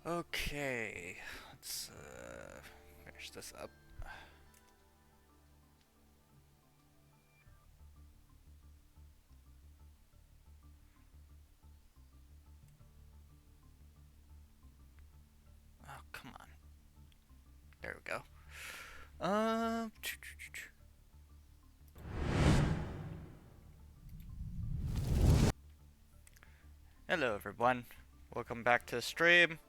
Okay, let's finish this up. Oh, come on. There we go. Um, Hello everyone. Welcome back to the stream.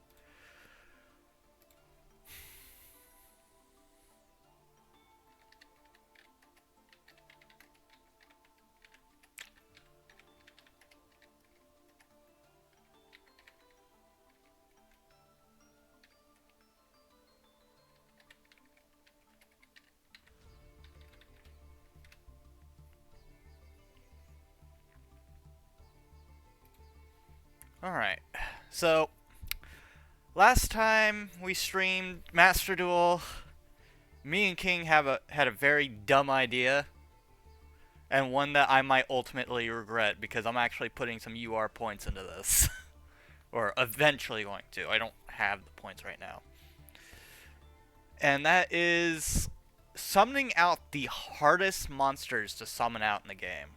Alright, so last time we streamed Master Duel, me and King had a very dumb idea, and one that I might ultimately regret because I'm actually putting some UR points into this. Or eventually going to. I don't have the points right now. And that is summoning out the hardest monsters to summon out in the game.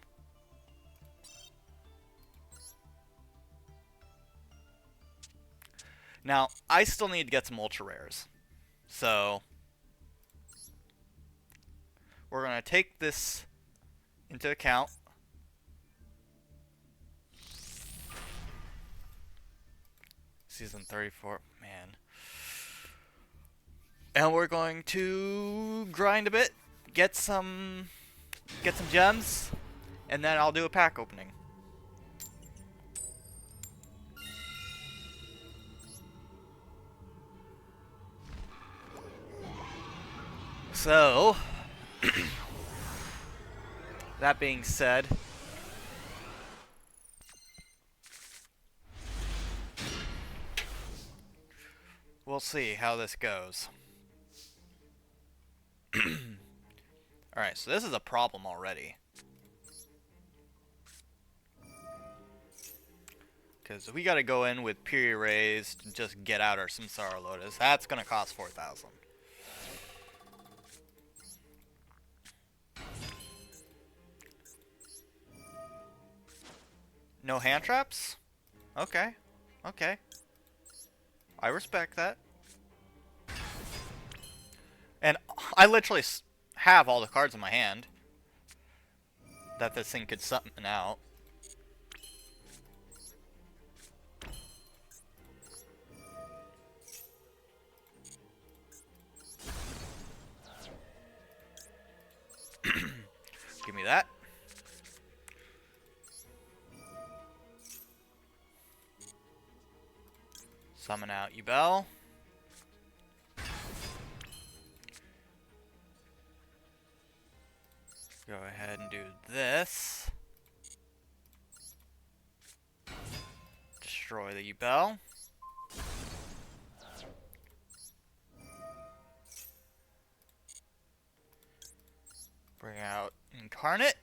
Now, I still need to get some ultra rares. So, we're going to take this into account. Season 34, man. And we're going to grind a bit, get some gems, and then I'll do a pack opening. So, that being said, we'll see how this goes. Alright, so this is a problem already. Because we gotta go in with Piri Rays to just get out our Samsara Lotus. That's gonna cost 4,000. No hand traps? Okay. Okay. I respect that. And I literally have all the cards in my hand that this thing could summon out. Give me that. Summon out Yubel. Go ahead and do this. Destroy the Yubel. Bring out Incarnate.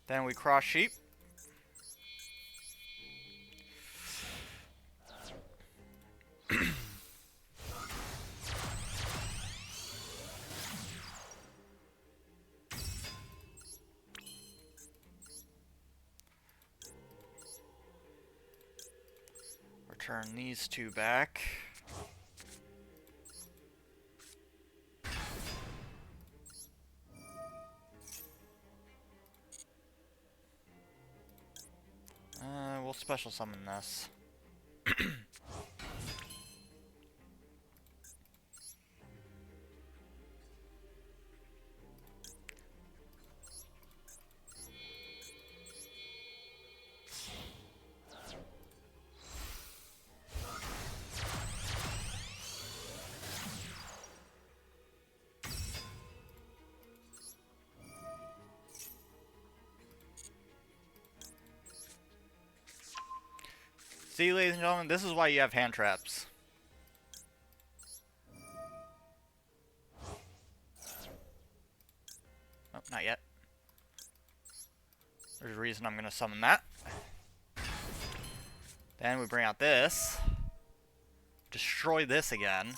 Then we cross sheep. Return these two back. We'll special summon this. See, ladies and gentlemen, this is why you have hand traps. Oh, not yet. There's a reason I'm going to summon that. Then we bring out this. Destroy this again.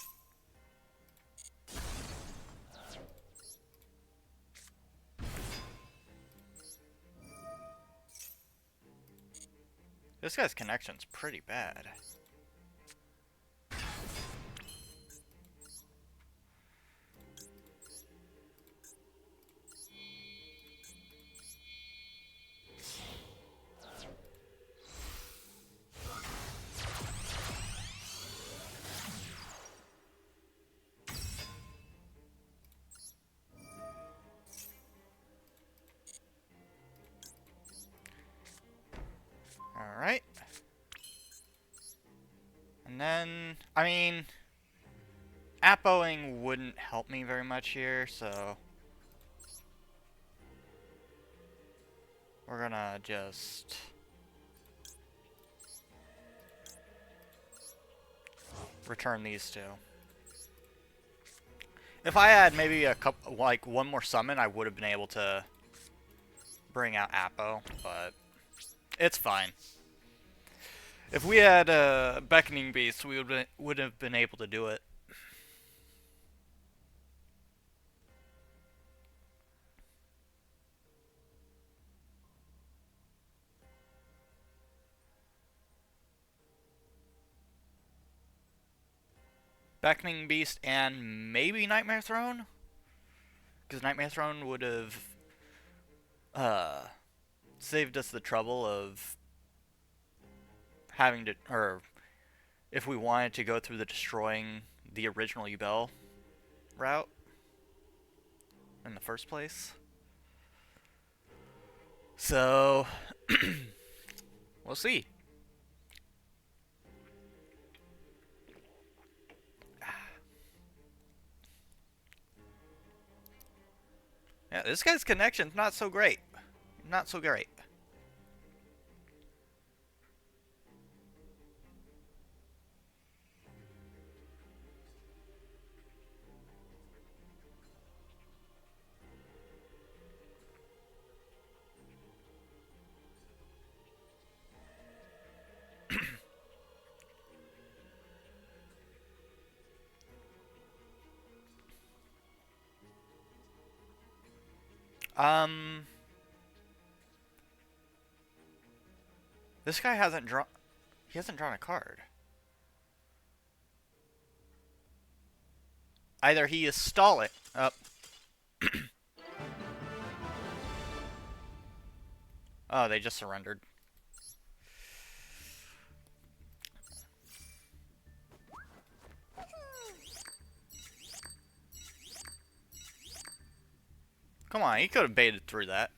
This guy's connection's pretty bad. Alright. And then, I mean, Appoing wouldn't help me very much here, so we're gonna just return these two. If I had maybe a couple, like one more summon, I would have been able to bring out Appo, but it's fine. If we had a Beckoning Beast, we would have been able to do it. Beckoning Beast and maybe Nightmare Throne? Because Nightmare Throne would have saved us the trouble of having to, or if we wanted to go through the destroying the original Yubel route in the first place. So, we'll see. Yeah, this guy's connection's not so great. Not so great. This guy hasn't drawn. He hasn't drawn a card. Either he is stalling. Oh, they just surrendered. Come on, he could have baited through that.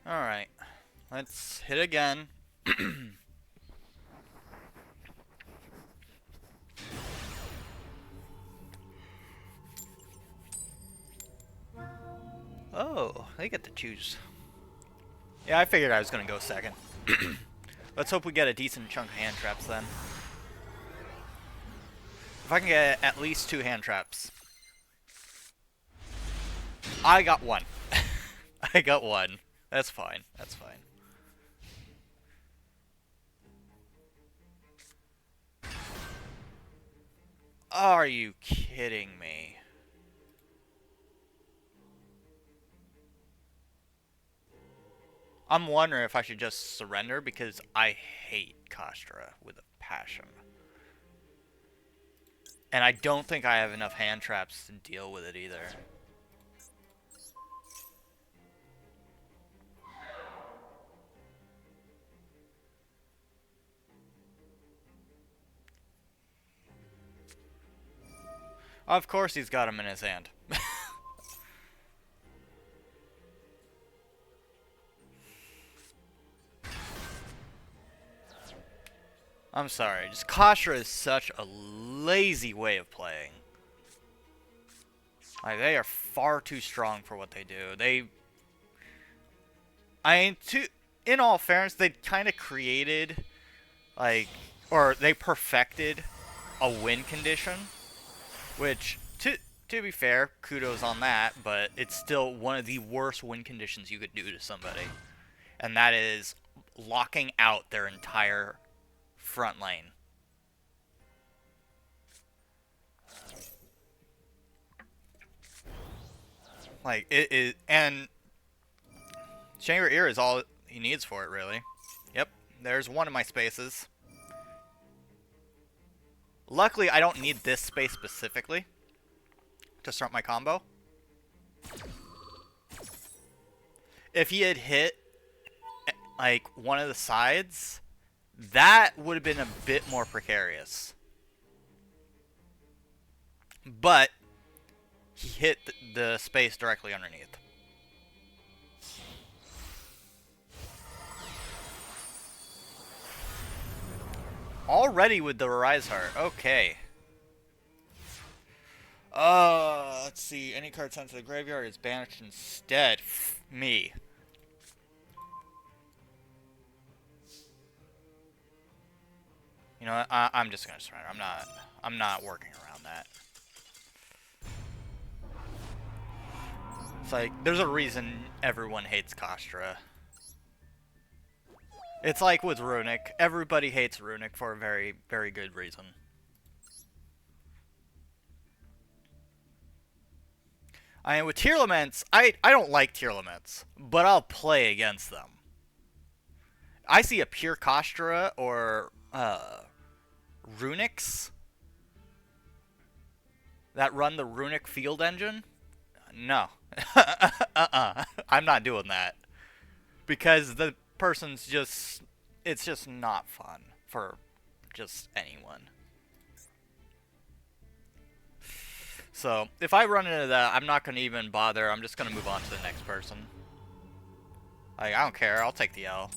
Alright. Let's hit again. Oh, they get to choose. Yeah, I figured I was going to go second. Let's hope we get a decent chunk of hand traps then. If I can get at least 2 hand traps. I got 1. I got 1. That's fine. That's fine. Are you kidding me? I'm wondering if I should just surrender because I hate Kastra with a passion. And I don't think I have enough hand traps to deal with it either. Of course he's got him in his hand. I'm sorry. Just Kashra is such a lazy way of playing. Like, they are far too strong for what they do. In all fairness, they kind of created, like, or they perfected a win condition, which, to be fair, kudos on that, but it's still one of the worst win conditions you could do to somebody. And that is locking out their entire front lane. Like, it is, and Chamber Ear is all he needs for it, really. Yep, there's one of my spaces. Luckily, I don't need this space specifically to start my combo. If he had hit, like, one of the sides, that would have been a bit more precarious. But he hit the space directly underneath. Already with the Rise Heart. Okay. Let's see. Any card sent to the graveyard is banished instead. Me. You know what? I'm just gonna surrender. I'm not working around that. It's like, there's a reason everyone hates Kastra. It's like with Runic. Everybody hates Runic for a very, very good reason. I mean, with Tearlaments, I don't like Tearlaments, but I'll play against them. I see a pure Kastra or Runics that run the Runic field engine. No. I'm not doing that. Because the person's just... It's just not fun for just anyone. So, if I run into that, I'm not going to even bother. I'm just going to move on to the next person. Like, I don't care. I'll take the L.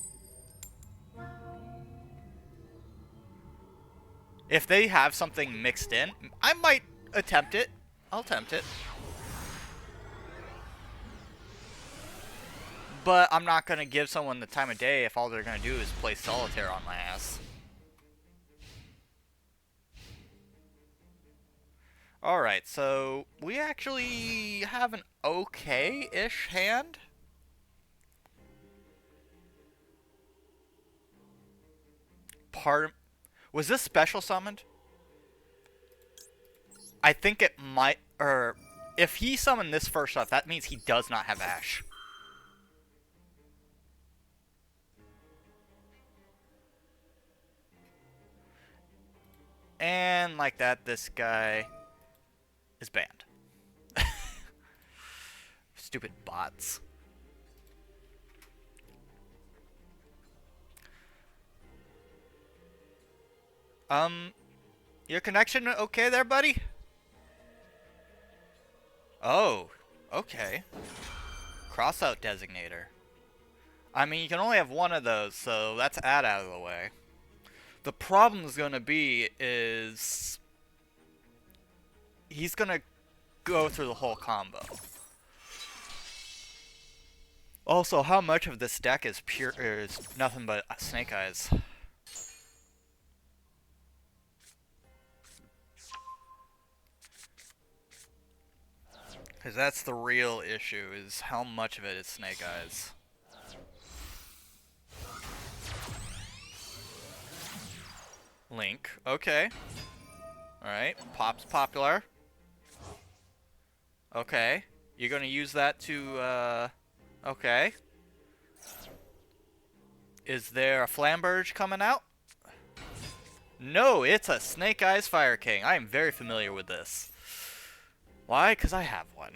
If they have something mixed in, I might attempt it. I'll attempt it. But I'm not going to give someone the time of day if all they're going to do is play solitaire on my ass. Alright, so we actually have an okay-ish hand. Was this special summoned? I think it might, or if he summoned this first off, that means he does not have Ash. And like that, this guy is banned. Stupid bots. Your connection okay there, buddy? Oh, okay. Crossout designator. I mean, you can only have one of those, so that's that out of the way. The problem is going to be is he's going to go through the whole combo. Also, how much of this deck is nothing but Snake Eyes? Because that's the real issue, is how much of it is Snake Eyes. Link, okay. Alright, Pop's popular. Okay. You're gonna use that to, okay. Is there a Flamberge coming out? No, it's a Snake Eyes Fire King. I am very familiar with this. Why? Because I have one.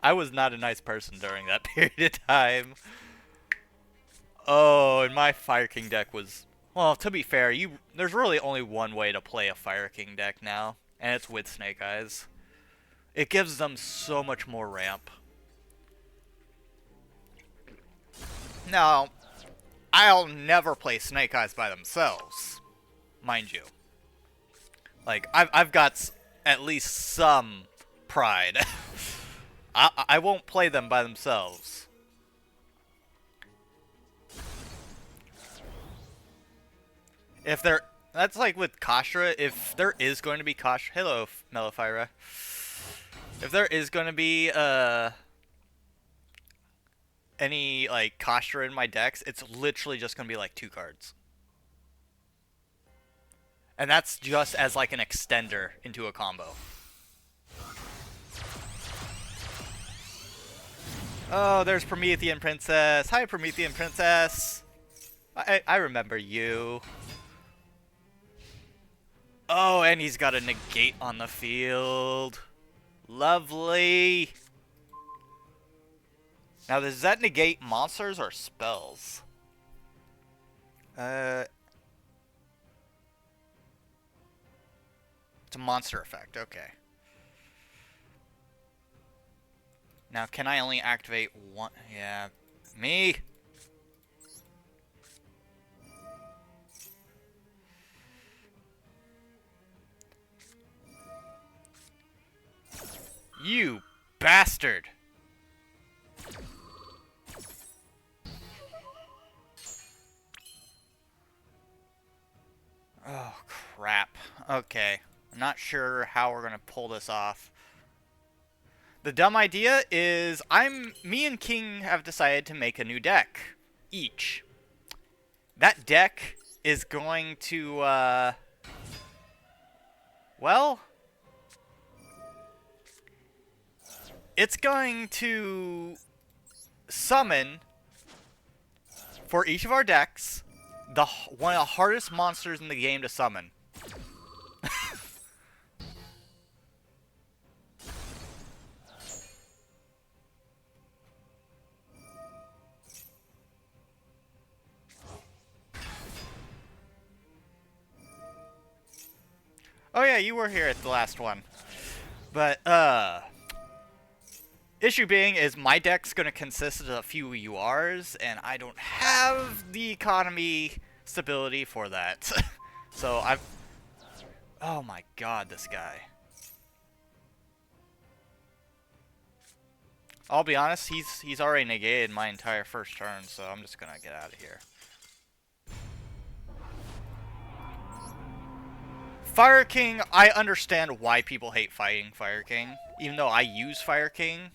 I was not a nice person during that period of time. Oh, and my Fire King deck was... Well, to be fair, there's really only one way to play a Fire King deck now, and it's with Snake Eyes. It gives them so much more ramp. Now, I'll never play Snake Eyes by themselves. mind you. Like, I've got at least some pride. I won't play them by themselves. If there... That's like with Kashra, if there is going to be Kashra... Hello, Melifira. If there is going to be, any, like, Kashra in my decks, it's literally just going to be, like, 2 cards. And that's just as, like, an extender into a combo. Oh, there's Promethean Princess. Hi, Promethean Princess. I remember you. Oh, and he's got a negate on the field. Lovely. Now, does that negate monsters or spells? It's a monster effect, okay. Now, can I only activate one? Yeah, me. You bastard. Oh, crap. Okay. I'm not sure how we're gonna pull this off. The dumb idea is me and King have decided to make a new deck. Each. That deck is going to, well... It's going to summon, for each of our decks, one of the hardest monsters in the game to summon. Oh yeah, you were here at the last one. But, issue being is my deck's gonna consist of a few URs, and I don't have the economy stability for that. So oh my god, this guy. I'll be honest, he's already negated my entire first turn, so I'm just gonna get out of here. Fire King, I understand why people hate fighting Fire King, even though I use Fire King.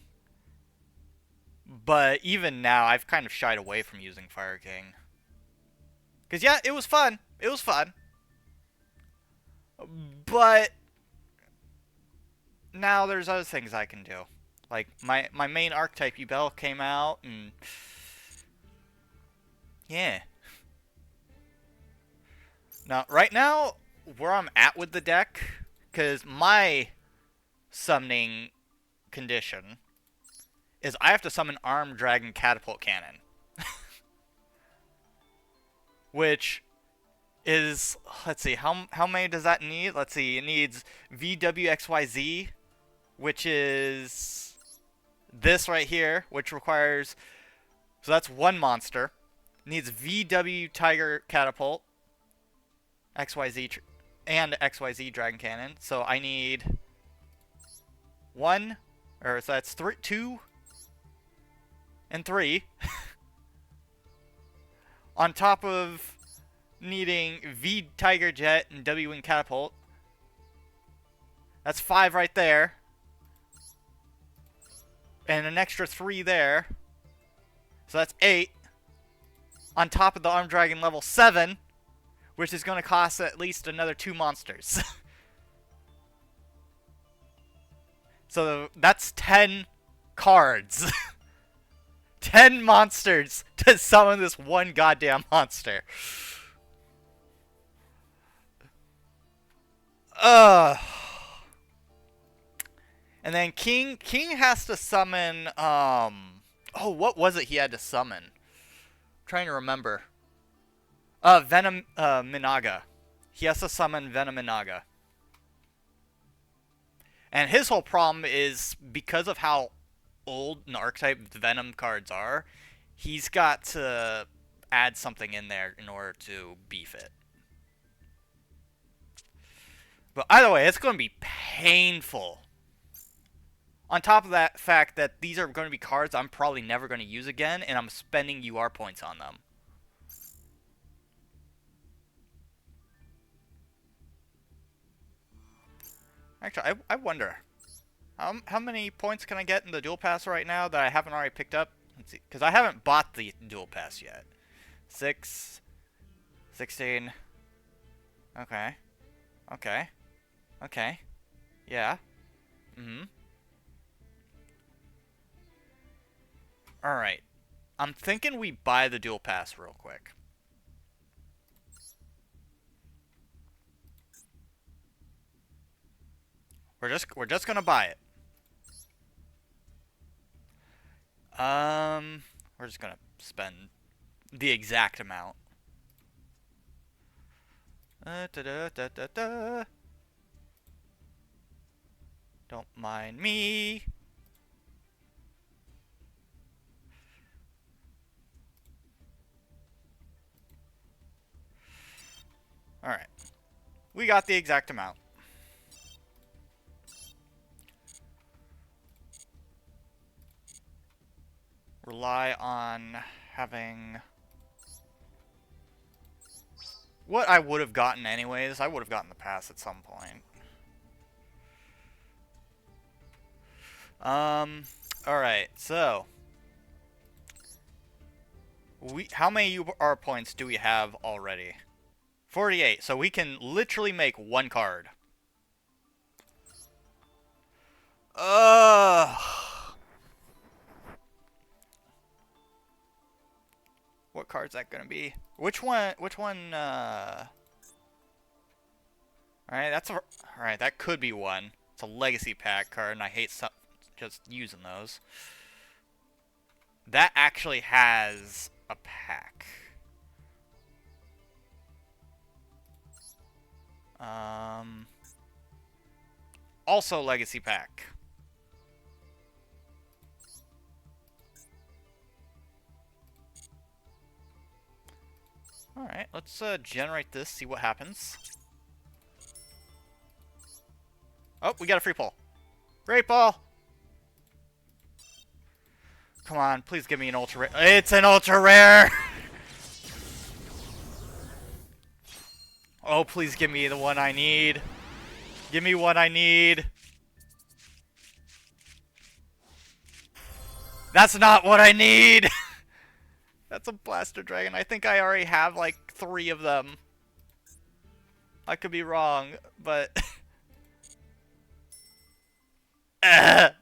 But even now, I've kind of shied away from using Fire King. Because yeah, it was fun. It was fun. But now there's other things I can do. Like, my main archetype, Yubel, came out, and... yeah. Now, right now, where I'm at with the deck, because my summoning condition is I have to summon Armed Dragon Catapult Cannon. Which is, let's see, how many does that need? Let's see, it needs VWXYZ, which is this right here, which requires, so that's one monster. It needs VW Tiger Catapult, XYZ, and XYZ Dragon Cannon. So I need one, or so that's 2 and 3. On top of needing V Tiger Jet and W Wing Catapult. That's 5 right there. And an extra 3 there. So that's 8. On top of the Armed Dragon level 7. Which is going to cost at least another 2 monsters. So that's 10 cards. 10 monsters to summon this one goddamn monster. And then King has to summon, oh, what was it he had to summon? I'm trying to remember. Venom, Minaga. He has to summon Venom Minaga. And his whole problem is, because of how old an archetype the Venom cards are, he's got to add something in there in order to beef it. But either way, it's going to be painful. On top of that fact that these are going to be cards I'm probably never going to use again, and I'm spending UR points on them. Actually, I wonder. How many points can I get in the dual pass right now that I haven't already picked up? Let's see. Because I haven't bought the dual pass yet. 6, 16. Okay. Okay. Okay. Yeah. Mm-hmm. Alright. I'm thinking we buy the dual pass real quick. We're just gonna buy it. We're just gonna spend the exact amount. Da, da, da, da, da. Don't mind me. Alright. We got the exact amount. Rely on having... what I would have gotten anyways. I would have gotten the pass at some point. Alright, so... how many UR points do we have already? 48, so we can literally make one card. What card's that gonna be? Which one, alright, alright, that could be one. It's a legacy pack card, and I hate just using those. That actually has a pack. Also legacy pack. Alright, let's generate this, see what happens. Oh, we got a free pull. Great pull! Come on, please give me an ultra rare. It's an ultra rare! Oh, please give me the one I need. Give me what I need. That's not what I need! That's a blaster dragon. I think I already have like 3 of them. I could be wrong, but... Man,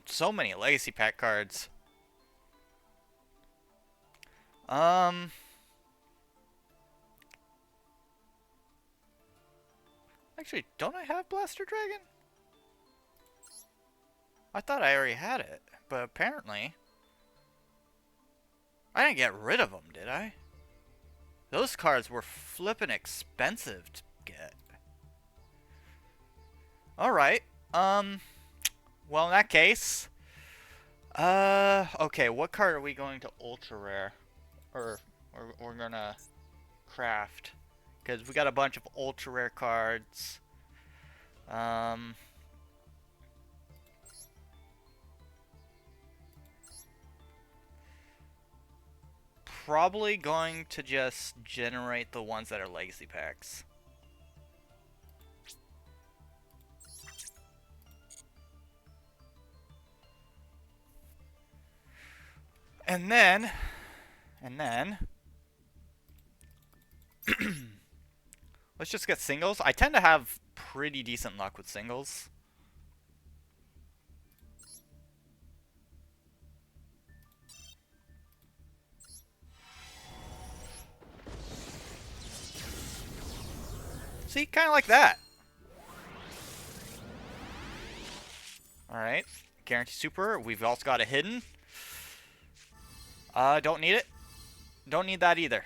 so many legacy pack cards. Actually, don't I have Blaster Dragon? I thought I already had it, but apparently... I didn't get rid of them, did I? Those cards were flippin' expensive to get. Alright, well, in that case... okay, what card are we going to ultra rare? Or we're gonna craft? Because we got a bunch of ultra rare cards. Probably going to just generate the ones that are legacy packs. And then let's just get singles. I tend to have pretty decent luck with singles. See, kind of like that. Alright, guarantee super. We've also got a hidden. Don't need it. Don't need that either.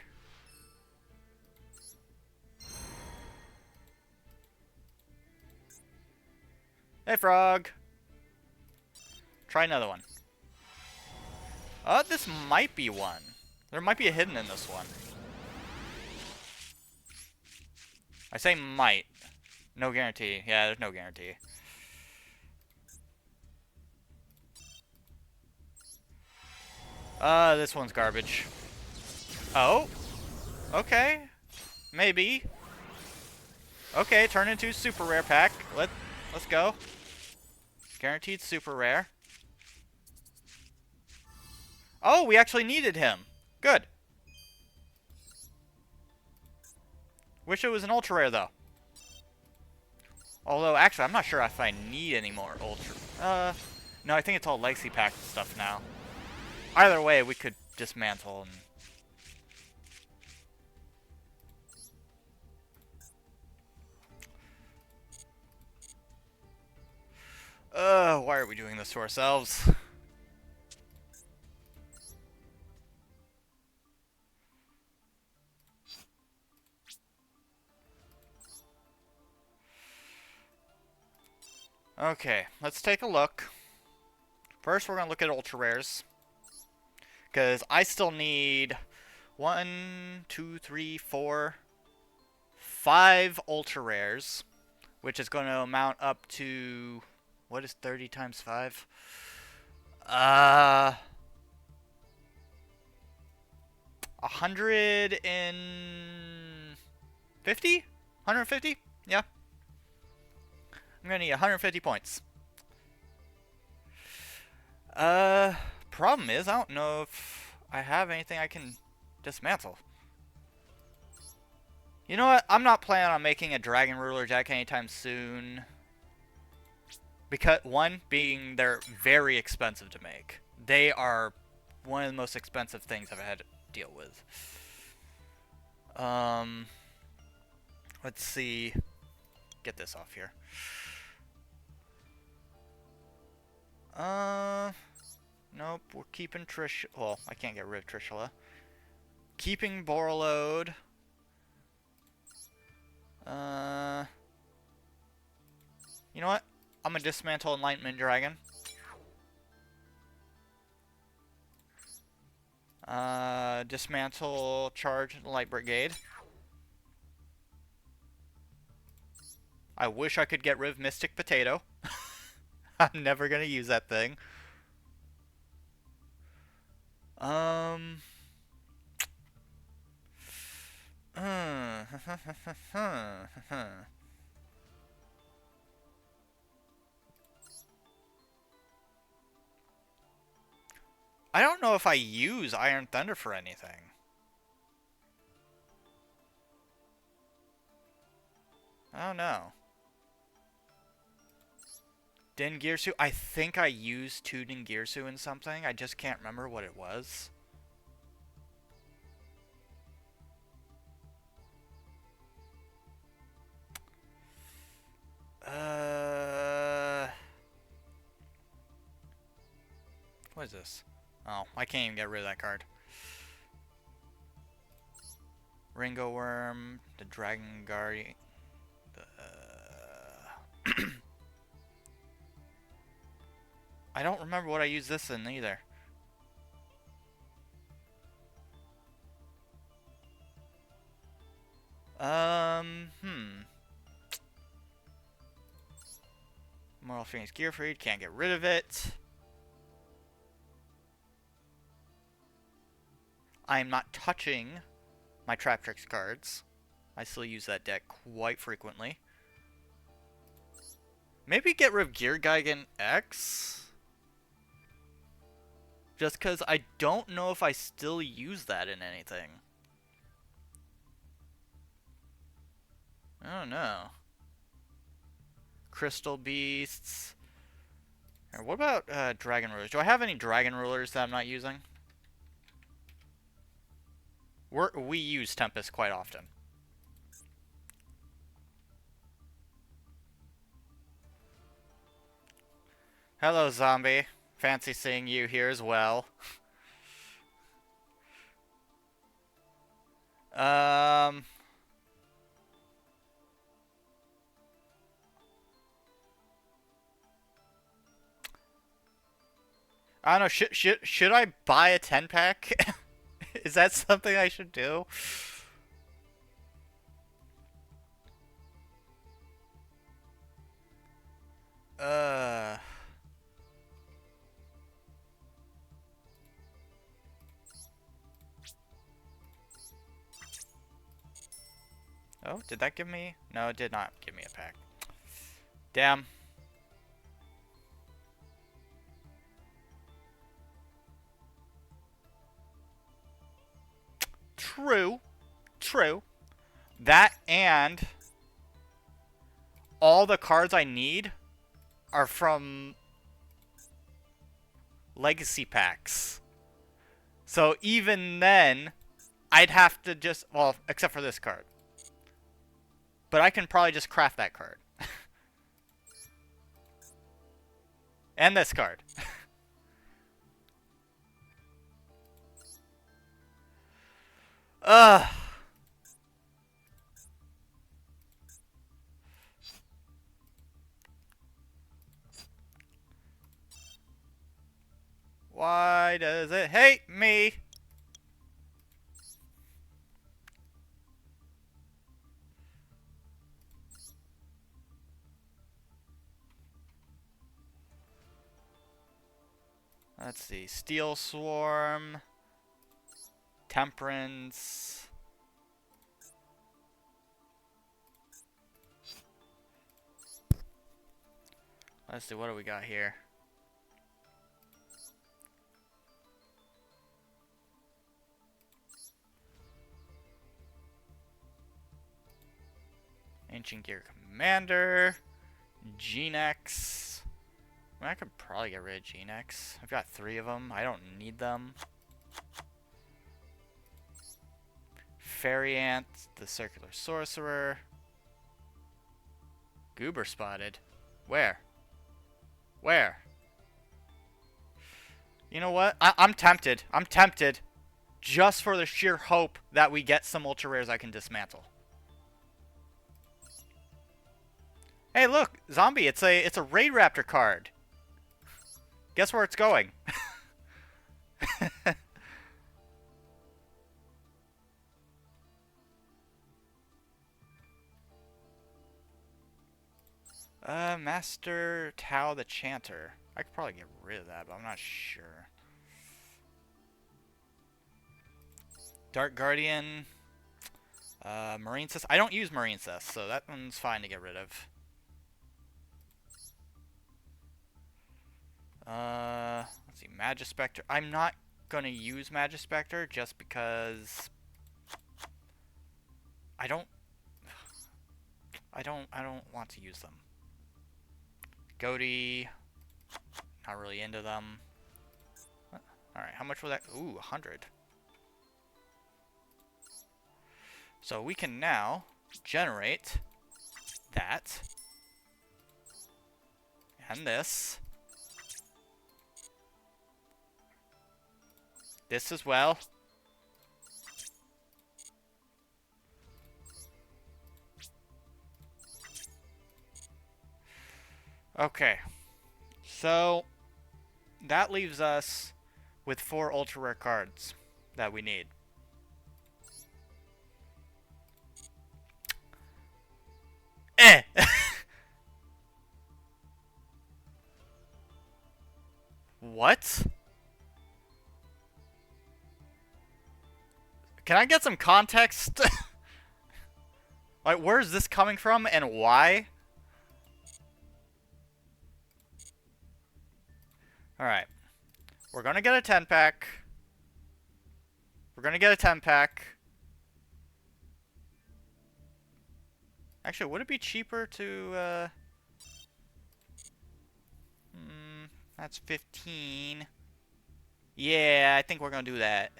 Hey, frog. Try another one. This might be one. There might be a hidden in this one. I say might. No guarantee. Yeah, there's no guarantee. This one's garbage. Oh? Okay. Maybe. Okay, turn into super rare pack. Let's go. Guaranteed super rare. Oh, we actually needed him. Good. Wish it was an ultra rare though. Although actually I'm not sure if I need any more ultra. No, I think it's all legacy pack stuff now. Either way, we could dismantle and why are we doing this to ourselves? Okay, let's take a look. First, we're going to look at ultra rares. Because I still need 1, 2, 3, 4, 5 ultra rares. Which is going to amount up to... What is 30 times 5? 150? 150? Yeah. I'm gonna need 150 points. Problem is, I don't know if I have anything I can dismantle. You know what? I'm not planning on making a Dragon Ruler deck anytime soon. Because, one, being they're very expensive to make. They are one of the most expensive things I've had to deal with. Let's see. Get this off here. Nope, we're keeping Trish. Well, I can't get rid of Trishula. Keeping Borreload. You know what? I'm gonna dismantle Enlightenment Dragon. Dismantle Charge Light Brigade. I wish I could get rid of Mystic Potato. I'm never gonna use that thing. I don't know if I use Iron Thunder for anything. I don't know. Dengirsu? I think I used 2 Dengirsu in something. I just can't remember what it was. What is this? Oh, I can't even get rid of that card. Ringo Worm, the Dragon Guardian. I don't remember what I used this in either. Moral Phoenix Gearfried, can't get rid of it. I am not touching my Trap Tricks cards. I still use that deck quite frequently. Maybe get rid of Gear Gigan X? Just because I don't know if I still use that in anything. I don't know. Crystal Beasts. What about Dragon Rulers? Do I have any Dragon Rulers that I'm not using? We use Tempest quite often. Hello, zombie. Fancy seeing you here as well. I don't know. Should I buy a 10-pack? Is that something I should do? Oh, did that give me? No, it did not give me a pack. Damn. True. True. That and all the cards I need are from legacy packs. So even then, I'd have to just, well, except for this card. But I can probably just craft that card. And this card. Ugh. Why does it hate me? Let's see. Steel Swarm. Temperance. Let's see. What do we got here? Ancient Gear Commander. Genex. I could probably get rid of Genex. I've got 3 of them. I don't need them. Fairy Ant, the Circular Sorcerer. Goober spotted. Where? Where? You know what? I'm tempted. I'm tempted. Just for the sheer hope that we get some ultra rares I can dismantle. Hey, look, zombie. It's a Raid Raptor card. Guess where it's going? Master Tao the Chanter. I could probably get rid of that, but I'm not sure. Dark Guardian. Marine Cess. I don't use Marine Cess, so that one's fine to get rid of. Let's see, Magispector. I'm not gonna use Magispector just because I don't want to use them. Goatee, not really into them. Alright, how much was that? Ooh, 100. So we can now generate that and this. This as well. Okay. So that leaves us with 4 ultra rare cards that we need. Eh! What? Can I get some context? Like, where is this coming from and why? Alright. We're gonna get a 10-pack. We're gonna get a 10-pack. Actually, would it be cheaper to, that's 15. Yeah, I think we're gonna do that.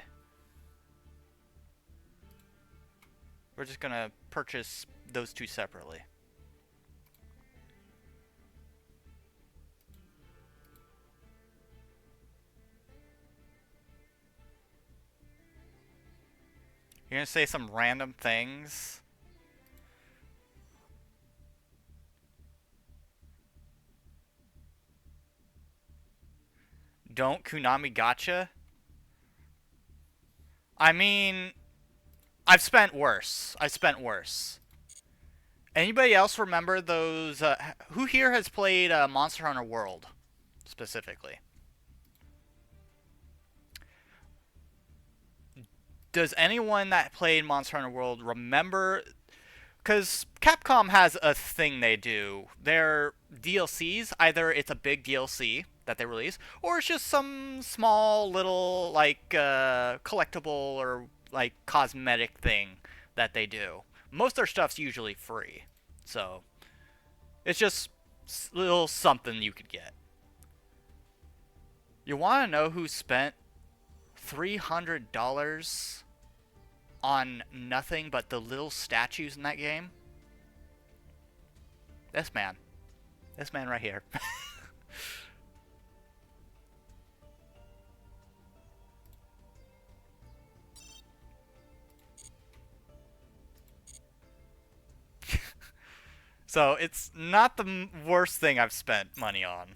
We're just gonna purchase those 2 separately. You're gonna say some random things? Don't Konami gotcha? I mean, I've spent worse. I've spent worse. Anybody else remember those? Who here has played Monster Hunter World, specifically? Does anyone that played Monster Hunter World remember Because Capcom has a thing they do. Their DLCs, either it's a big DLC that they release, or it's just some small little, like, collectible or, like, cosmetic thing that they do. Most of their stuff's usually free. So, it's just a little something you could get. You want to know who spent $300 on nothing but the little statues in that game? This man. This man right here. So, it's not the worst thing I've spent money on.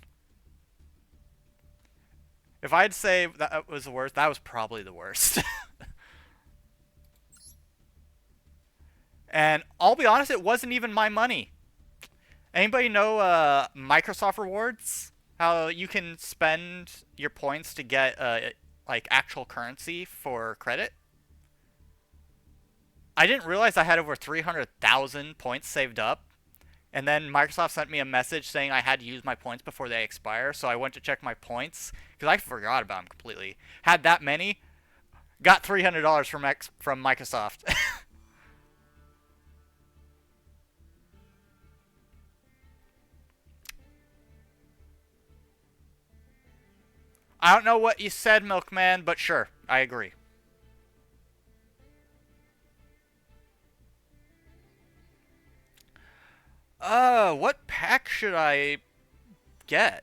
If I'd say that was the worst, that was probably the worst. And I'll be honest, it wasn't even my money. Anybody know Microsoft Rewards? How you can spend your points to get like actual currency for credit? I didn't realize I had over 300,000 points saved up. And then Microsoft sent me a message saying I had to use my points before they expire. So I went to check my points because I forgot about them completely. Had that many, got $300 from Microsoft. I don't know what you said, Milkman, but sure, I agree. What pack should I get?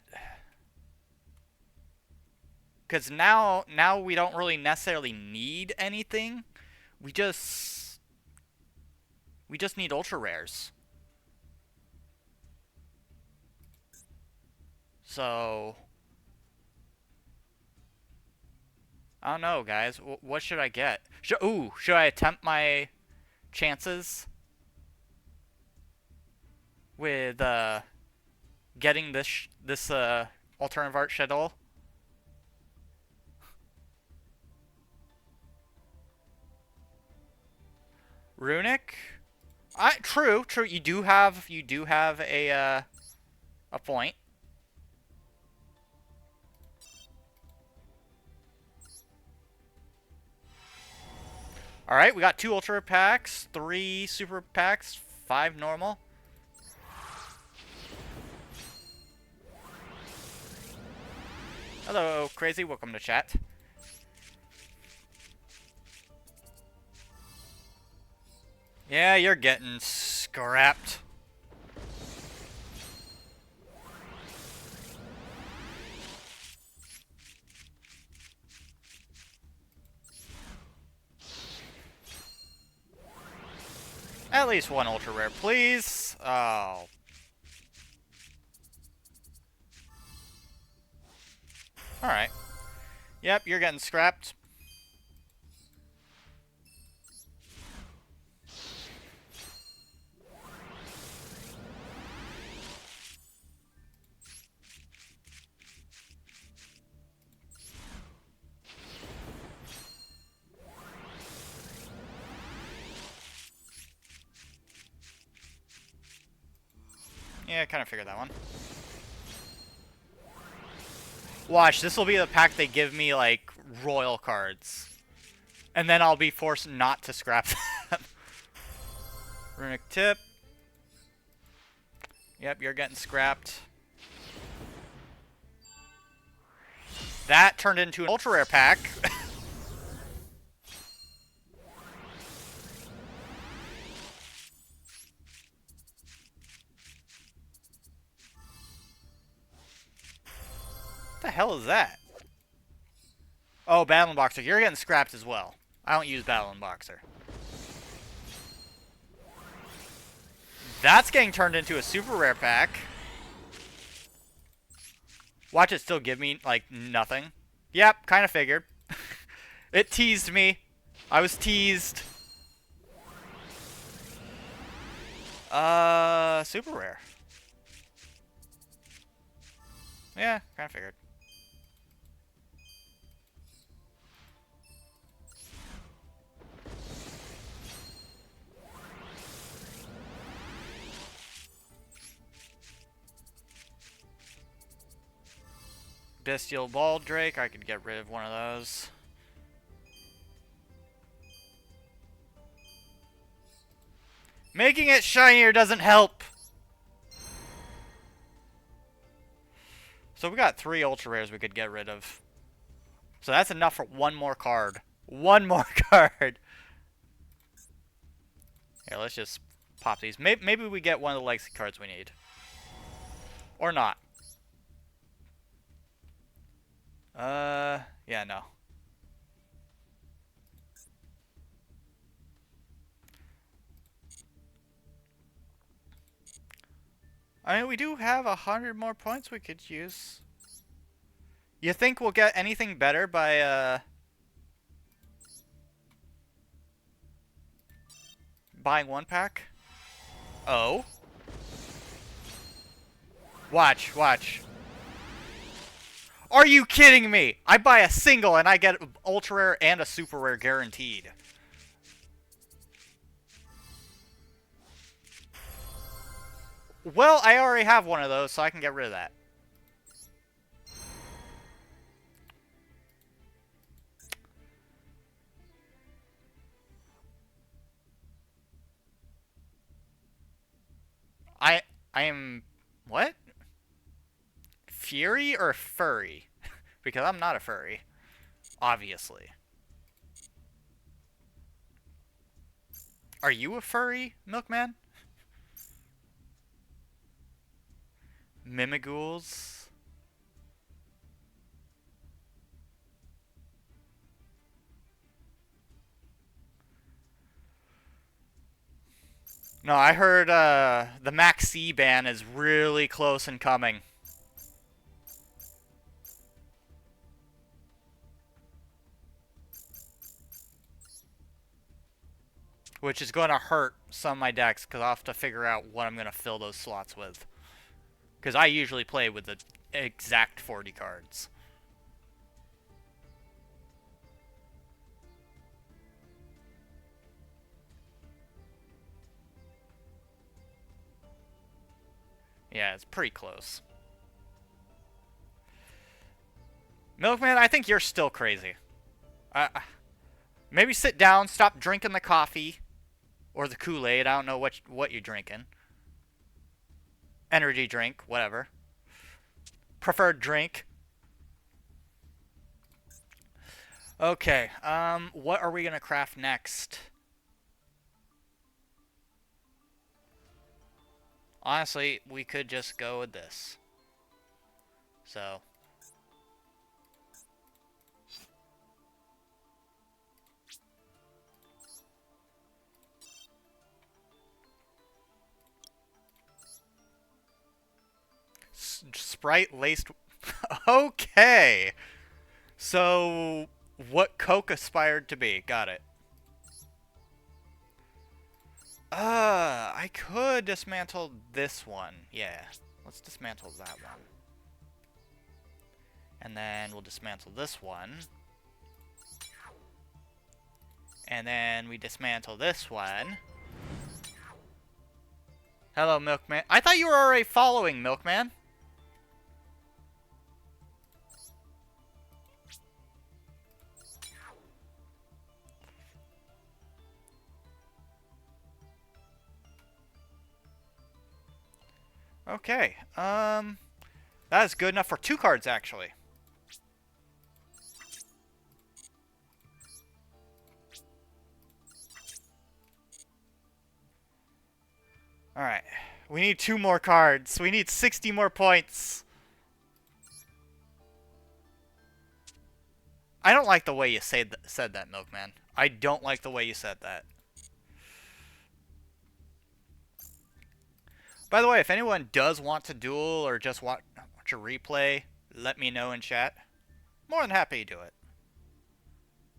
Because now we don't really necessarily need anything. We just need ultra rares. So I don't know, guys. What should I get? Should I attempt my chances with getting this alternative art schedule? Runic? True. You do have a point. All right, we got 2 ultra packs, 3 super packs, 5 normal. Hello, Crazy. Welcome to chat. Yeah, you're getting scrapped. At least one ultra rare, please. Oh. Alright. Yep, you're getting scrapped. Yeah, I kind of figured that one. Watch, this will be the pack they give me, like, royal cards. And then I'll be forced not to scrap them. Runic tip. Yep, you're getting scrapped. That turned into an ultra rare pack. What the hell is that? Oh, Battle and Boxer. You're getting scrapped as well. I don't use Battle and Boxer. That's getting turned into a super rare pack. Watch it still give me, like, nothing. Yep, kind of figured. It teased me. I was teased. Super rare. Yeah, kind of figured. Bestial Baldrake, I could get rid of one of those. Making it shinier doesn't help. So we got 3 ultra rares we could get rid of. So that's enough for one more card. One more card. Here, let's just pop these. Maybe we get one of the legacy cards we need. Or not. Yeah, no. I mean, we do have 100 more points we could use. You think we'll get anything better by, buying 1 pack? Oh. Watch, watch. Are you kidding me? I buy a single and I get ultra rare and a super rare guaranteed. Well, I already have one of those, so I can get rid of that. I am... What? Fury or furry? Because I'm not a furry. Obviously. Are you a furry, Milkman? Mimigools? No, I heard the Max C ban is really close and coming. Which is going to hurt some of my decks, because I'll have to figure out what I'm going to fill those slots with. Because I usually play with the exact 40 cards. Yeah, it's pretty close. Milkman, I think you're still crazy. Maybe sit down, stop drinking the coffee. Or the Kool-Aid, I don't know what you're drinking. Energy drink, whatever. Preferred drink. Okay, what are we gonna craft next? Honestly, we could just go with this. So... Sprite laced... Okay! So, what Coke aspired to be. Got it. I could dismantle this one. Yeah, let's dismantle that one. And then we'll dismantle this one. And then we dismantle this one. Hello, Milkman. I thought you were already following, Milkman. Okay, that is good enough for 2 cards, actually. Alright, we need 2 more cards. We need 60 more points. I don't like the way you said that, Milkman. I don't like the way you said that. By the way, if anyone does want to duel or just want to replay, let me know in chat. More than happy to do it.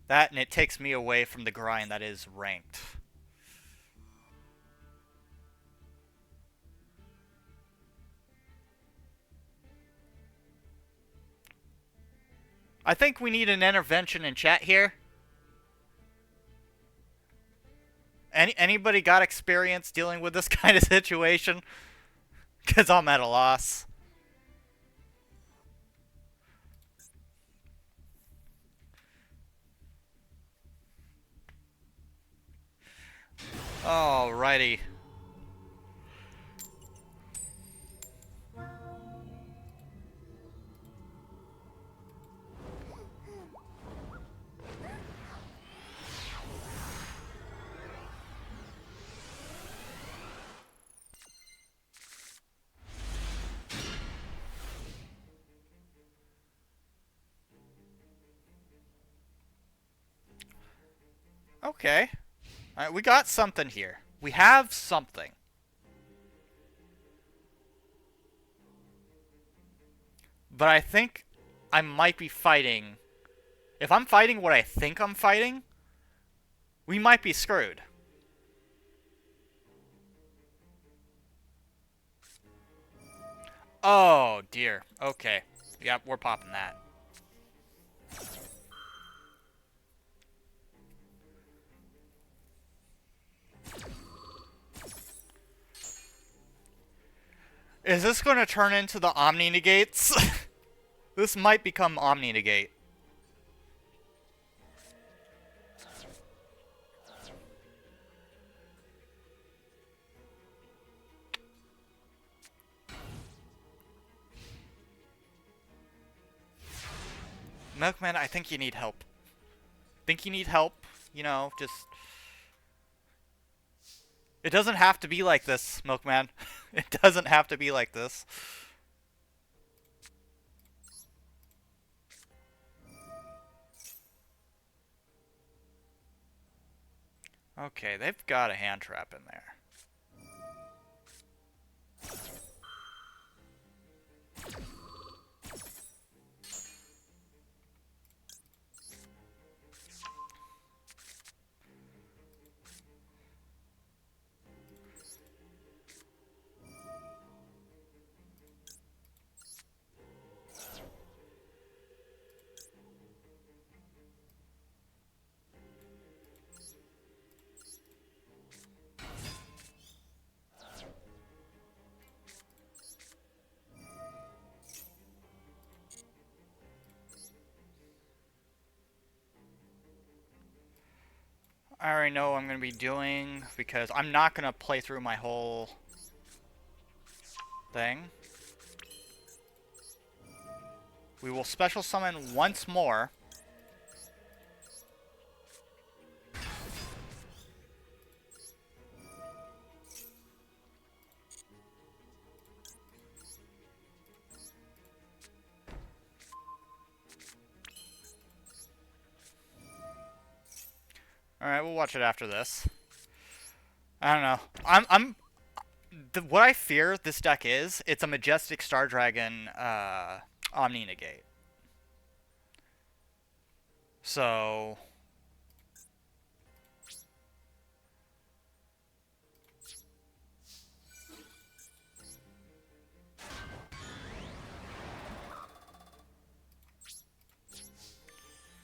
That, and it takes me away from the grind that is ranked. I think we need an intervention in chat here. Anybody got experience dealing with this kind of situation? Because I'm at a loss. Alrighty. Okay. Alright, we got something here. We have something. But I think I might be fighting... If I'm fighting what I think I'm fighting, we might be screwed. Oh, dear. Okay. Yep, we're popping that. Is this going to turn into the Omni Negates? This might become Omni Negate. Milkman, I think you need help. Think you need help. You know, just... It doesn't have to be like this, Milkman. It doesn't have to be like this. Okay, they've got a hand trap in there. I already know what I'm going to be doing, because I'm not going to play through my whole thing. We will special summon once more. Alright, we'll watch it after this. I don't know. What I fear this deck is, it's a Majestic Star Dragon, Omni Negate. So...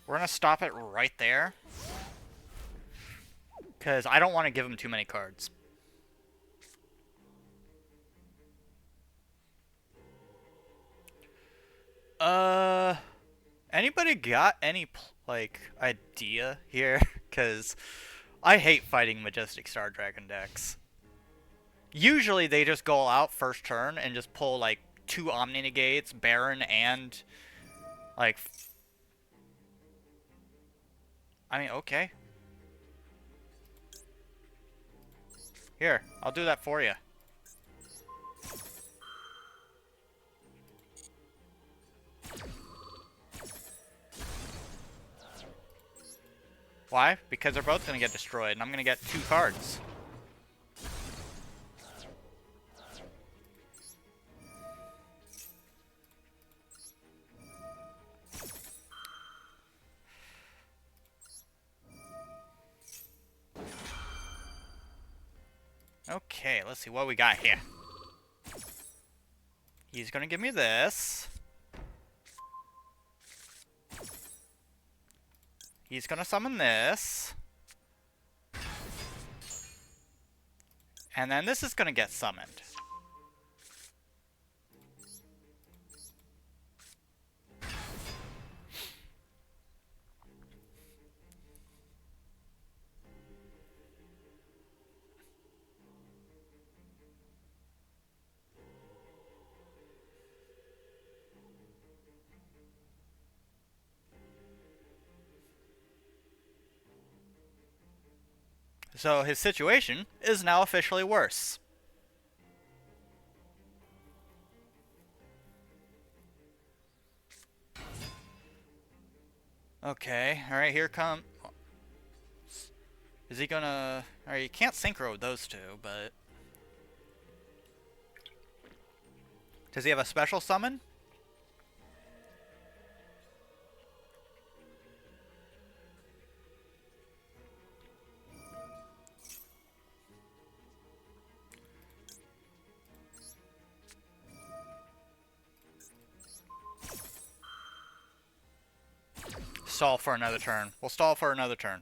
We're gonna stop it right there. Because I don't want to give him too many cards. Anybody got any, like, idea here? Because I hate fighting Majestic Star Dragon decks. Usually they just go out first turn and just pull, like, 2 Omni Negates, Baron, and, like... I mean, okay. Here, I'll do that for you. Why? Because they're both going to get destroyed, and I'm going to get 2 cards. Okay, let's see what we got here. He's going to give me this. He's going to summon this. And then this is going to get summoned. So his situation is now officially worse. Okay, alright, here come... Is he gonna... Alright, you can't synchro with those two, but... Does he have a special summon? Stall for another turn. We'll stall for another turn.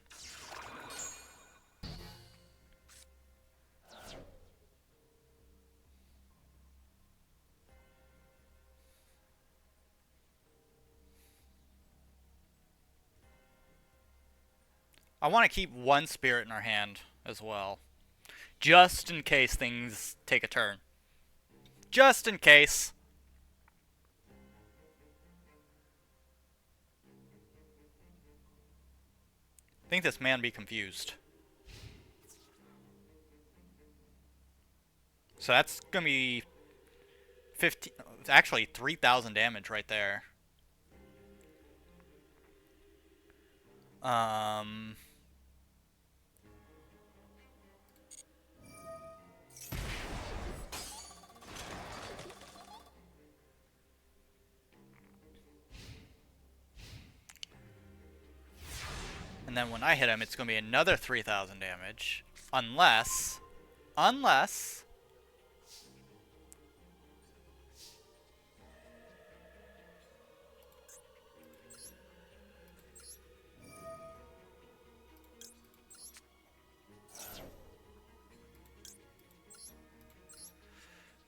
I want to keep one spirit in our hand as well. Just in case things take a turn. Just in case. I think this man be confused. So that's going to be 15... It's actually 3,000 damage right there. And then when I hit him, it's going to be another 3,000 damage. Unless...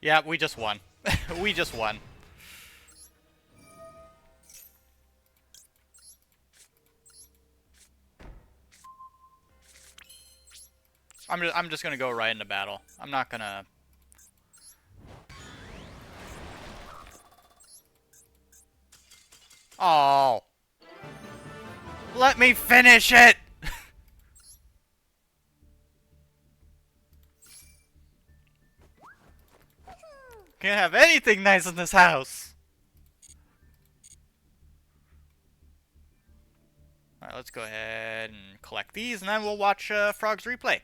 Yeah, we just won. We just won. I'm just gonna go right into battle. I'm not gonna... Oh. Let me finish it! Can't have anything nice in this house. Alright, let's go ahead and collect these, and then we'll watch Frog's replay.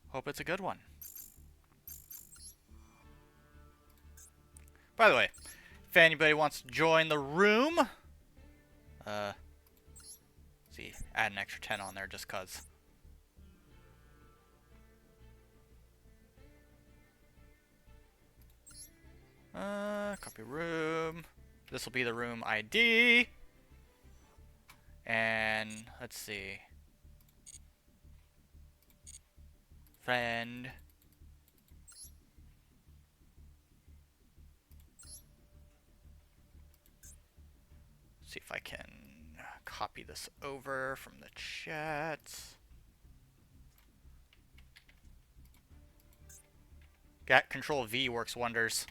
Hope it's a good one. By the way, if anybody wants to join the room, see, add an extra 10 on there just cause. Copy room. This will be the room ID. And let's see. Friend. See if I can copy this over from the chat. Got Control V works wonders.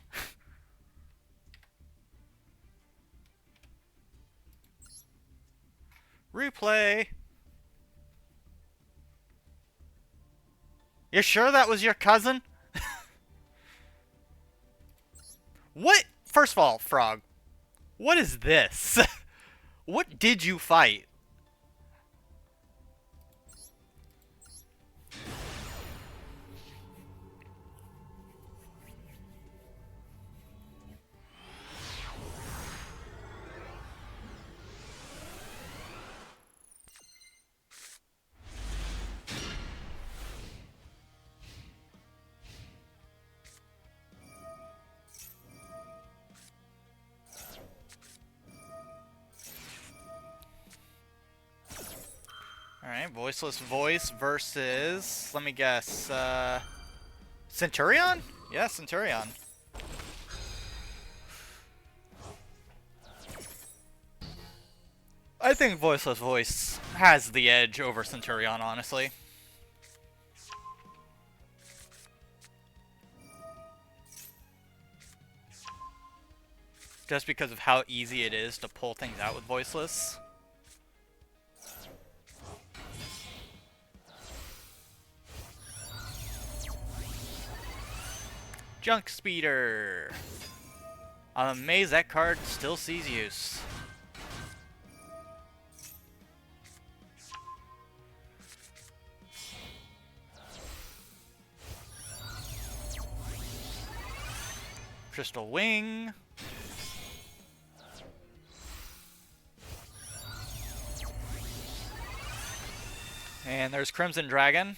Replay. You sure that was your cousin? What? First of all, Frog, what is this? What did you fight? Alright, Voiceless Voice versus, let me guess, Centurion? Yeah, Centurion. I think Voiceless Voice has the edge over Centurion, honestly. Just because of how easy it is to pull things out with Voiceless. Junk Speeder. I'm amazed that card still sees use. Crystal Wing. And there's Crimson Dragon.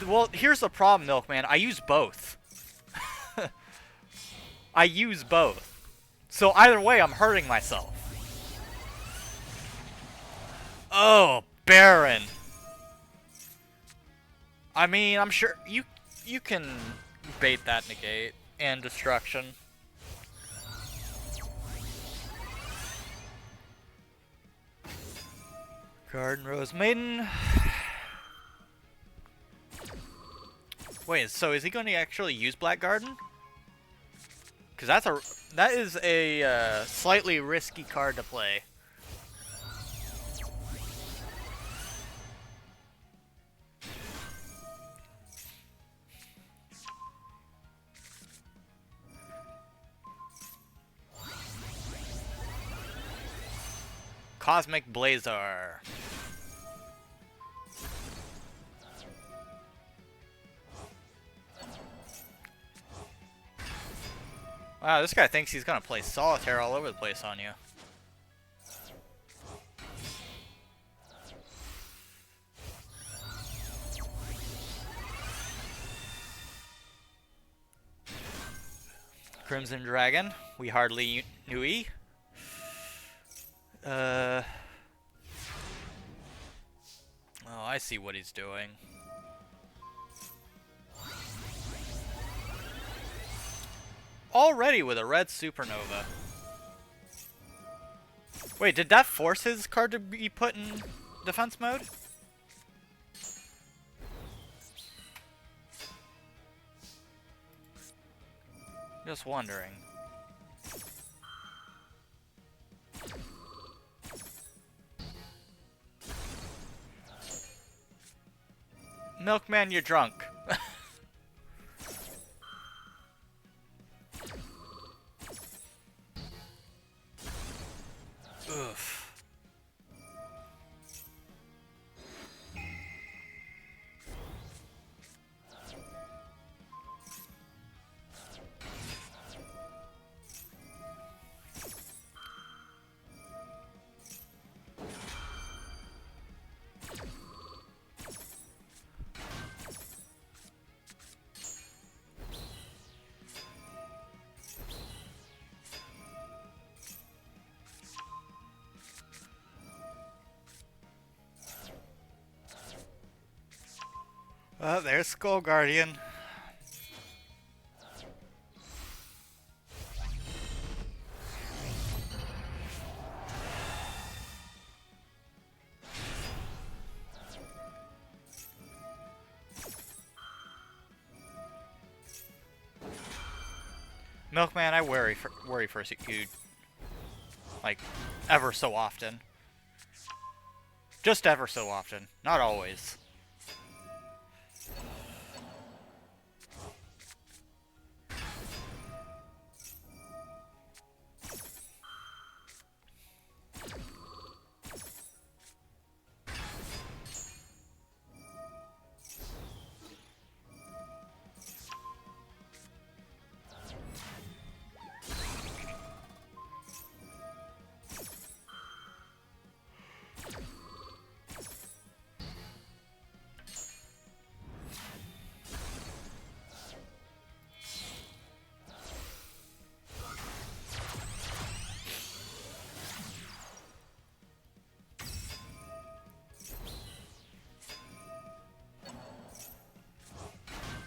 Well, here's the problem, Milkman. I use both. I use both. So either way, I'm hurting myself. Oh, Baron. I mean, I'm sure you can bait that negate and destruction. Garden Rose Maiden. Wait, so is he going to actually use Black Garden? Because that is a slightly risky card to play. Cosmic Blazar. Wow, this guy thinks he's gonna play Solitaire all over the place on you. Crimson Dragon. We hardly knew he. Oh, I see what he's doing. Already with a red supernova. Wait, did that force his card to be put in defense mode? Just wondering. Milkman, you're drunk. Oof. Oh, there's Skull Guardian. Milkman, I worry for you, like, ever so often. Just ever so often, not always.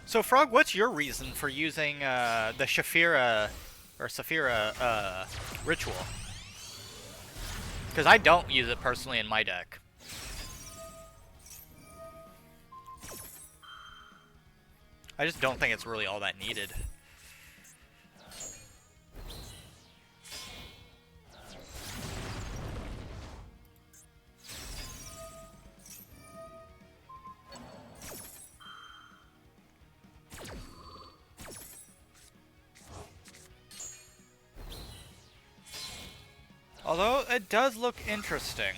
So, Frog, what's your reason for using the Saphira ritual? Because I don't use it personally in my deck. I just don't think it's really all that needed. Although, it does look interesting.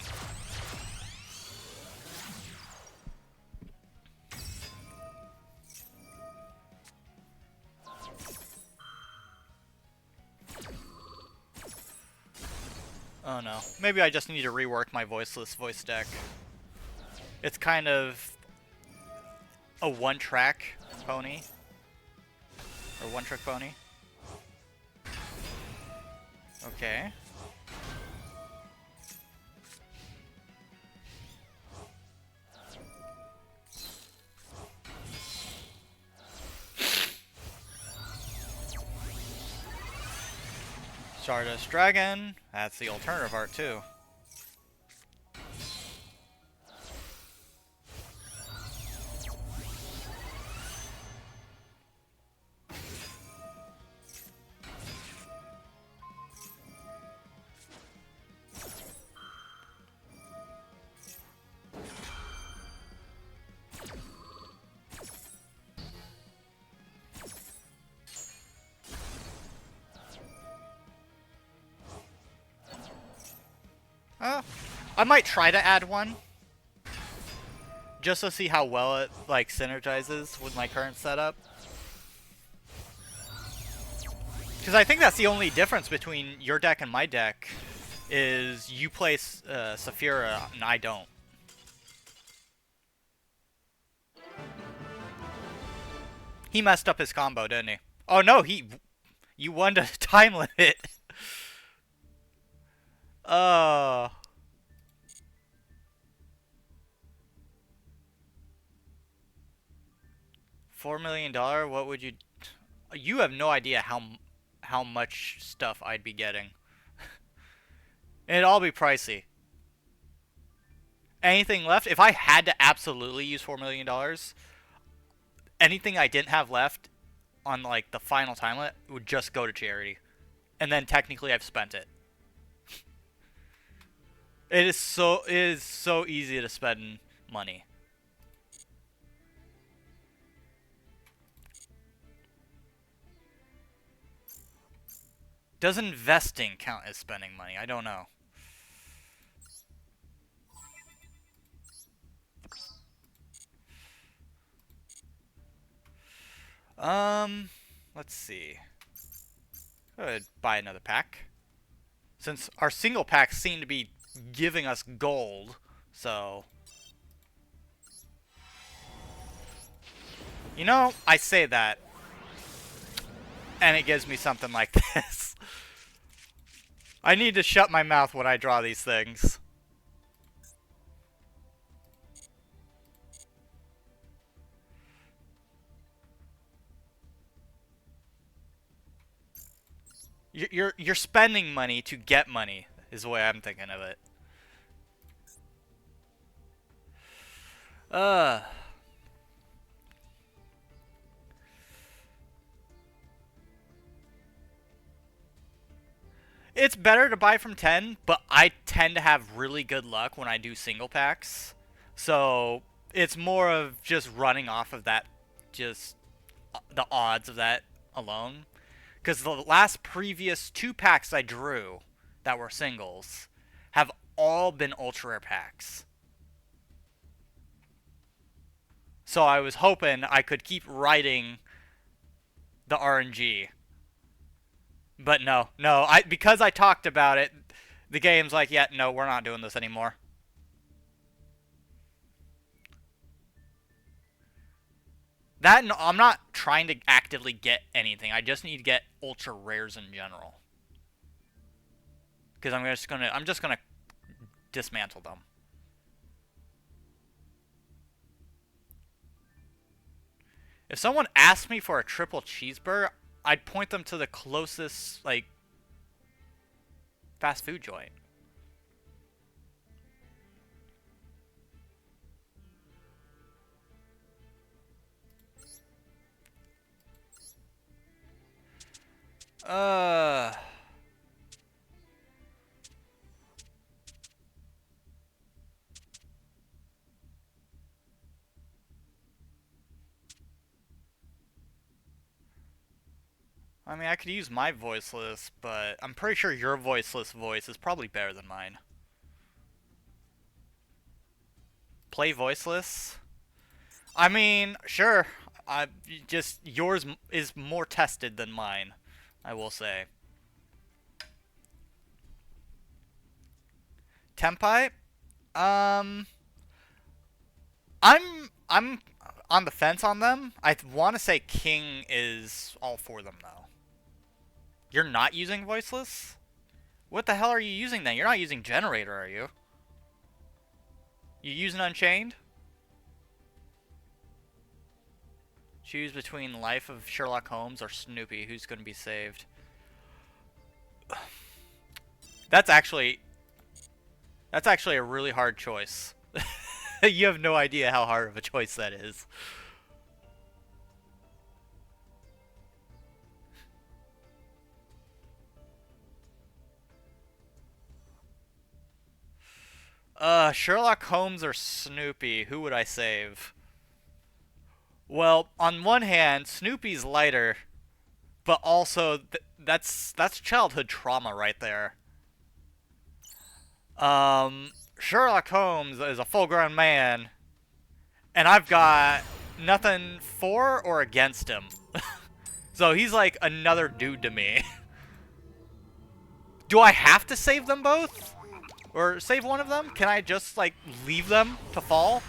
Oh no. Maybe I just need to rework my voiceless voice deck. It's kind of a one-track pony. Or one-trick pony. Okay. Stardust Dragon. That's the alternative art too. I might try to add one. Just to see how well it, like, synergizes with my current setup. Because I think that's the only difference between your deck and my deck, is you play Saphira and I don't. He messed up his combo, didn't he? Oh no, you won the time limit. Oh. $4 million? What would you... You have no idea how much stuff I'd be getting. And it'd all be pricey. Anything left? If I had to absolutely use $4 million, anything I didn't have left on, like, the final time limit would just go to charity. And then technically I've spent it. It is so easy to spend money. Does investing count as spending money? I don't know. Let's see. Could buy another pack. Since our single packs seem to be giving us gold, so... You know, I say that, and it gives me something like this. I need to shut my mouth when I draw these things. You're spending money to get money, is the way I'm thinking of it. It's better to buy from 10, but I tend to have really good luck when I do single packs. So it's more of just running off of that, just the odds of that alone. Because the last previous 2 packs I drew that were singles have all been ultra rare packs. So I was hoping I could keep writing the RNG. But no, because I talked about it, the game's like, yeah, no, we're not doing this anymore. That, I'm not trying to actively get anything. I just need to get ultra rares in general. Because I'm just gonna dismantle them. If someone asked me for a triple cheeseburger, I'd point them to the closest, like, fast food joint. I mean, I could use my voiceless, but I'm pretty sure your voiceless voice is probably better than mine. Play voiceless? I mean, sure. I just yours is more tested than mine, I will say. Tempai? Um, I'm on the fence on them. I want to say King is all for them though. You're not using voiceless? What the hell are you using then? You're not using generator, are you? You using Unchained? Choose between Life of Sherlock Holmes or Snoopy. Who's going to be saved? That's actually a really hard choice. You have no idea how hard of a choice that is. Sherlock Holmes or Snoopy? Who would I save? Well, on one hand, Snoopy's lighter, but also that's childhood trauma right there. Sherlock Holmes is a full-grown man, and I've got nothing for or against him. So he's like another dude to me. Do I have to save them both? Or save one of them? Can I just, like, leave them to fall?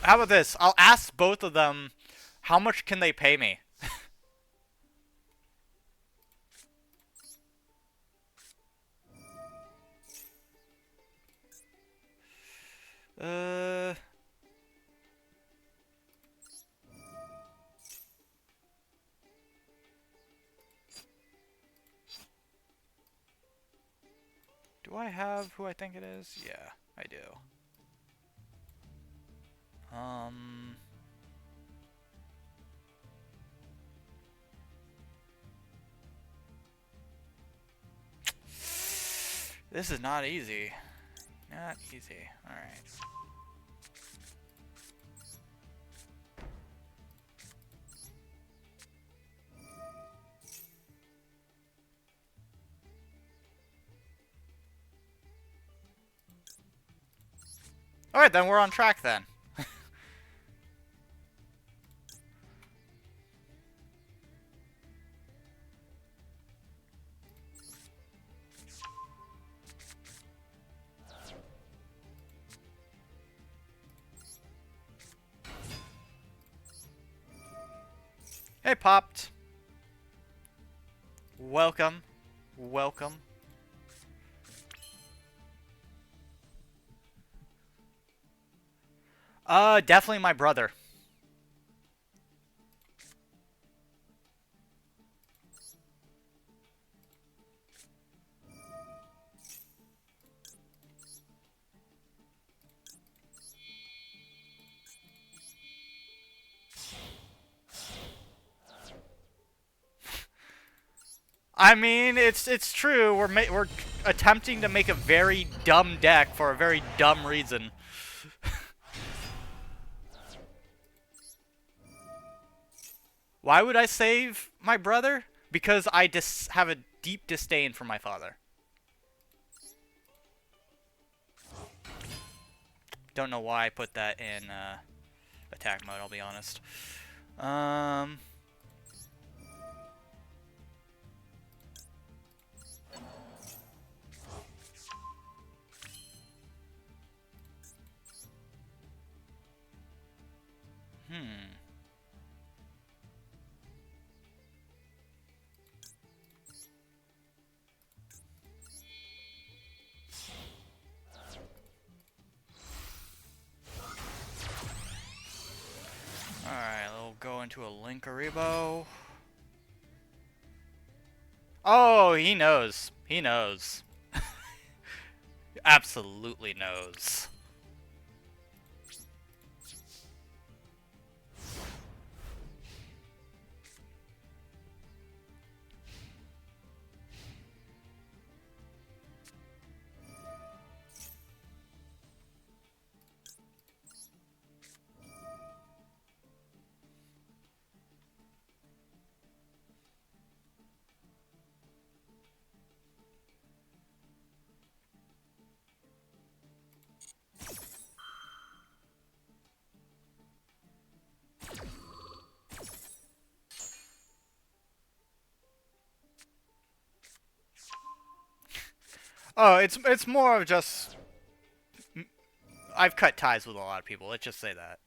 How about this? I'll ask both of them, how much can they pay me? uh... Do I have who I think it is? Yeah, I do. This is not easy. Not easy. Alright. Alright, then we're on track then. Hey, Popped. Welcome. Welcome. Definitely my brother. I mean, it's true. We're attempting to make a very dumb deck for a very dumb reason. Why would I save my brother? Because I have a deep disdain for my father. Don't know why I put that in attack mode, I'll be honest. Alright, we'll go into a Linkaribo. Oh, he knows. He knows. Absolutely knows. Oh, it's more of just I've cut ties with a lot of people. Let's just say that.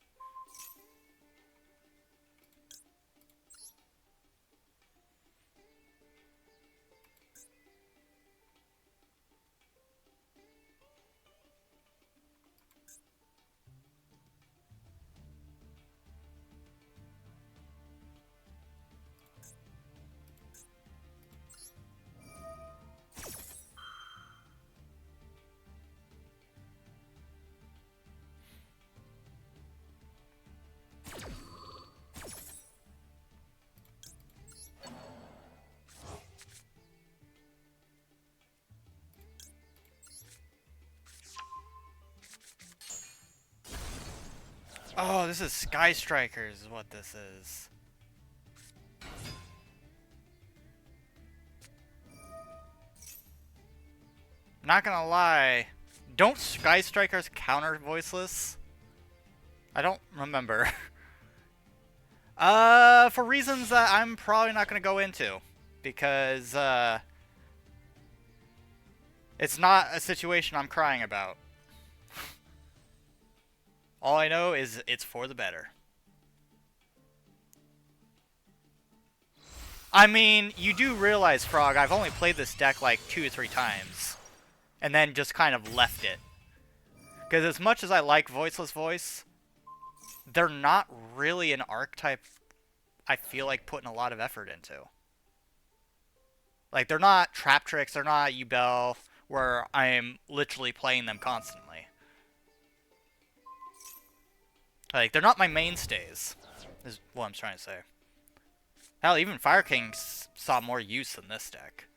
Oh, this is Sky Strikers is what this is. Not gonna lie. Don't Sky Strikers counter voiceless? I don't remember. For reasons that I'm probably not gonna go into. Because, it's not a situation I'm crying about. All I know is it's for the better. I mean, you do realize, Frog, I've only played this deck like 2 or 3 times. And then just kind of left it. Because as much as I like Voiceless Voice, they're not really an archetype I feel like putting a lot of effort into. Like, they're not Trap Tricks, they're not Yubel, where I'm literally playing them constantly. Like, they're not my mainstays, is what I'm trying to say. Hell, even Fire King saw more use in this deck.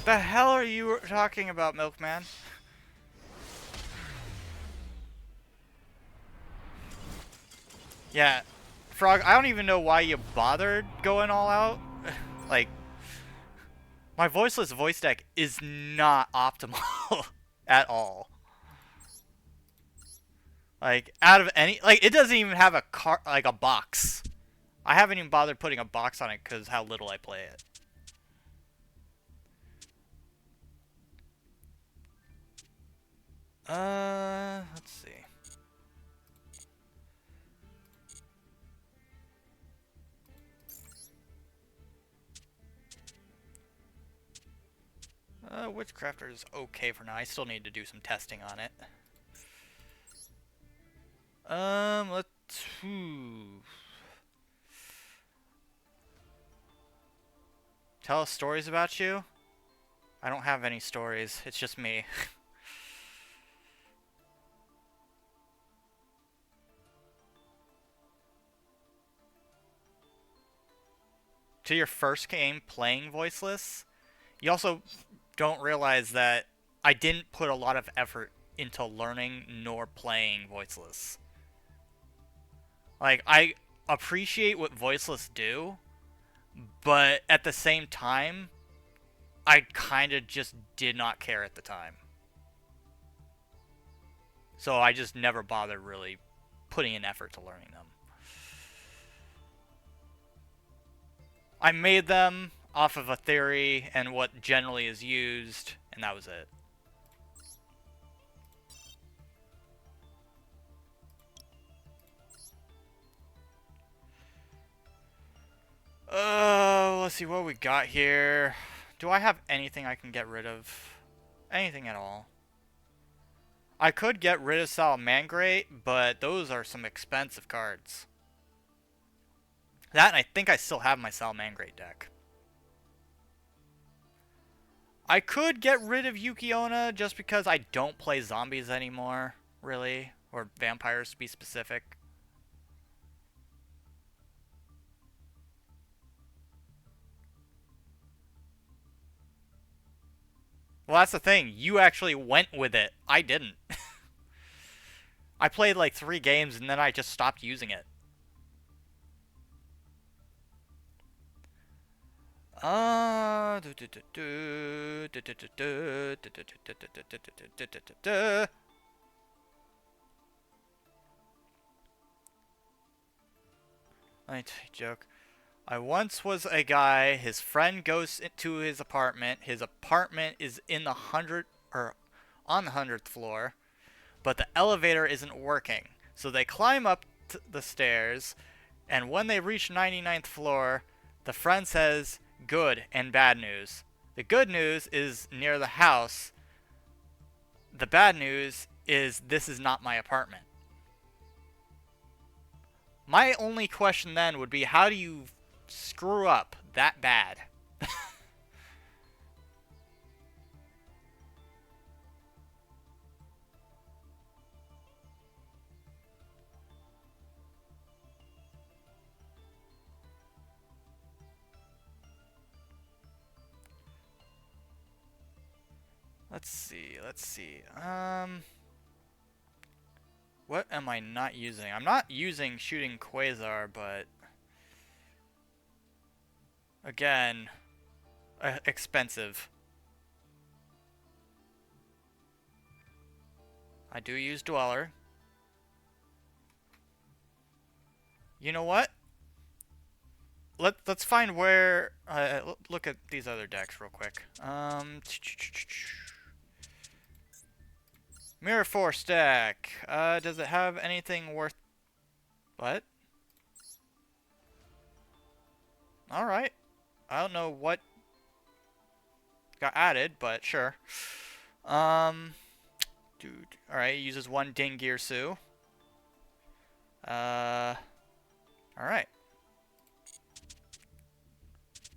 The hell are you talking about, Milkman? Yeah, Frog, I don't even know why you bothered going all out. Like, my voiceless voice deck is not optimal at all. Like, out of any, like, it doesn't even have a like a box. I haven't even bothered putting a box on it because how little I play it. Let's see. Witchcrafter is okay for now. I still need to do some testing on it. Let's... Tell us stories about you? I don't have any stories. It's just me. To your first game playing voiceless, you also don't realize that I didn't put a lot of effort into learning nor playing voiceless. Like, I appreciate what voiceless do, but at the same time, I kind of just did not care at the time. So I just never bothered really putting in effort to learning them. I made them off of a theory and what generally is used, and that was it. Let's see what we got here. Do I have anything I can get rid of? Anything at all? I could get rid of Salamangreat, but those are some expensive cards. That, and I think I still have my Salamangreat deck. I could get rid of Yukiona just because I don't play zombies anymore, really. Or vampires, to be specific. Well, that's the thing. You actually went with it. I didn't. I played like 3 games and then I just stopped using it. I joke. I once was a guy. His friend goes into his apartment. His apartment is in the on the 100th floor, but the elevator isn't working. So they climb up the stairs, and when they reach 99th floor, the friend says, "Good and bad news." The good news is near the house. The bad news is this is not my apartment. My only question then would be, how do you screw up that bad? Let's see. What am I not using? I'm not using Shooting Quasar, but again, expensive. I do use Dweller. You know what? Let's find where. Look at these other decks real quick. Mirror Force deck. Does it have anything worth? What? All right. I don't know what got added, but sure. Dude. All right. It uses 1 Dingirsu. All right.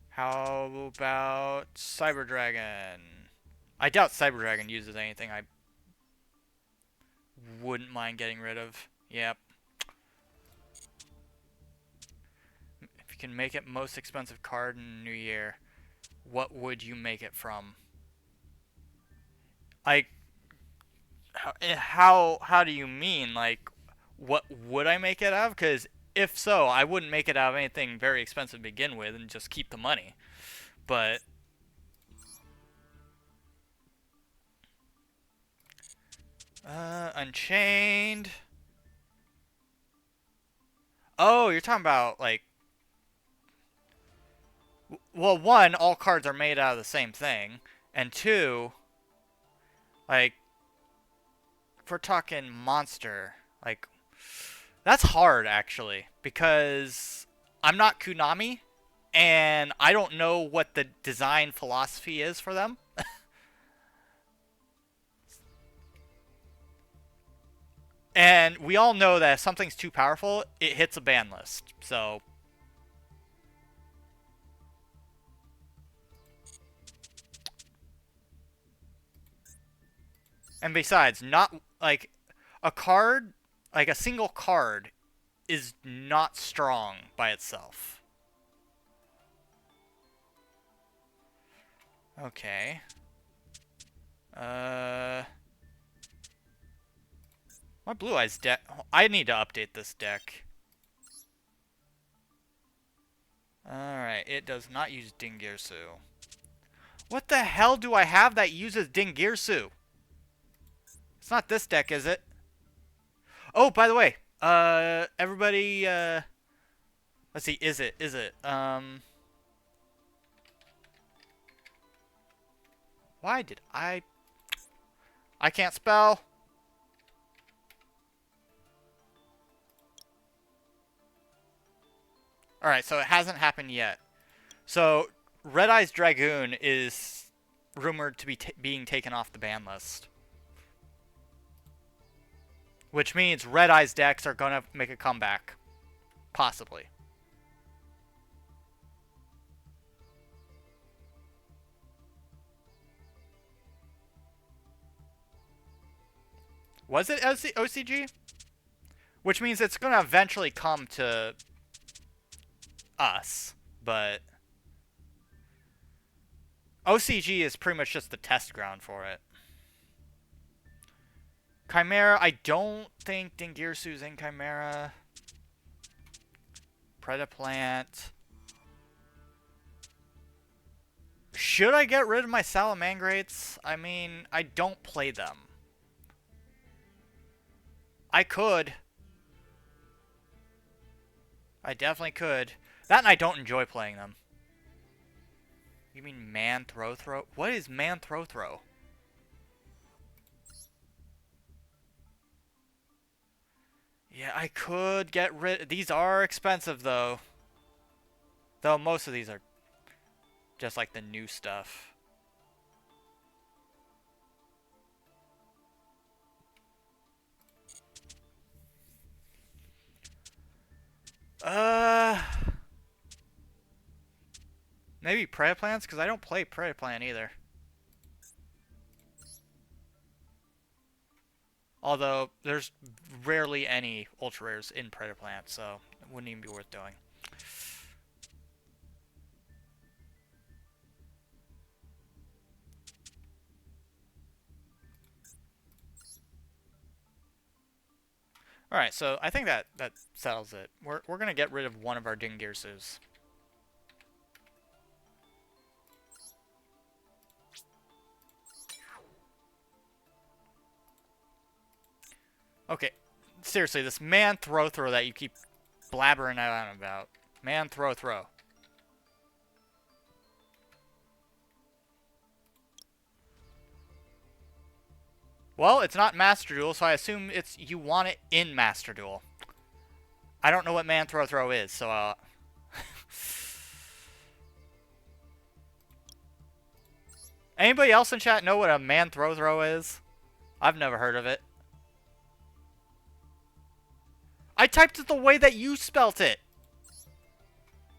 How about Cyber Dragon? I doubt Cyber Dragon uses anything I wouldn't mind getting rid of. Yep. If you can make it most expensive card in New Year, what would you make it from? Like, how do you mean? Like, what would I make it out of? Because if so, I wouldn't make it out of anything very expensive to begin with and just keep the money. But Unchained. Oh, you're talking about like, well, one, all cards are made out of the same thing, and two, like, if we're talking monster, like, that's hard actually because I'm not Konami, and I don't know what the design philosophy is for them. And we all know that if something's too powerful, it hits a ban list. So, and besides, not like a card, like a single card is not strong by itself. Okay. My Blue Eyes deck. I need to update this deck. Alright, it does not use Dingirsu. What the hell do I have that uses Dingirsu? It's not this deck, is it? Oh, by the way, everybody, let's see, is it? Why did I can't spell. Alright, so it hasn't happened yet. So, Red Eyes Dragoon is rumored to be being taken off the ban list. Which means Red Eyes decks are gonna make a comeback. Possibly. Was it OCG? Which means it's gonna eventually come to us, but OCG is pretty much just the test ground for it. Chimera, I don't think Dingirsu's in Chimera. Predaplant. Should I get rid of my Salamangrates? I mean, I don't play them. I could. I definitely could. That and I don't enjoy playing them. You mean Man Throw Throw? What is Man Throw Throw? Yeah, I could get rid... These are expensive, though. Though most of these are just like the new stuff. Maybe Predaplants? Because I don't play Predaplant either. Although, there's rarely any ultra rares in Predaplant, so it wouldn't even be worth doing. Alright, so I think that settles it. We're going to get rid of one of our Dingirsus. Okay, seriously, this Man Throw that you keep blabbering on about. Man Throw. Well, it's not Master Duel, so I assume it's you want it in Master Duel. I don't know what Man Throw is, so Anybody else in chat know what a Man Throw is? I've never heard of it. I typed it the way that you spelt it.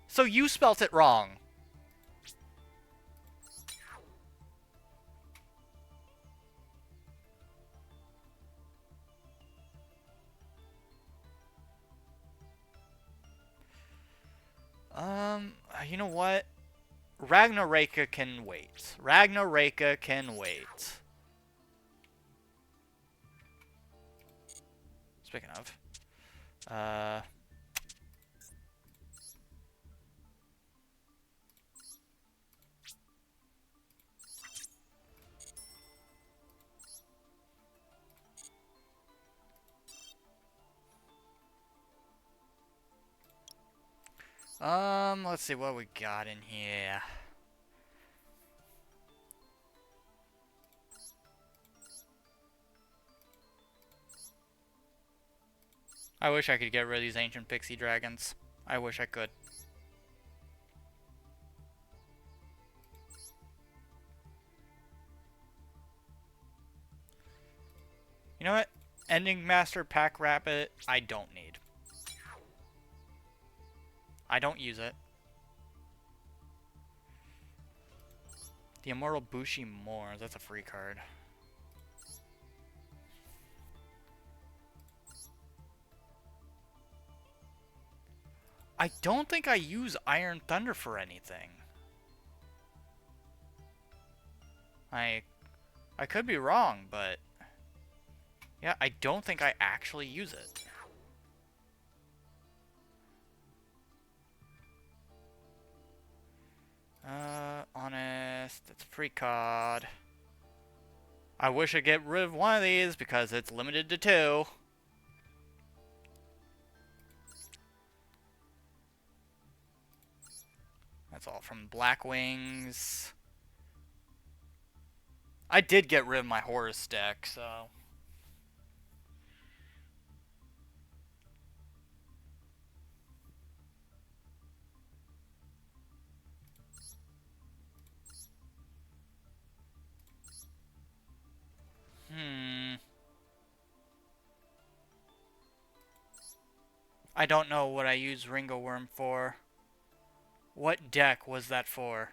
So you spelt it wrong. You know what? Ragnaraka can wait. Ragnaraka can wait. Speaking of. Let's see what we got in here. I wish I could get rid of these ancient pixie dragons. I wish I could. You know what? Ending Master Pack Rabbit, I don't need. I don't use it. The Immortal Bushi Moors, that's a free card. I don't think I use Iron Thunder for anything. I could be wrong, but yeah, I don't think I actually use it. Honest, it's a free card. I wish I'd get rid of one of these because it's limited to 2. That's all from Black Wings. I did get rid of my Horus deck, so... I don't know what I used Ringo Worm for. What deck was that for?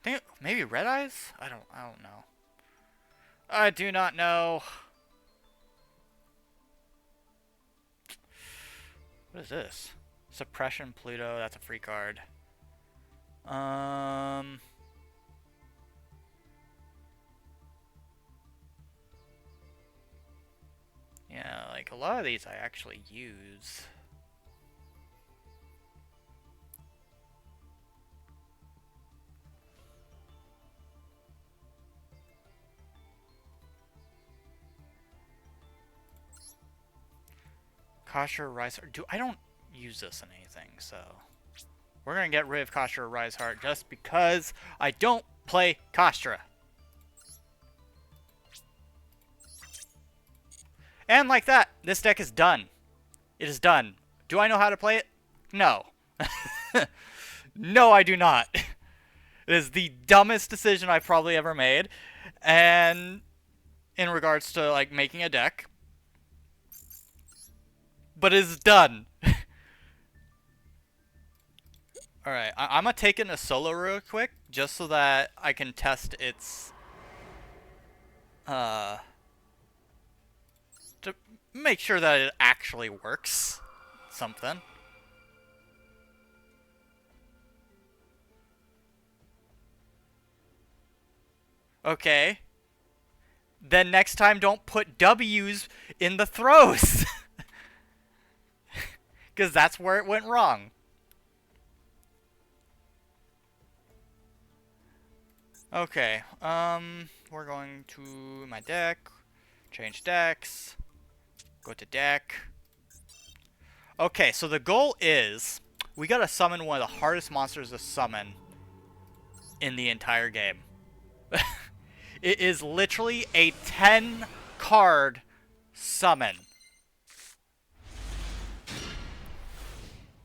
Think maybe Red Eyes? I don't know. I do not know. What is this? Suppression Pluto, that's a free card. Yeah, like a lot of these I actually use. Kosher Rise Heart. I don't use this in anything, so we're gonna get rid of Kosher Rise Heart just because I don't play Kostra. And like that, this deck is done. It is done. Do I know how to play it? No. No, I do not. It is the dumbest decision I've probably ever made. And in regards to like making a deck. But it's done. Alright, I'm gonna take in a solo real quick, just so that I can test its to make sure that it actually works. Something. Okay. Then next time don't put W's in the throws. Because that's where it went wrong. Okay, we're going to my deck, change decks, go to deck. Okay, so the goal is, we gotta summon one of the hardest monsters to summon in the entire game. It is literally a 10 card summon.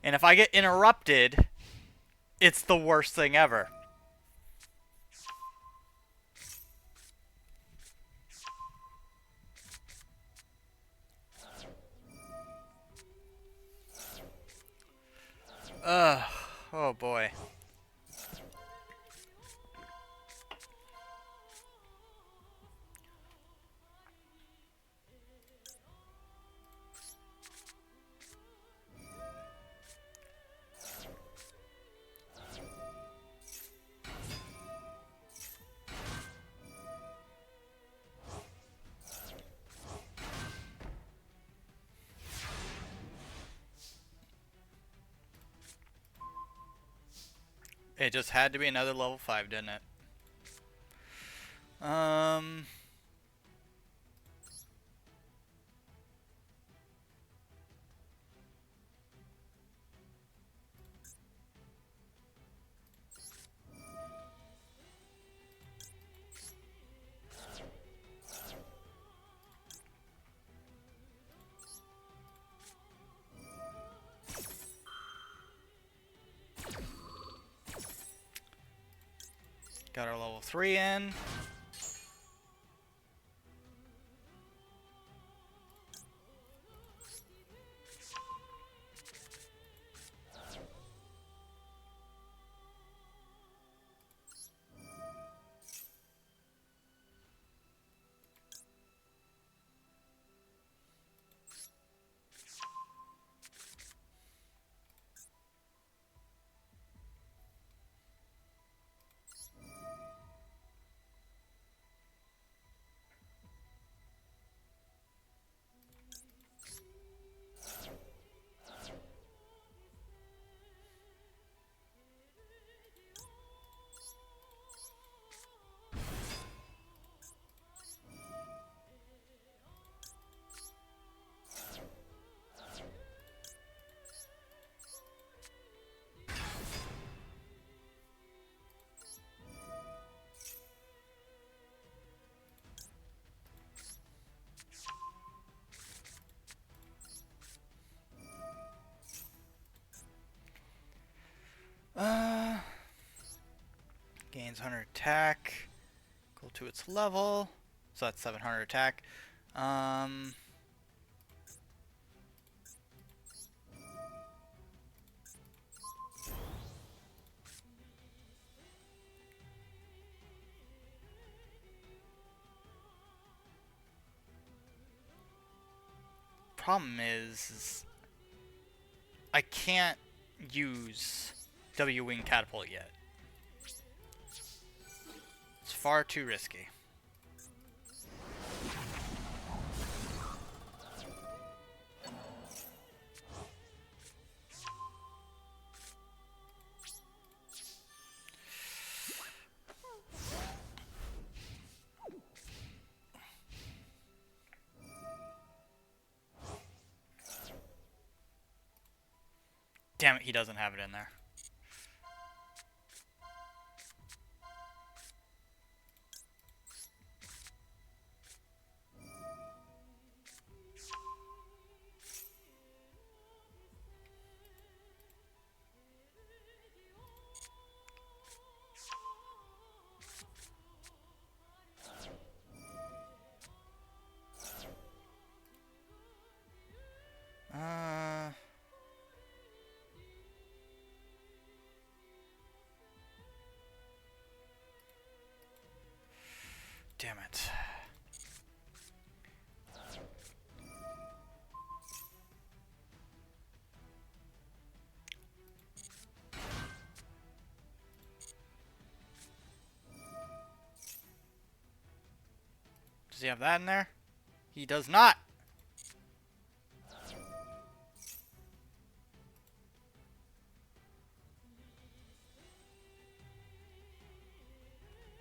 And if I get interrupted, it's the worst thing ever. Oh boy. It just had to be another level 5, didn't it? Got our level 3 in. Gains 100 attack. Equal to its level. So that's 700 attack. problem is I can't use W-Wing Catapult yet. It's far too risky. Damn it, he doesn't have it in there. Damn it. Does he have that in there? He does not.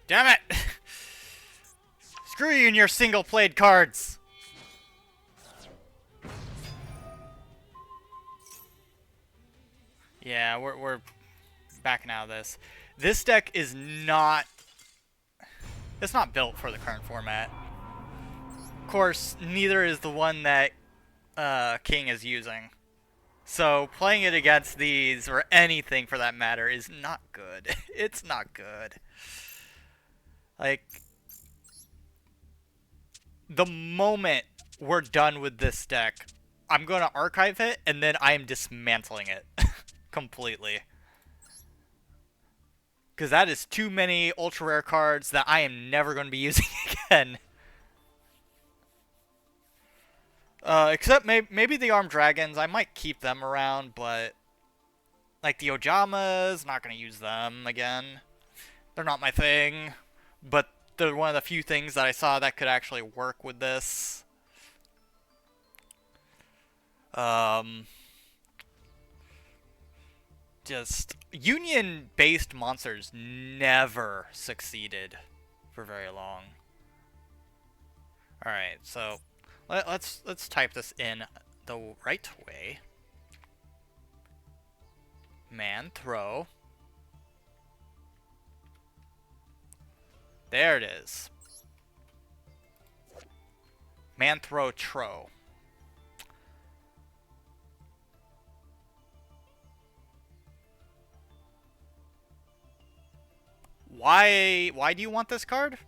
Damn it! Screw you and your single-played cards! Yeah, we're backing out of this. This deck is not... It's not built for the current format. Of course, neither is the one that King is using. So, playing it against these, or anything for that matter, is not good. It's not good. Like... The moment we're done with this deck, I'm going to archive it, and then I am dismantling it. Completely. Because that is too many ultra rare cards that I am never going to be using again. Except maybe the Armed Dragons. I might keep them around, but... Like the Ojamas, not going to use them again. They're not my thing. But they're one of the few things that I saw that could actually work with this. Just Union-based monsters never succeeded for very long. All right, so let's type this in the right way. Man throw. There it is. Man throw tro. Why do you want this card?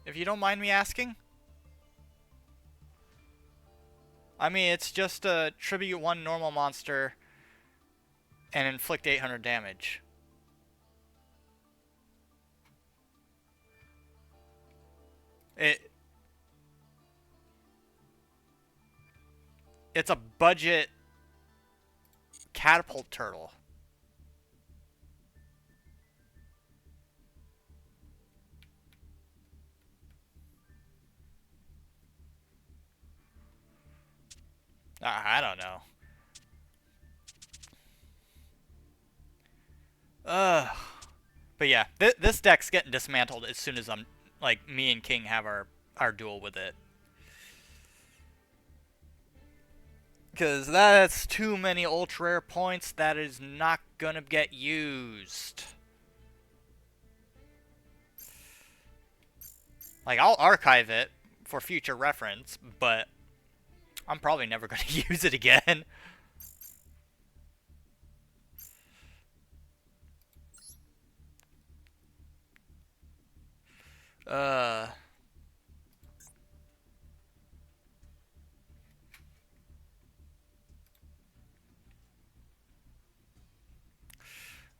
If you don't mind me asking. I mean, it's just a tribute 1 normal monster and inflict 800 damage. It's a budget catapult turtle. I don't know. But yeah, this deck's getting dismantled as soon as me and King have our duel with it. Because that's too many ultra rare points that is not gonna get used. Like, I'll archive it for future reference, but I'm probably never gonna use it again.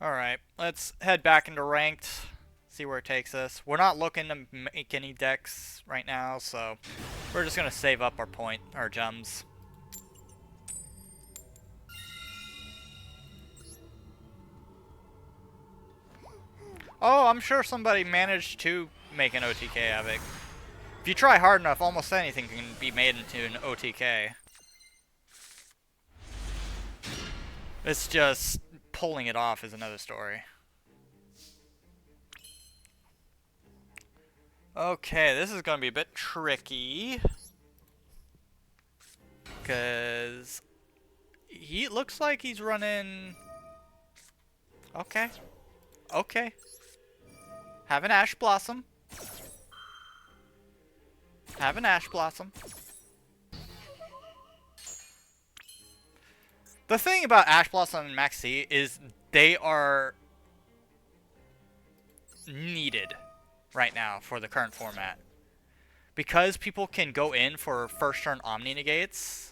Alright, let's head back into ranked, see where it takes us. We're not looking to make any decks right now, so We're just gonna save up our gems. Oh, I'm sure somebody managed to make an OTK Havoc. If you try hard enough, almost anything can be made into an OTK. It's just pulling it off is another story. Okay, this is gonna be a bit tricky. Because he looks like he's running... Okay. Okay. Have an Ash Blossom. Have an Ash Blossom. The thing about Ash Blossom and Max C is they are needed right now for the current format. Because people can go in for first turn Omni Negates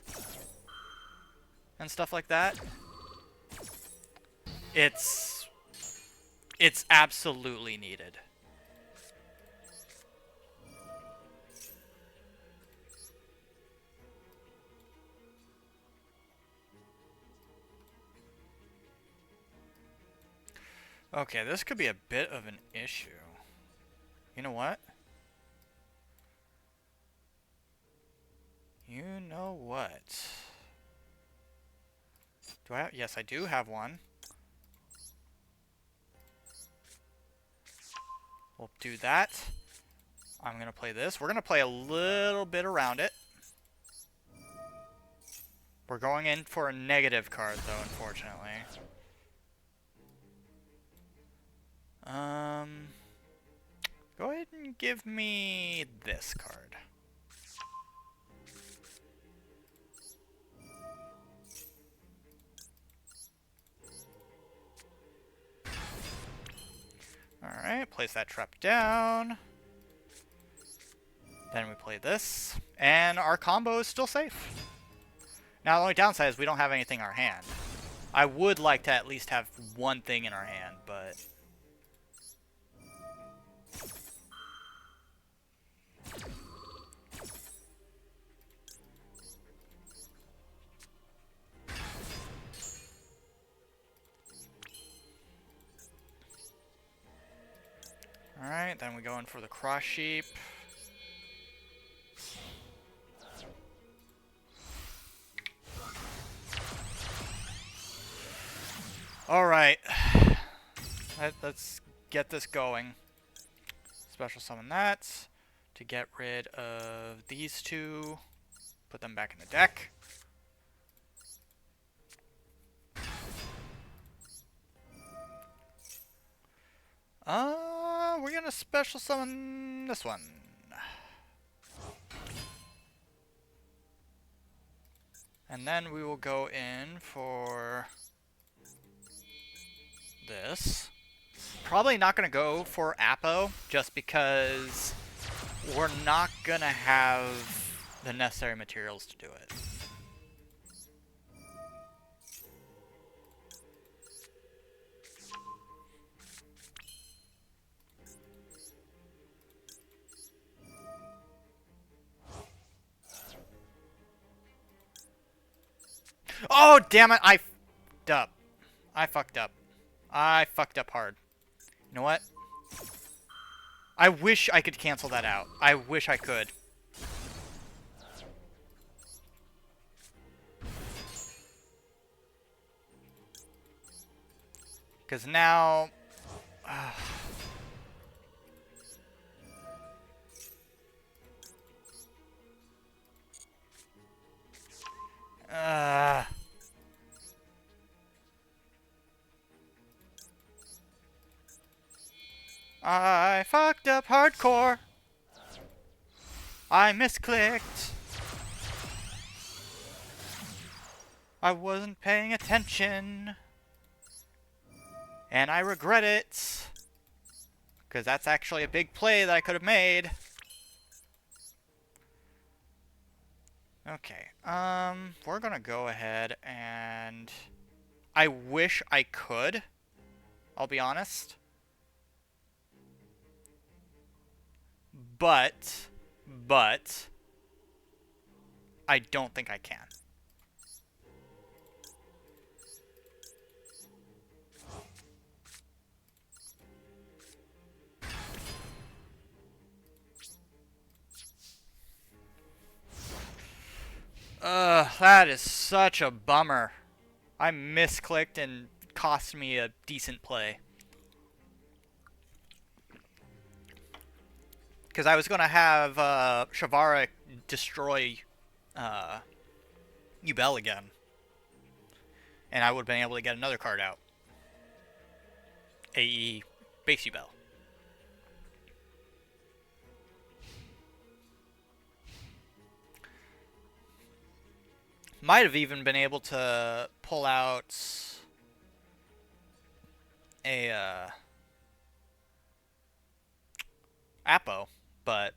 and stuff like that, it's absolutely needed. Okay, this could be a bit of an issue. You know what? You know what? Do I have? Yes, I do have one. We'll do that. I'm going to play this. We're going to play a little bit around it. We're going in for a negative card, though, unfortunately. Go ahead and give me this card. Alright, place that trap down. Then we play this, and our combo is still safe. Now, the only downside is we don't have anything in our hand. I would like to at least have one thing in our hand, but... Alright, then we go in for the Cross Sheep. Alright. Let's get this going. Special summon that to get rid of these two. Put them back in the deck. We're gonna special summon this one. And then we will go in for this. Probably not gonna go for Apo, just because we're not gonna have the necessary materials to do it. Oh, damn it! I fucked up. I fucked up. I fucked up hard. You know what? I wish I could cancel that out. I wish I could. Because now... I fucked up hardcore. I misclicked. I wasn't paying attention. And I regret it. Because that's actually a big play that I could have made. Okay, we're gonna go ahead and... I wish I could, I'll be honest. But, I don't think I can. That is such a bummer. I misclicked and cost me a decent play. Because I was going to have Shavara destroy Ubel again. And I would have been able to get another card out. AE base Ubel. Might have even been able to pull out a Apo, but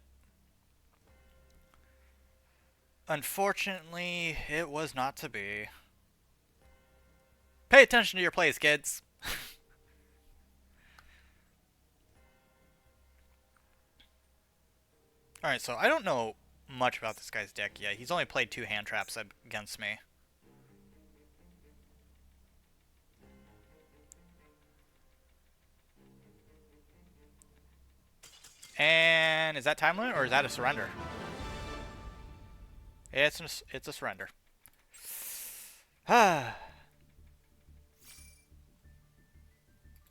unfortunately it was not to be. Pay attention to your plays, kids. Alright, so I don't know much about this guy's deck yet. He's only played 2 hand traps against me. And is that time limit or is that a surrender? It's a surrender. Ah.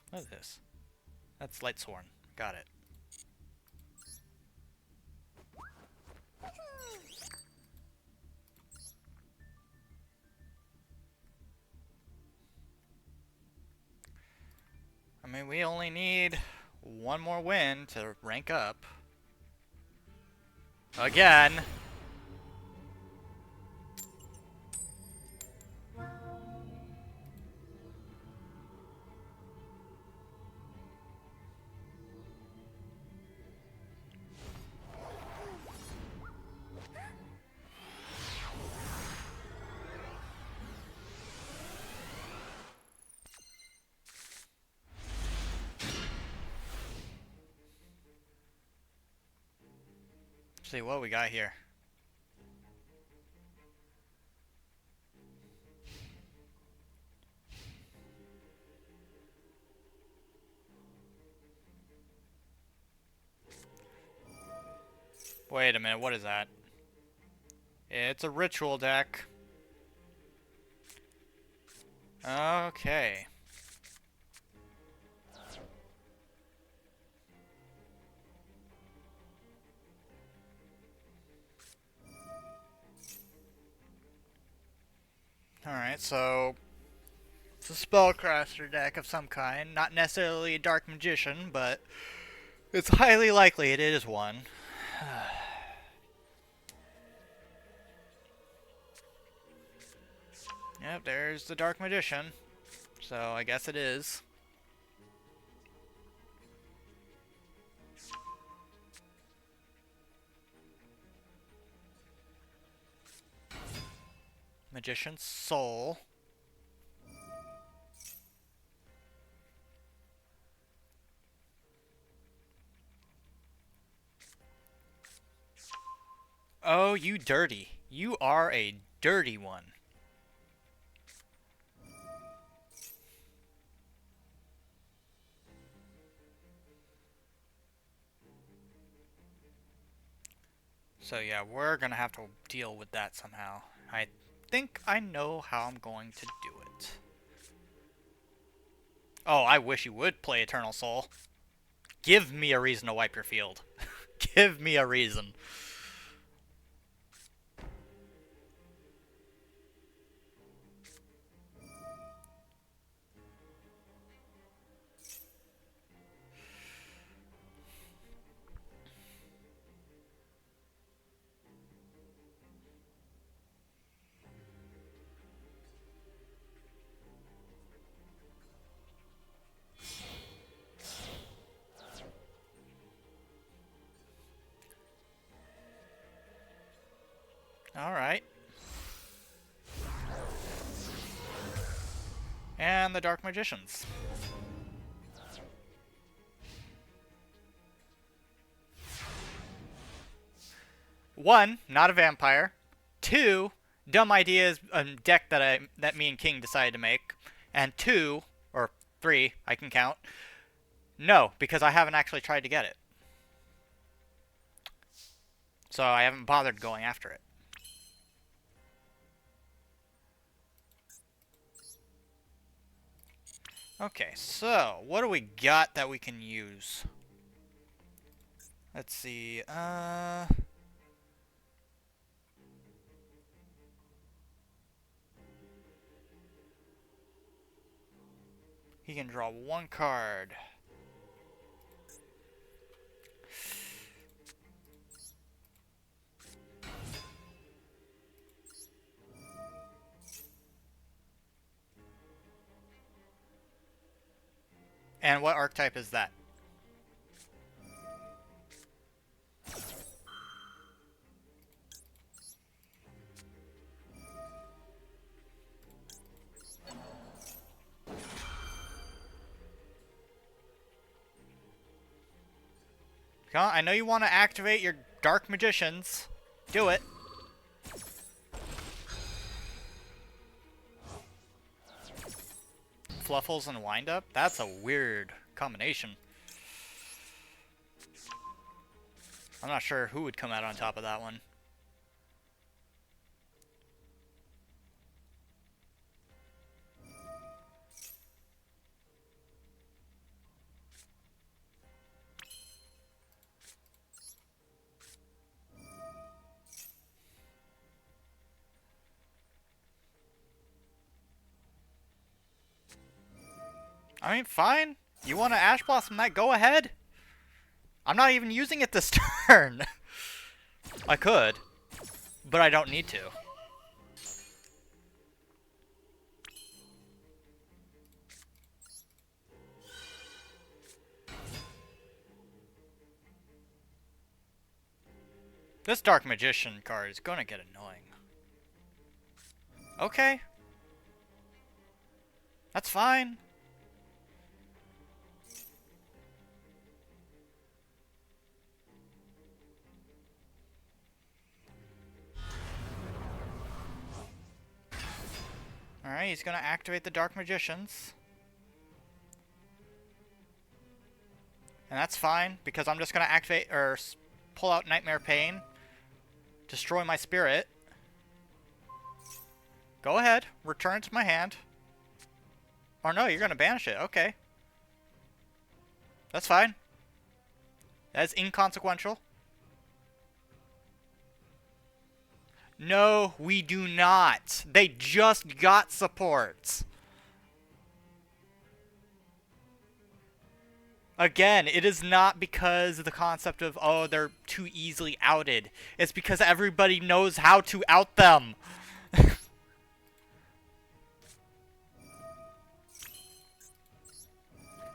What is this? That's Lightsworn. Got it. I mean, we only need one more win to rank up. Again. Let's see what we got here. Wait a minute, what is that? It's a ritual deck. Okay. Alright, so it's a spellcaster deck of some kind. Not necessarily a dark magician, but it's highly likely it is one. Yep, there's the dark magician. So I guess it is. Magician's Soul. Oh, you dirty. You are a dirty one. So yeah, we're gonna have to deal with that somehow. I think I know how I'm going to do it. Oh, I wish you would play Eternal Soul. Give me a reason to wipe your field. Give me a reason. Alright. And the Dark Magicians. One, not a vampire. 2, dumb idea is a deck that me and King decided to make. And 2, or 3, I can count. No, because I haven't actually tried to get it. So I haven't bothered going after it. Okay, so what do we got that we can use? Let's see. He can draw 1 card. And what archetype is that? I know you want to activate your Dark Magicians. Do it. Fluffles and Windup? That's a weird combination. I'm not sure who would come out on top of that one. I mean, fine. You want to Ash Blossom that? Go ahead. I'm not even using it this turn. I could, but I don't need to. This Dark Magician card is gonna get annoying. Okay. That's fine. Alright, he's gonna activate the Dark Magicians. And that's fine, because I'm just gonna activate, or pull out Nightmare Pain. Destroy my spirit. Go ahead, return it to my hand. Or no, you're gonna banish it, okay. That's fine. That is inconsequential. No, we do not. They just got supports. Again, it is not because of the concept of, oh, they're too easily outed. It's because everybody knows how to out them.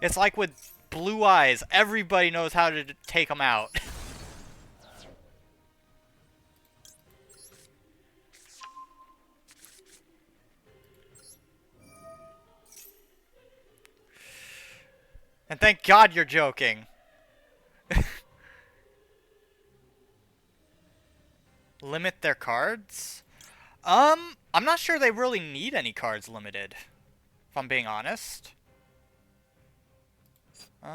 It's like with Blue Eyes. Everybody knows how to take them out. And thank God you're joking. Limit their cards? I'm not sure they really need any cards limited, if I'm being honest. You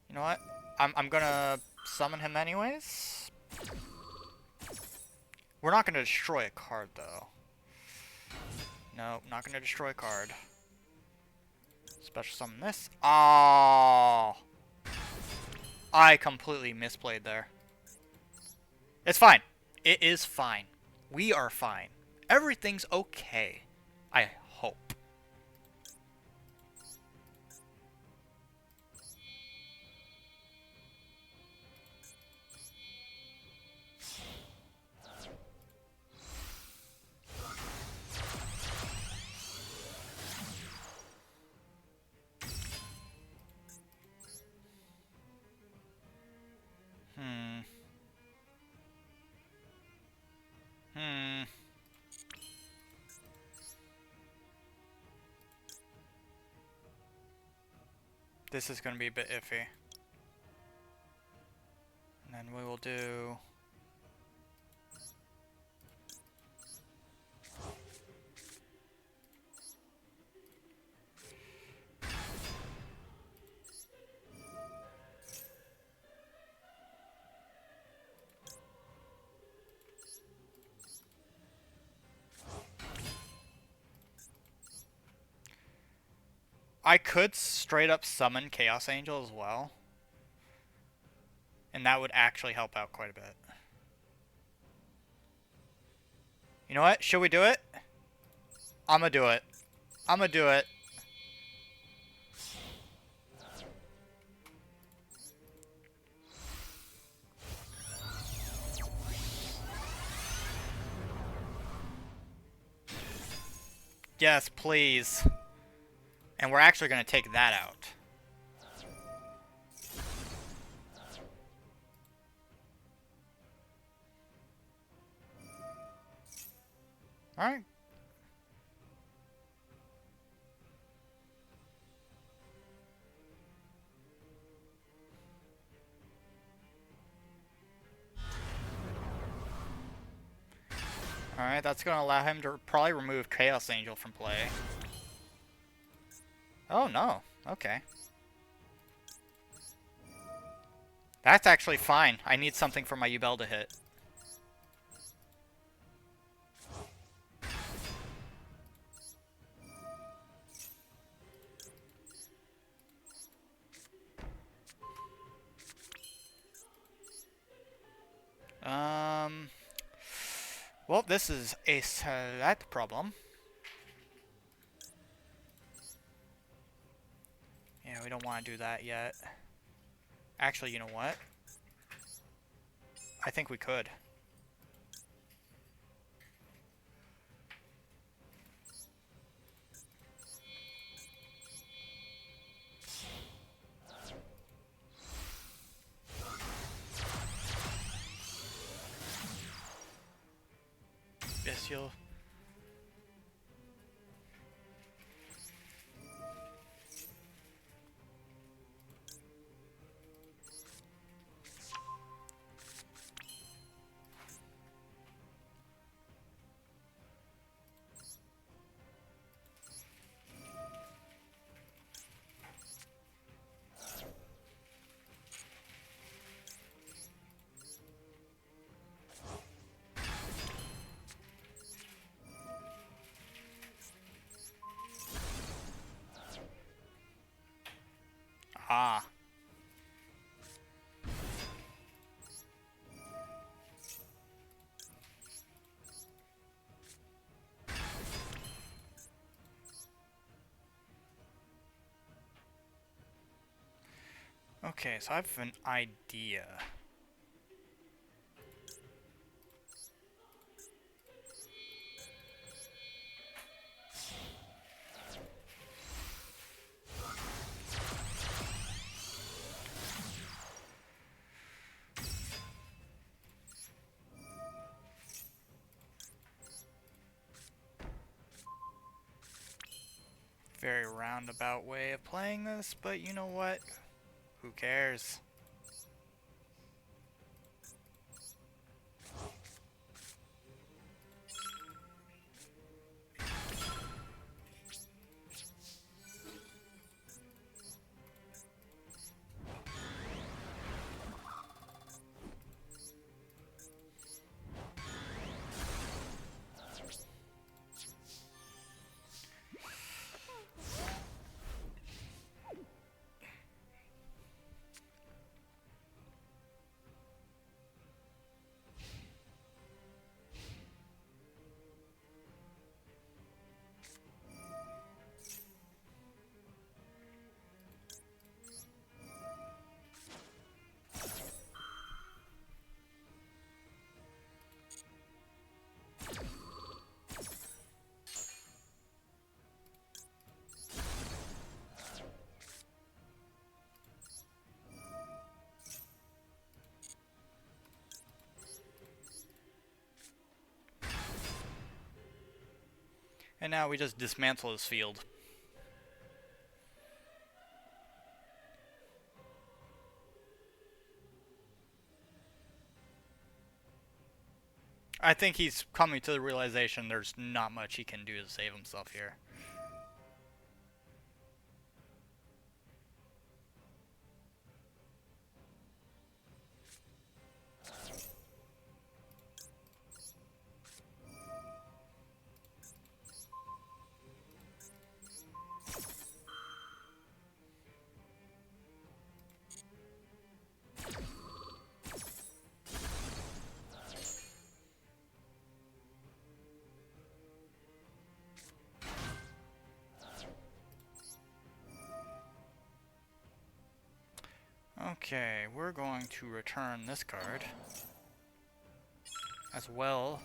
know what? I'm gonna summon him anyways. We're not gonna destroy a card, though. No, not gonna destroy a card. Special summon this. Oh, I completely misplayed there. It's fine. It is fine. We are fine. Everything's okay. I hope. This is going to be a bit iffy. And then we will do... I could straight up summon Chaos Angel as well. And that would actually help out quite a bit. You know what? Should we do it? I'm gonna do it. I'm gonna do it. Yes, please. And we're actually gonna take that out. Alright. Alright, that's gonna allow him to probably remove Chaos Angel from play. Oh no. Okay. That's actually fine. I need something for my Yubel to hit. Well, this is a slight problem. Yeah, we don't want to do that yet. Actually, you know what? I think we could. Yes, you'll... Ah. Okay, so I have an idea. Very roundabout way of playing this, but you know what? Who cares? And now we just dismantle his field. I think he's coming to the realization there's not much he can do to save himself here. Okay, we're going to return this card as well.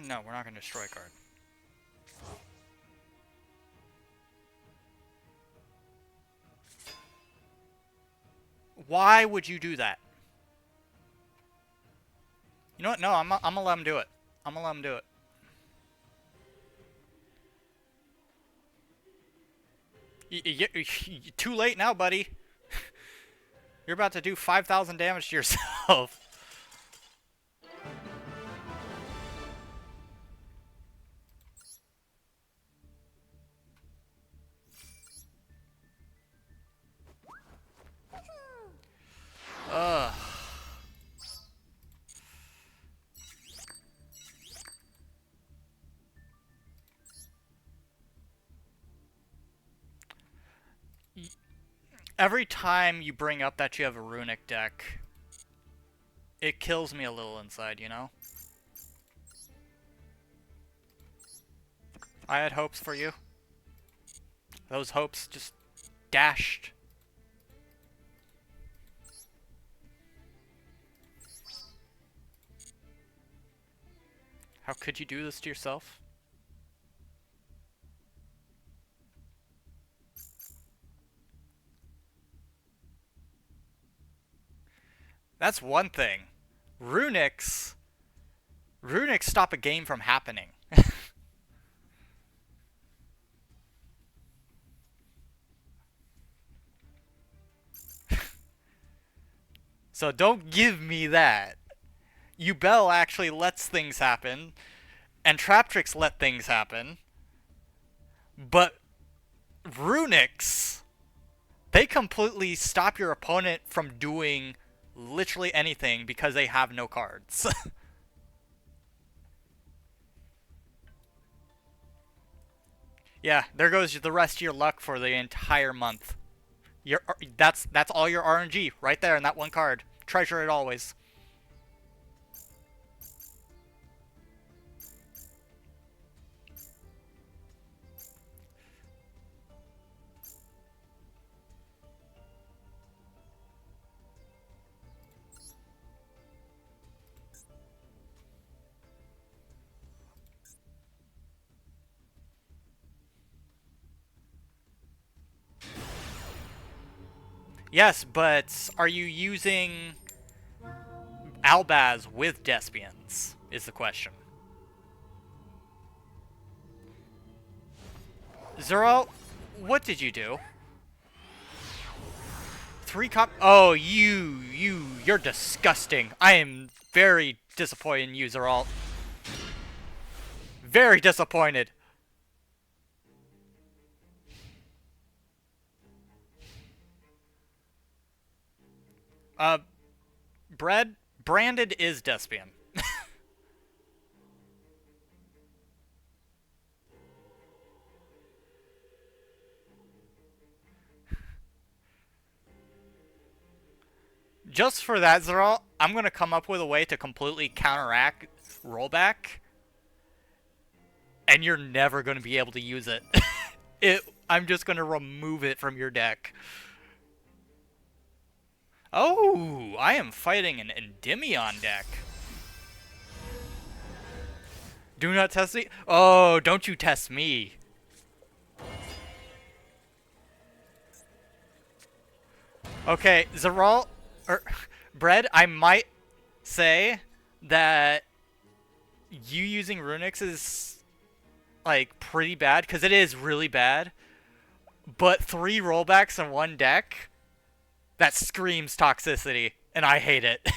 No, we're not going to destroy a card. Why would you do that? You know what? No, I'm gonna let him do it. I'm gonna let him do it. Too late now, buddy. You're about to do 5,000 damage to yourself. Ugh. Every time you bring up that you have a runic deck, it kills me a little inside, you know? I had hopes for you. Those hopes just dashed. How could you do this to yourself? That's one thing. Runics stop a game from happening. So don't give me that. Ubel actually lets things happen, and Traptrix let things happen. But Runics, they completely stop your opponent from doing literally anything because they have no cards. Yeah, there goes the rest of your luck for the entire month. That's all your RNG right there in that one card. Treasure it always. Yes, but are you using Albaz with Despians, is the question. Zero, what did you do? 3 cop. Oh, you're disgusting. I am very disappointed in you, Zeralt. Very disappointed. Branded is Despian. Just for that, Zeralt, I'm gonna come up with a way to completely counteract rollback, and you're never gonna be able to use it. I'm just gonna remove it from your deck. Oh, I am fighting an Endymion deck. Do not test me. Oh, don't you test me. Okay, Zeralt, Bread, I might say that you using Runics is, like, pretty bad, because it is really bad. But 3 rollbacks in one deck, that screams toxicity, and I hate it.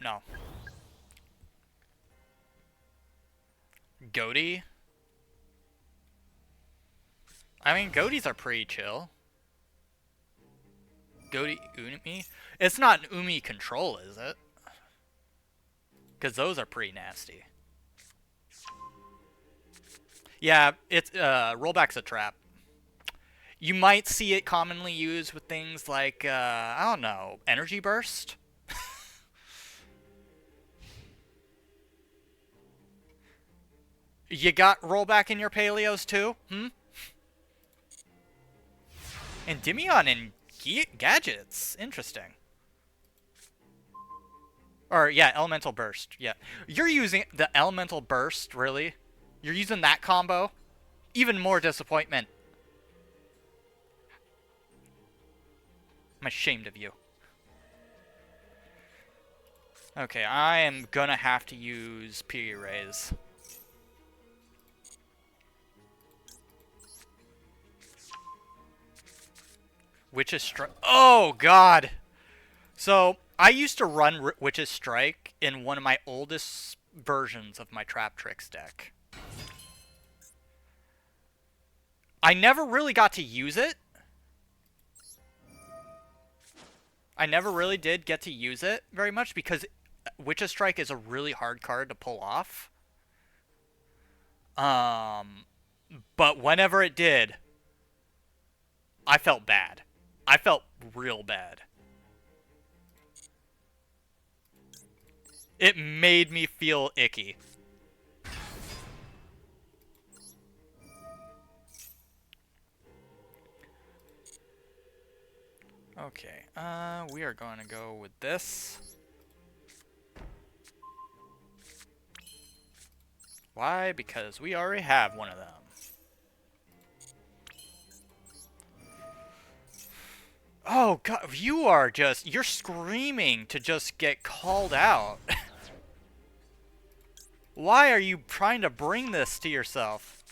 No. Goatee? I mean, Goatees are pretty chill. Goatee Umi? It's not an Umi control, is it? Because those are pretty nasty. Yeah, it's rollback's a trap. You might see it commonly used with things like I don't know, energy burst. You got rollback in your paleos too? Endymion and gadgets. Interesting. Or, yeah, elemental burst. Yeah. You're using the elemental burst, really? You're using that combo? Even more disappointment. I'm ashamed of you. Okay, I am gonna have to use P Rays. Witch's Strike. Oh, God! So, I used to run Witch's Strike in one of my oldest versions of my Trap Tricks deck. I never really got to use it. I never really did get to use it very much because Witch's Strike is a really hard card to pull off. But whenever it did, I felt bad. I felt real bad. It made me feel icky. Okay, we are going to go with this. Why? Because we already have one of them. Oh, God, you're screaming to just get called out. Why are you trying to bring this to yourself?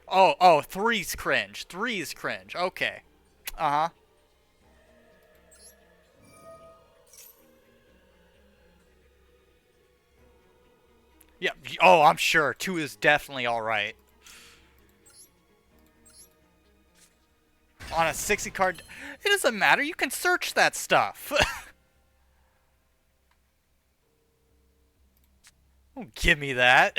Oh, three's cringe. Three's cringe. Okay. Uh-huh. Yeah, oh, I'm sure. 2 is definitely alright. On a 60 card... It doesn't matter, you can search that stuff. Don't give me that.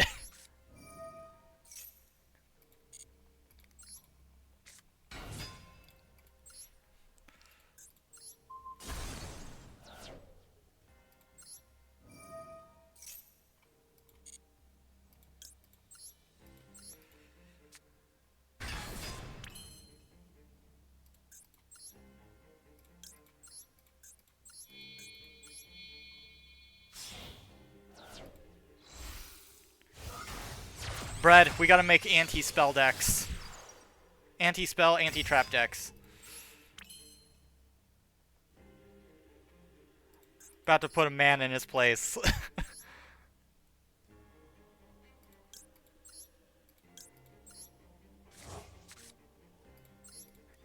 Bread, we gotta make anti-spell decks. Anti-spell, anti-trap decks. About to put a man in his place.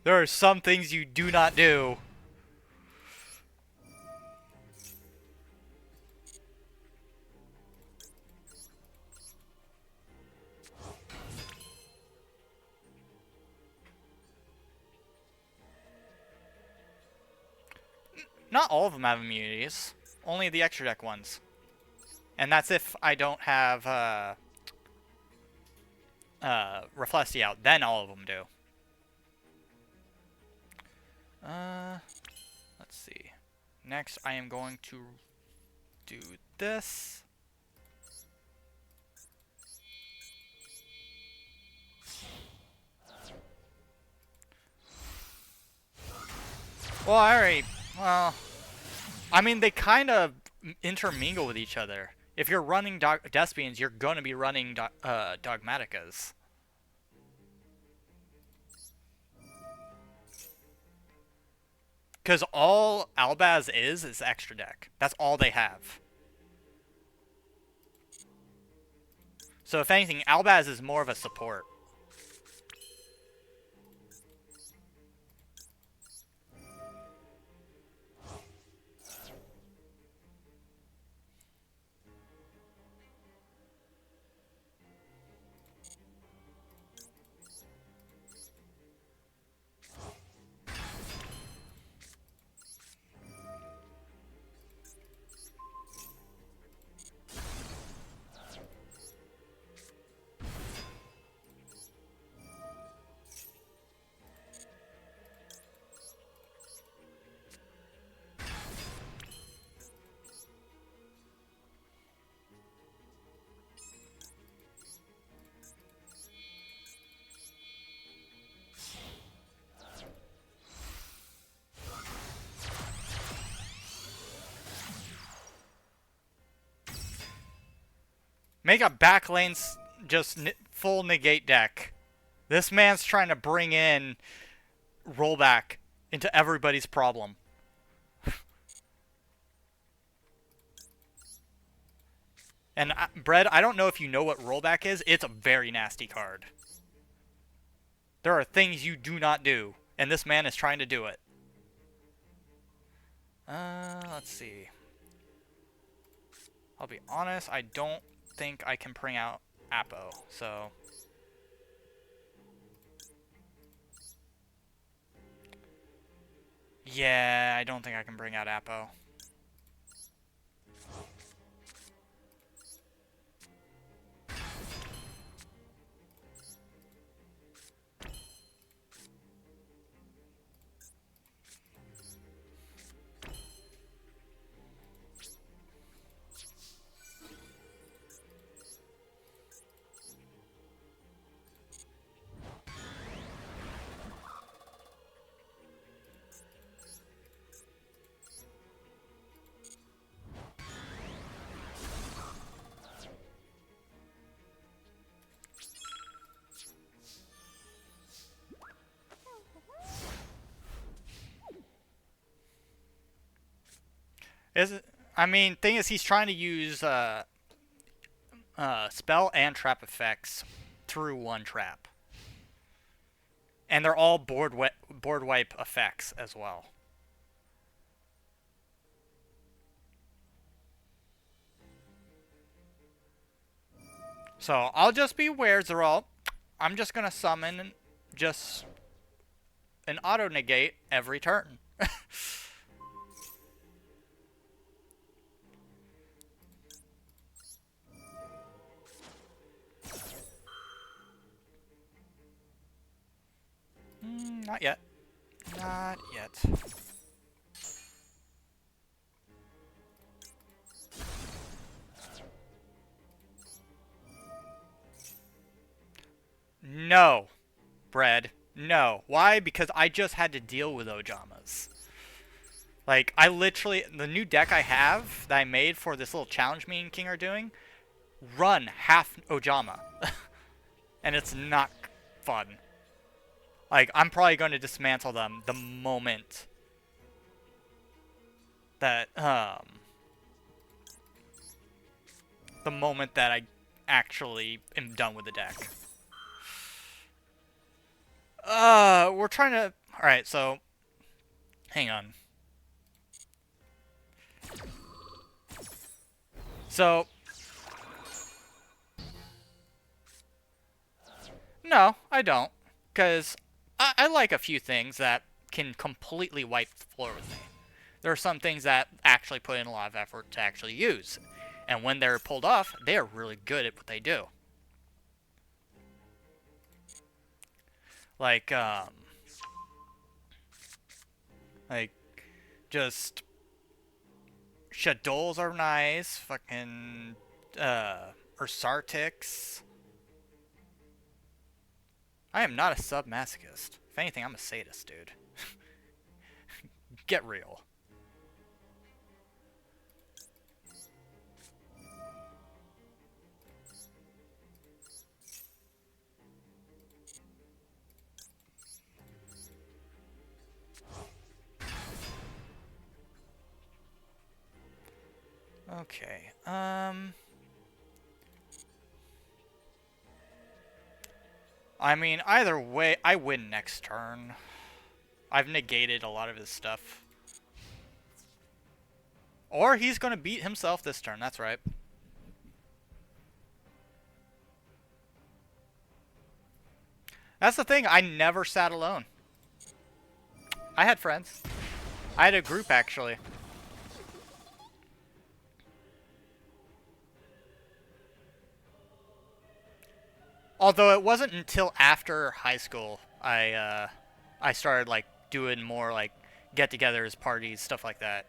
There are some things you do not do. Not all of them have immunities. Only the extra deck ones. And that's if I don't have, Reflesty out. Then all of them do. Let's see. Next, I am going to do this. Well, well, I mean, they kind of intermingle with each other. If you're running Despians, you're going to be running Dogmaticas. Because all Albaz is extra deck. That's all they have. So if anything, Albaz is more of a support. Make a backlane just full negate deck. This man's trying to bring in rollback into everybody's problem. And Bread, I don't know if you know what rollback is. It's a very nasty card. There are things you do not do, and this man is trying to do it. Let's see. I'll be honest, I don't think I can bring out Apo, so... Yeah, I don't think I can bring out Apo. I mean, thing is, he's trying to use spell and trap effects through one trap, and they're all board wipe effects as well. So I'll just be aware, Zeralt. I'm just gonna summon just an auto negate every turn. Not yet. Not yet. No. Bread. No. Why? Because I just had to deal with Ojamas. Like, I literally... The new deck I have that I made for this little challenge me and King are doing, run half Ojama. And it's not fun. Like, I'm probably going to dismantle them the moment that, I actually am done with the deck. We're trying to... Alright, so... Hang on. So... No, I don't. Because... I like a few things that can completely wipe the floor with me. There are some things that actually put in a lot of effort to actually use. And when they're pulled off, they are really good at what they do. Like, just... Shadows are nice. Fucking, Ursartix. I am not a sub-masochist. If anything, I'm a sadist, dude. Get real. Okay, I mean, either way, I win next turn. I've negated a lot of his stuff. Or he's gonna beat himself this turn, that's right. That's the thing, I never sat alone. I had friends. I had a group, actually. Although it wasn't until after high school I started like doing more like get-togethers, parties, stuff like that.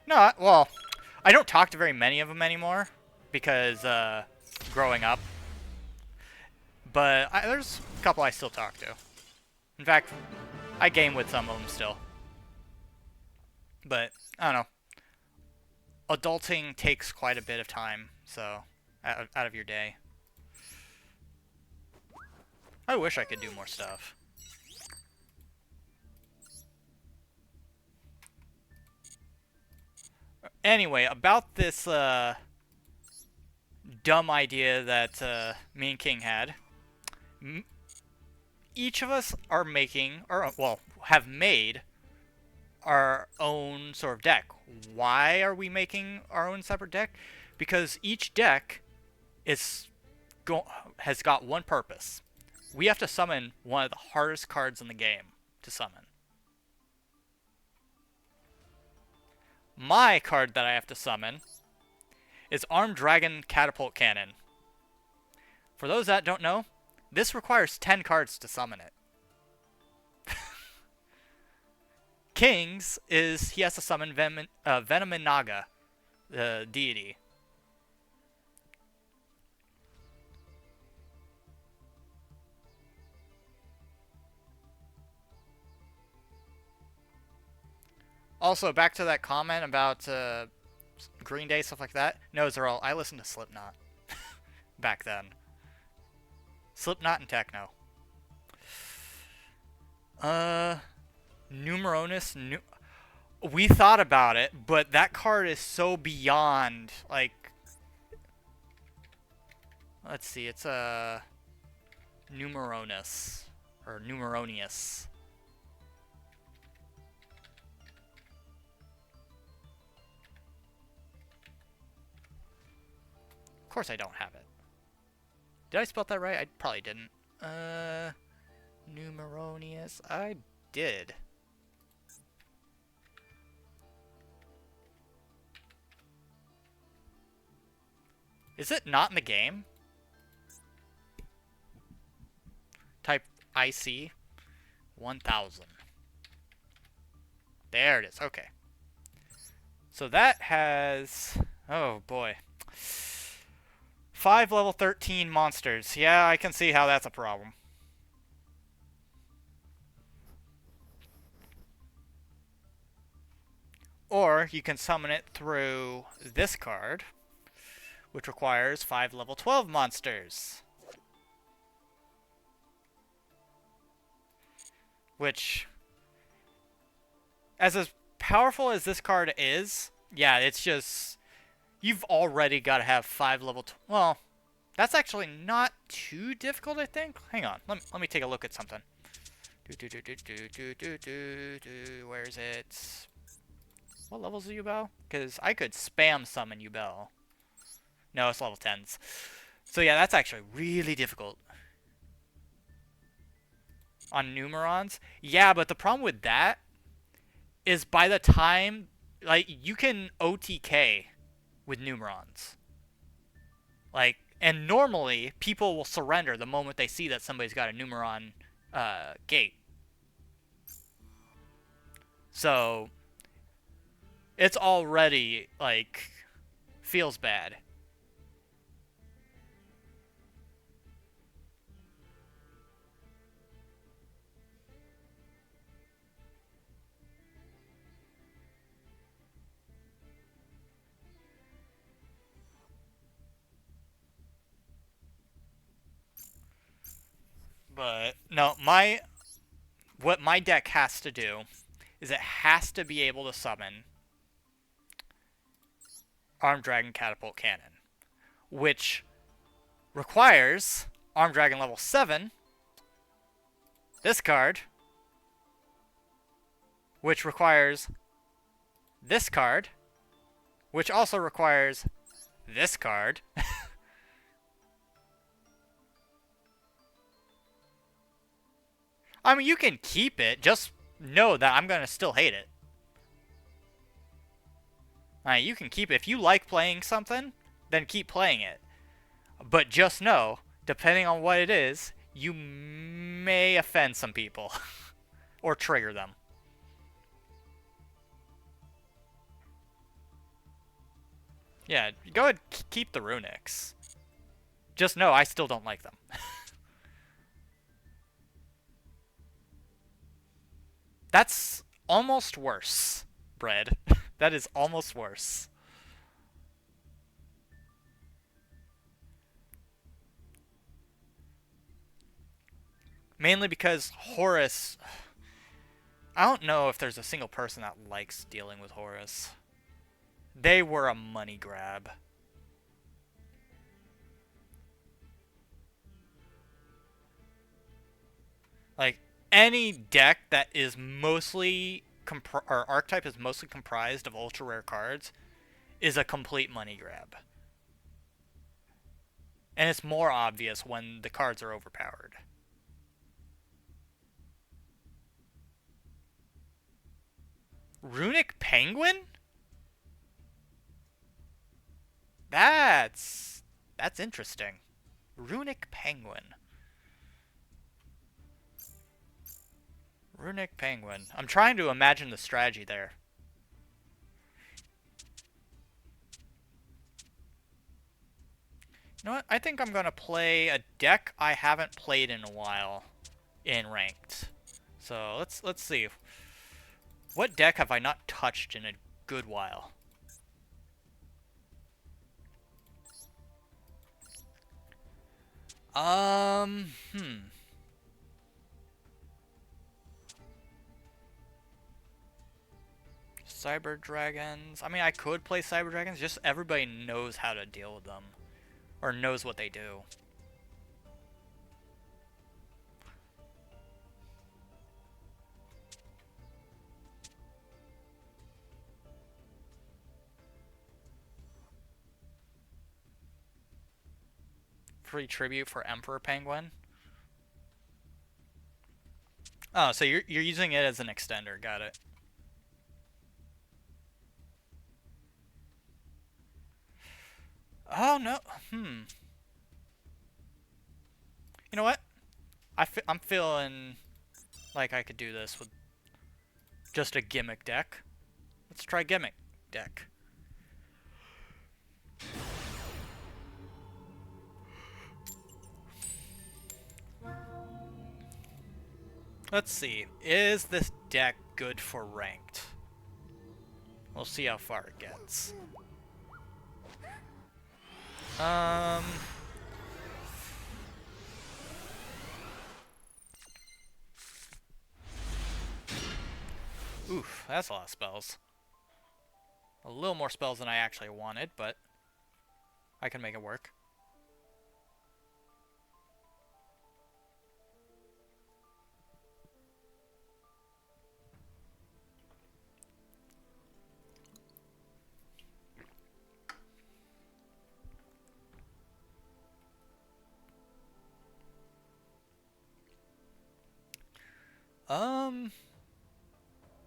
No, well, I don't talk to very many of them anymore because growing up. But there's a couple I still talk to. In fact, I game with some of them still. But I don't know. adulting takes quite a bit of time, so out of your day. I wish I could do more stuff. Anyway, about this dumb idea that me and King had. Each of us are making, or well, have made our own sort of deck. Why are we making our own separate deck? Because each deck is has got one purpose. We have to summon one of the hardest cards in the game to summon. My card that I have to summon is Armed Dragon Catapult Cannon. For those that don't know, this requires 10 cards to summon it. King's is he has to summon Venom and Naga, the deity. Also, back to that comment about Green Day, stuff like that. No, Zerl, I listened to Slipknot back then. Slipknot and techno. Numeronis. We thought about it, but that card is so beyond, like... Let's see, it's a... Numeronis. Or Numeronius. Of course I don't have it. Did I spell that right? I probably didn't. Numeronius. I did. Is it not in the game? Type IC 1000. There it is. Okay. So that has... Oh, boy. 5 level 13 monsters. Yeah, I can see how that's a problem. Or you can summon it through this card, which requires 5 level 12 monsters. Which, as powerful as this card is, yeah, it's just... You've already got to have 5 level... Well, that's actually not too difficult, I think. Hang on. Let me take a look at something. Where is it? What levels are Yubel? Because I could spam summon Yubel. No, it's level 10s. So yeah, that's actually really difficult. On Numerons? Yeah, but the problem with that is by the time... Like, you can OTK with Numerons. Like, and normally, people will surrender the moment they see that somebody's got a Numeron gate. So, it's already, like, feels bad. But, no, what my deck has to do is it has to be able to summon Armed Dragon Catapult Cannon, which requires Armed Dragon level 7, this card, which requires this card, which also requires this card. I mean, you can keep it, just know that I'm going to still hate it. Alright, you can keep it. If you like playing something, then keep playing it. But just know, depending on what it is, you may offend some people. Or trigger them. Yeah, go ahead, keep the runics. Just know, I still don't like them. That's almost worse, Bread. That is almost worse. Mainly because Horus... I don't know if there's a single person that likes dealing with Horus. They were a money grab. Like, any deck that is mostly... or archetype is mostly comprised of ultra rare cards is a complete money grab. And it's more obvious when the cards are overpowered. Runic Penguin? That's interesting. Runic Penguin. Runic Penguin. I'm trying to imagine the strategy there. You know what? I think I'm going to play a deck I haven't played in a while in ranked. So let's see. What deck have I not touched in a good while? Cyber Dragons. I mean, I could play Cyber Dragons, just everybody knows how to deal with them. Or knows what they do. Free tribute for Emperor Penguin. Oh, so you're using it as an extender. Got it. Oh, no. You know what? I'm feeling like I could do this with just a gimmick deck. Let's try gimmick deck. Let's see. Is this deck good for ranked? We'll see how far it gets. Oof, that's a lot of spells. A little more spells than I actually wanted, but I can make it work.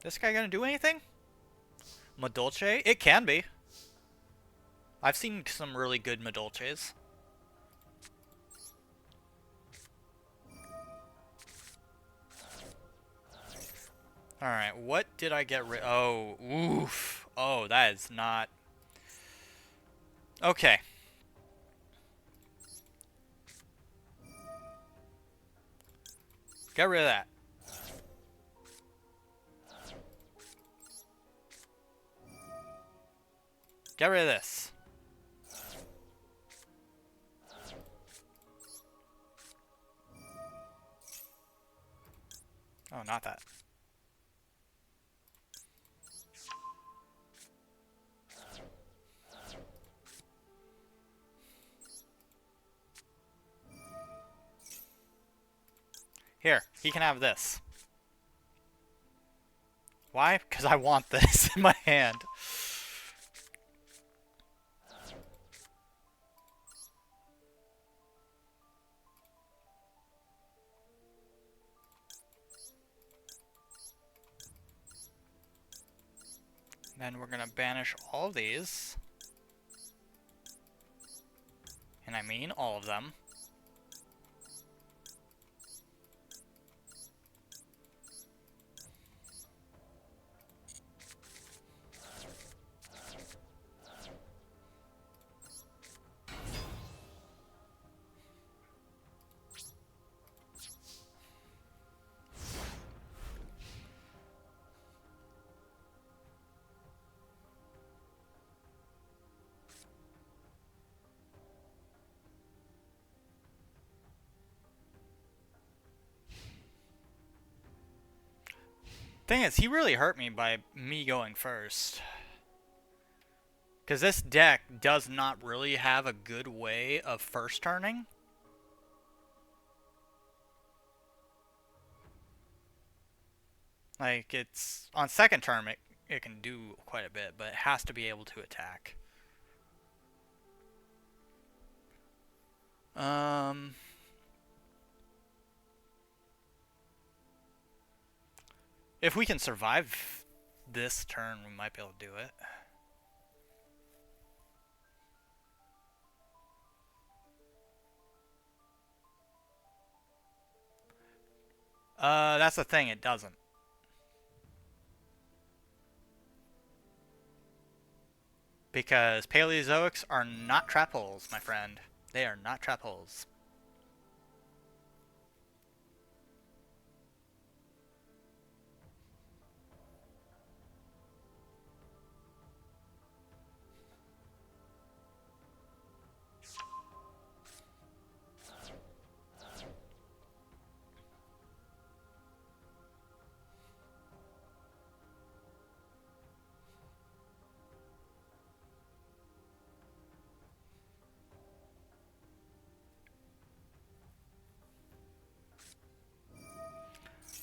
This guy gonna do anything? Madolche? It can be. I've seen some really good Madolches. Alright, what did I get rid- Oh, oof. Oh, that is not... Okay. Get rid of that. Get rid of this. Oh, not that. Here, he can have this. Why? Because I want this in my hand. Then we're gonna banish all of these. And I mean all of them. Thing is, he really hurt me by me going first. Because this deck does not really have a good way of first turning. Like, it's... On second turn, it can do quite a bit, but it has to be able to attack. If we can survive this turn, we might be able to do it. That's the thing, it doesn't. Because Paleozoics are not trap holes, my friend. They are not trap holes.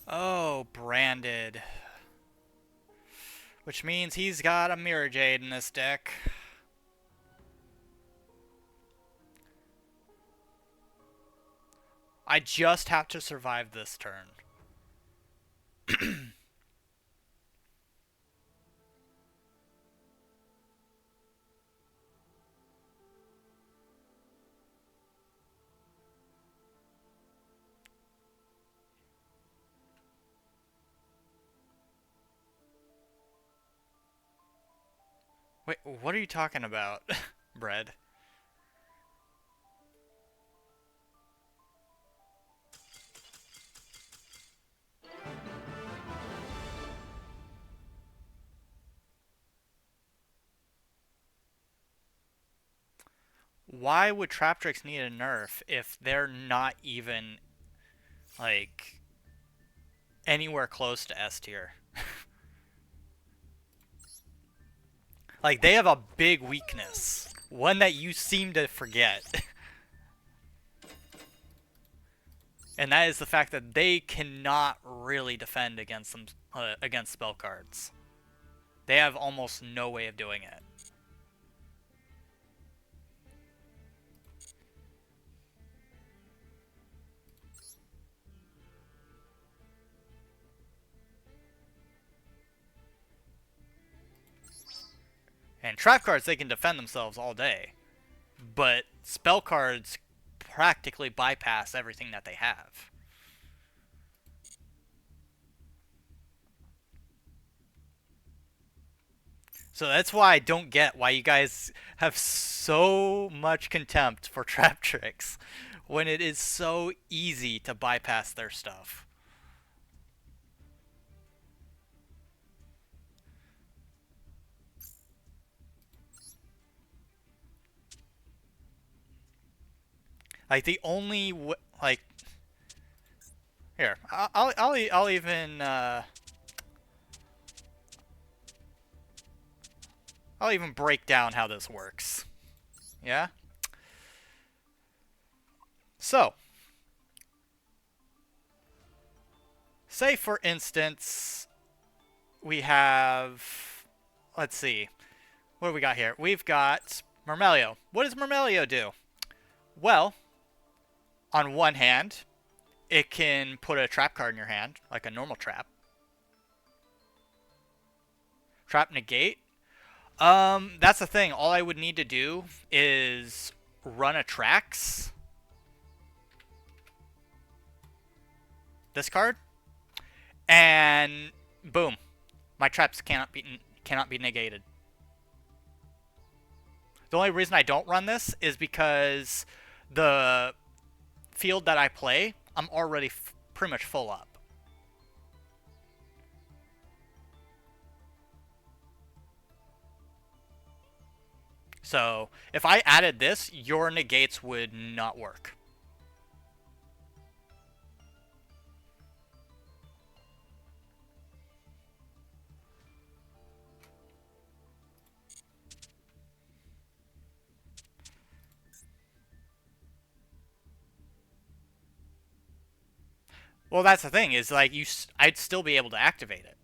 Oh, branded. Which means he's got a Mirror Jade in this deck. I just have to survive this turn. Wait, what are you talking about, Bread? Why would Traptrix need a nerf if they're not even, like, anywhere close to S tier? Like, they have a big weakness. One that you seem to forget. And that is the fact that they cannot really defend against them, against spell cards. They have almost no way of doing it. And trap cards, they can defend themselves all day. But spell cards practically bypass everything that they have. So that's why I don't get why you guys have so much contempt for Traptrix when it is so easy to bypass their stuff. Like the only like here, I'll even I'll even break down how this works. Yeah? So, say for instance, we have, let's see, what do we got here? We've got Myrmelio. What does Myrmelio do? Well, on one hand, it can put a trap card in your hand, like a normal trap. Trap negate. That's the thing. All I would need to do is run a Trax. This card. And boom. My traps cannot be negated. The only reason I don't run this is because the field that I play, I'm already pretty much full up. So if I added this, your negates would not work. Well, that's the thing, is like I'd still be able to activate it.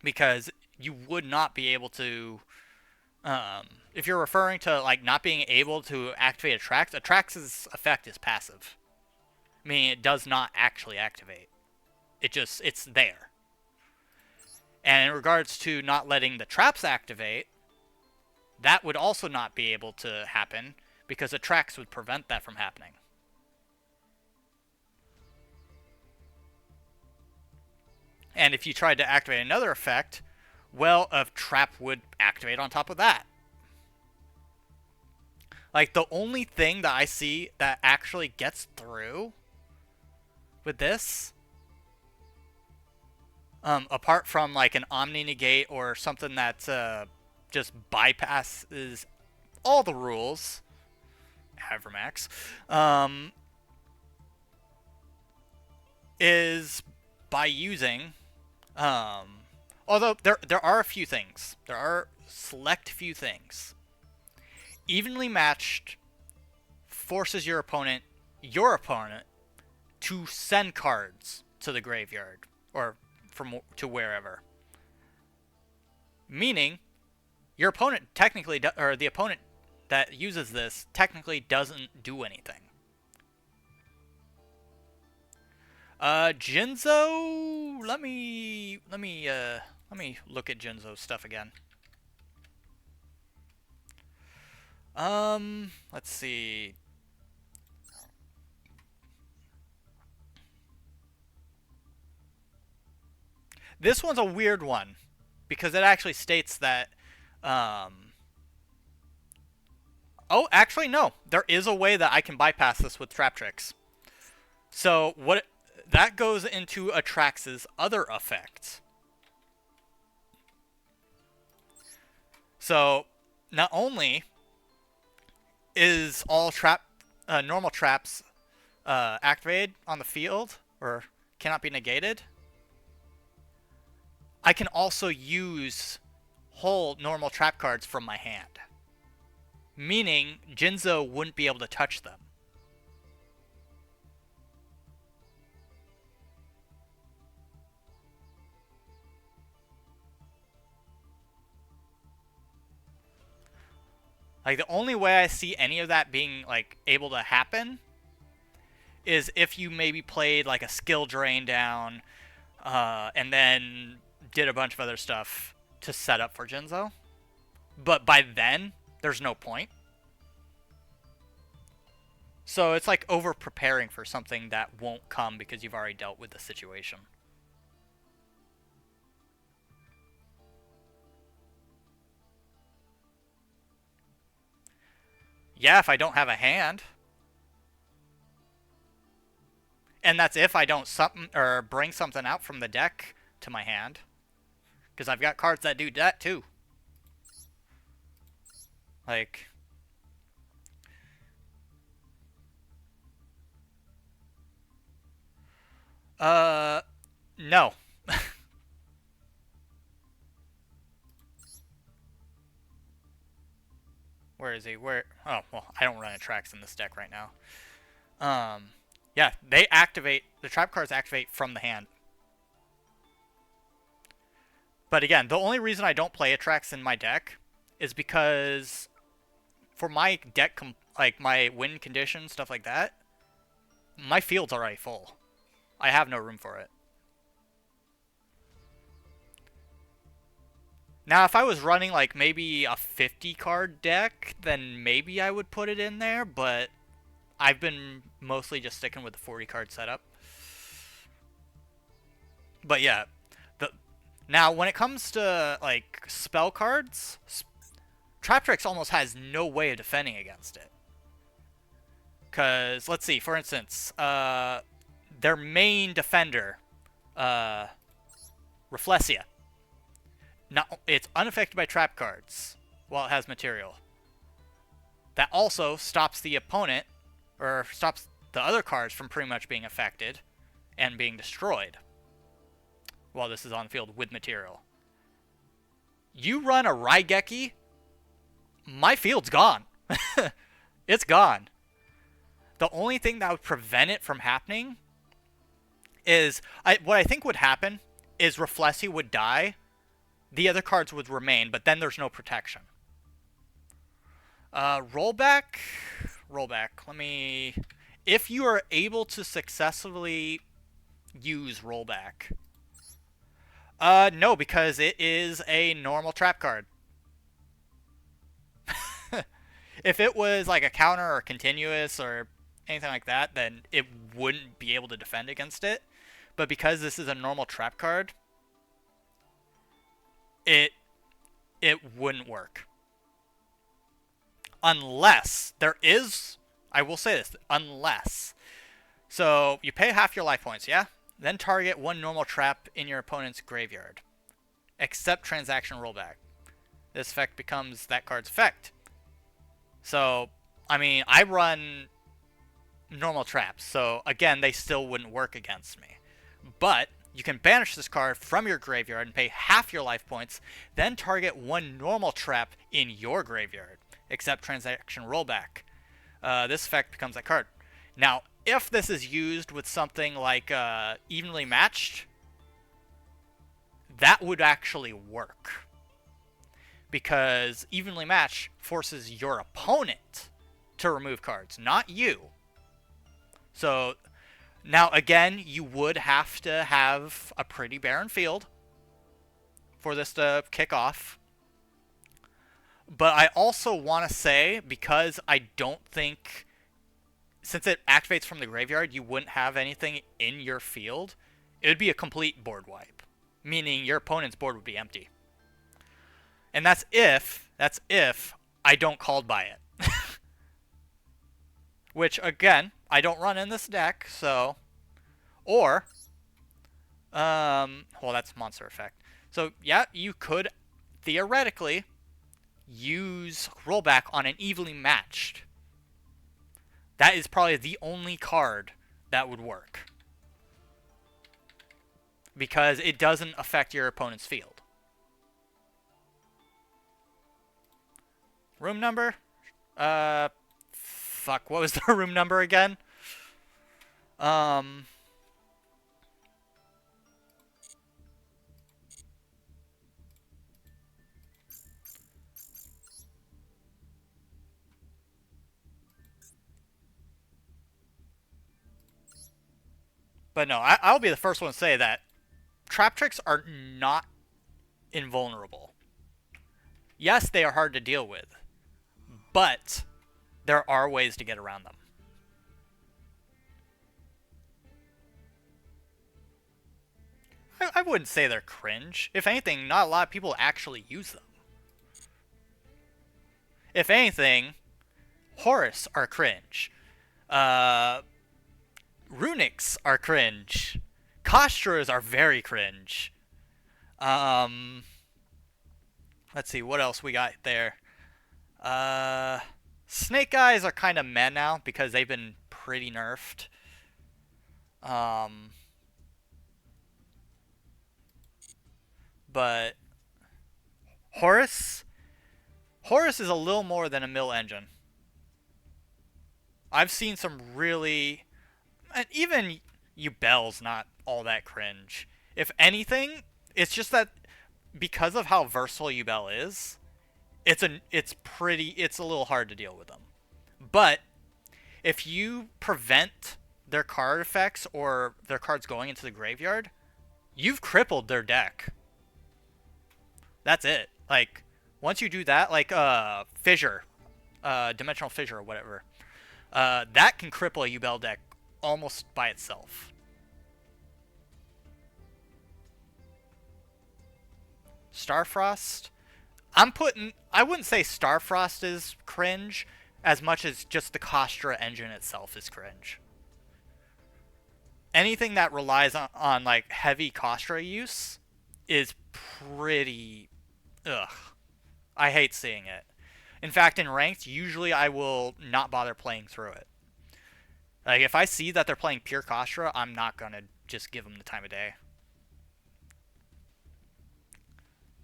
Because you would not be able to, if you're referring to like not being able to activate Atrax's effect is passive. Meaning it does not actually activate. It's there. And in regards to not letting the traps activate, that would also not be able to happen because Atrax would prevent that from happening. And if you tried to activate another effect, well, a trap would activate on top of that. Like, the only thing that I see that actually gets through with this, apart from, like, an Omni Negate or something that just bypasses all the rules, Havermax, is by using... although there are a few things. There are select few things. Evenly matched forces your opponent, to send cards to the graveyard or to wherever. Meaning, your opponent technically, or the opponent that uses this technically doesn't do anything. Jinzo, let me look at Jinzo's stuff again. Let's see. This one's a weird one because it actually states that oh, actually no. There is a way that I can bypass this with trap tricks. So that goes into Atrax's other effect. So not only is all normal traps activated on the field or cannot be negated, I can also use whole normal trap cards from my hand. Meaning Jinzo wouldn't be able to touch them. Like, the only way I see any of that being, like, able to happen is if you maybe played, like, a skill drain down, and then did a bunch of other stuff to set up for Jinzo. But by then, there's no point. So it's like over-preparing for something that won't come because you've already dealt with the situation. Yeah, if I don't have a hand. And that's if I don't bring something out from the deck to my hand. Because I've got cards that do that too. Like... no. Where is he? Where? Oh, well, I don't run Atrax in this deck right now. Yeah, they activate, the trap cards activate from the hand. But again, the only reason I don't play Atrax in my deck is because for my deck, like my win condition, stuff like that, my field's already full. I have no room for it. Now, if I was running, like, maybe a 50-card deck, then maybe I would put it in there, but I've been mostly just sticking with the 40-card setup. But yeah, now, when it comes to, like, spell cards, Traptrix almost has no way of defending against it. Because, let's see, for instance, their main defender, Rafflesia. Now, it's unaffected by trap cards while it has material. That also stops the opponent, or stops the other cards from pretty much being affected and being destroyed while this is on the field with material. You run a Raigeki, my field's gone. It's gone. The only thing that would prevent it from happening is what I think would happen is Reflessi would die, the other cards would remain, but then there's no protection. Rollback. Let me. If you are able to successfully use rollback. No, because it is a normal trap card. If it was like a counter or continuous or anything like that, then it wouldn't be able to defend against it. But because this is a normal trap card, it wouldn't work. Unless there is, I will say this, unless. So you pay half your life points, yeah? Then target one normal trap in your opponent's graveyard. Except transaction rollback. This effect becomes that card's effect. So, I mean, I run normal traps, so again, they still wouldn't work against me. But you can banish this card from your graveyard and pay half your life points, then target one normal trap in your graveyard, except transaction rollback. This effect becomes that card. Now, if this is used with something like evenly matched, that would actually work. Because evenly matched forces your opponent to remove cards, not you. So, now again, you would have to have a pretty barren field for this to kick off. But I also want to say, because I don't think, since it activates from the graveyard, you wouldn't have anything in your field, it would be a complete board wipe. Meaning your opponent's board would be empty. And that's if I don't called by it. Which, again, I don't run in this deck, so... Or, well, that's monster effect. So, yeah, you could, theoretically, use rollback on an evenly matched. That is probably the only card that would work. Because it doesn't affect your opponent's field. Room number? Fuck, what was the room number again? But no, I'll be the first one to say that trap tricks are not invulnerable. Yes, they are hard to deal with, but there are ways to get around them. I wouldn't say they're cringe. If anything, not a lot of people actually use them. If anything, Horus are cringe. Runics are cringe. Kostras are very cringe. Let's see, what else we got there? Snake Eyes are kind of meh now because they've been pretty nerfed. But Horus is a little more than a mill engine. I've seen some really, and even Yubel's not all that cringe. If anything, it's just that because of how versatile Yubel is, it's a little hard to deal with them. But if you prevent their card effects or their cards going into the graveyard, you've crippled their deck. That's it. Like, once you do that, like Fissure, Dimensional Fissure or whatever, that can cripple a Yubel deck almost by itself. Starfrost, I wouldn't say Starfrost is cringe as much as just the Kostra engine itself is cringe. Anything that relies on like heavy Kostra use is pretty, ugh. I hate seeing it. In fact, in ranked, usually I will not bother playing through it. Like, if I see that they're playing pure Kostra, I'm not gonna just give them the time of day.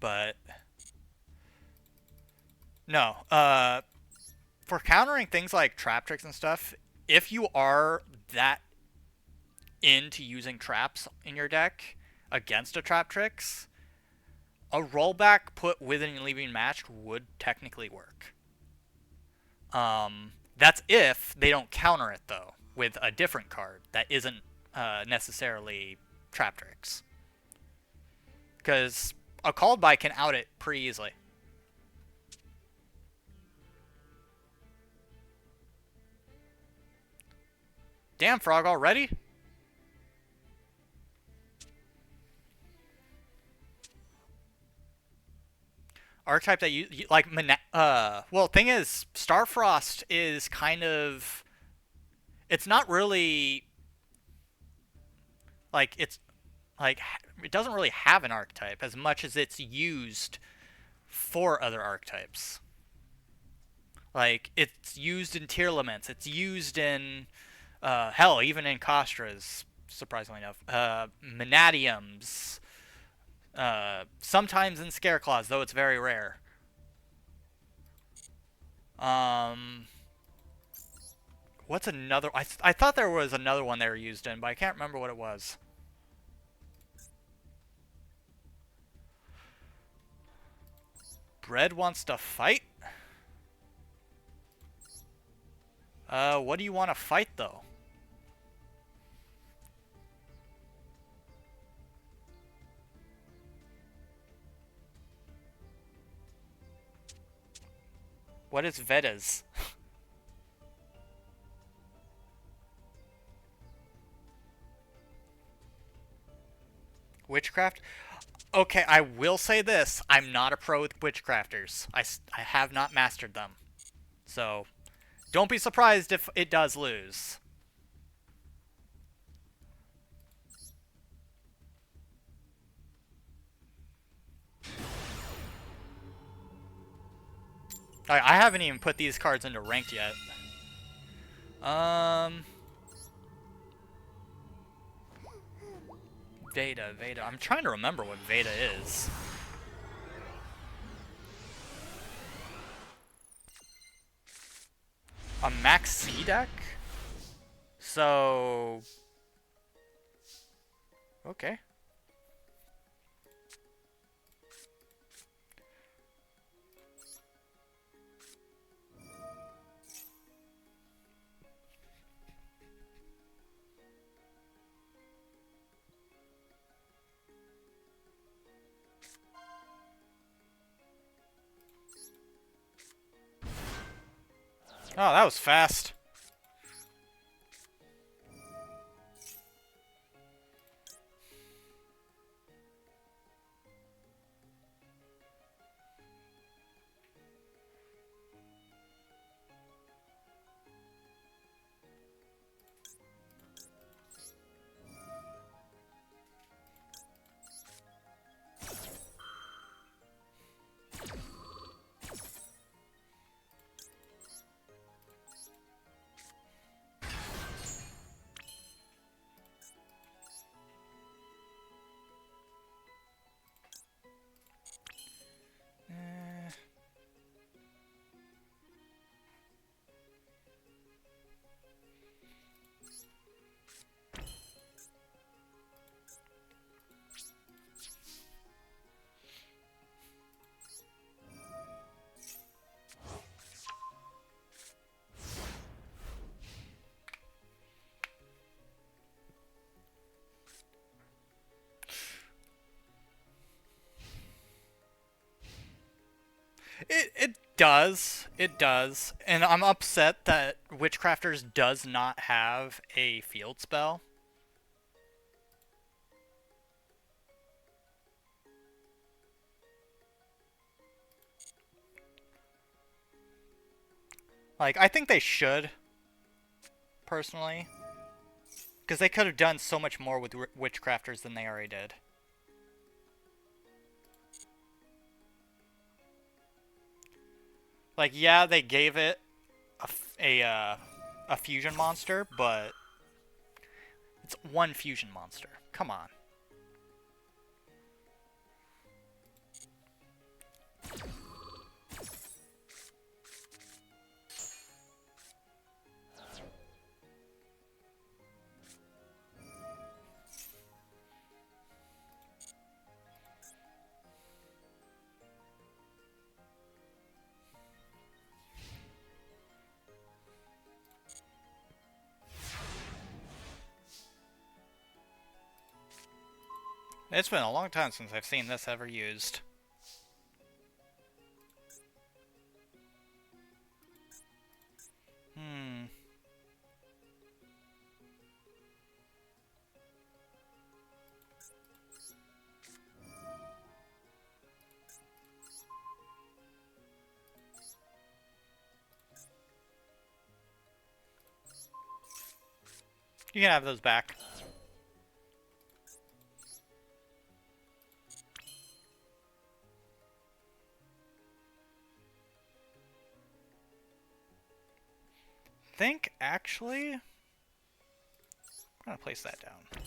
But no, for countering things like trap tricks and stuff, if you are that into using traps in your deck against a trap tricks, a rollback put with an leaving matched would technically work. That's if they don't counter it though with a different card that isn't necessarily trap tricks, because a called by can out it pretty easily. Damn, frog already? Archetype that you like, well, thing is, Starfrost is kind of, it's not really like, it's like, it doesn't really have an archetype as much as it's used for other archetypes. Like, it's used in Tearlaments, it's used in hell, even in Kastras, surprisingly enough, Manatiums, sometimes in Scareclaws, though it's very rare. What's another? I thought there was another one they were used in, but I can't remember what it was. Bread wants to fight? What do you want to fight, though? What is Vedas? Witchcraft? Okay, I will say this. I'm not a pro with Witchcrafters. I have not mastered them. So, don't be surprised if it does lose. I haven't even put these cards into ranked yet. Veda. I'm trying to remember what Veda is. A max C deck? So... Okay. Oh, that was fast. It does. It does. And I'm upset that Witchcrafters does not have a field spell. Like, I think they should, personally. Because they could have done so much more with Witchcrafters than they already did. Like, yeah, they gave it a fusion monster, but it's one fusion monster. Come on. It's been a long time since I've seen this ever used. Hmm. You can have those back. Think, actually... I'm gonna place that down.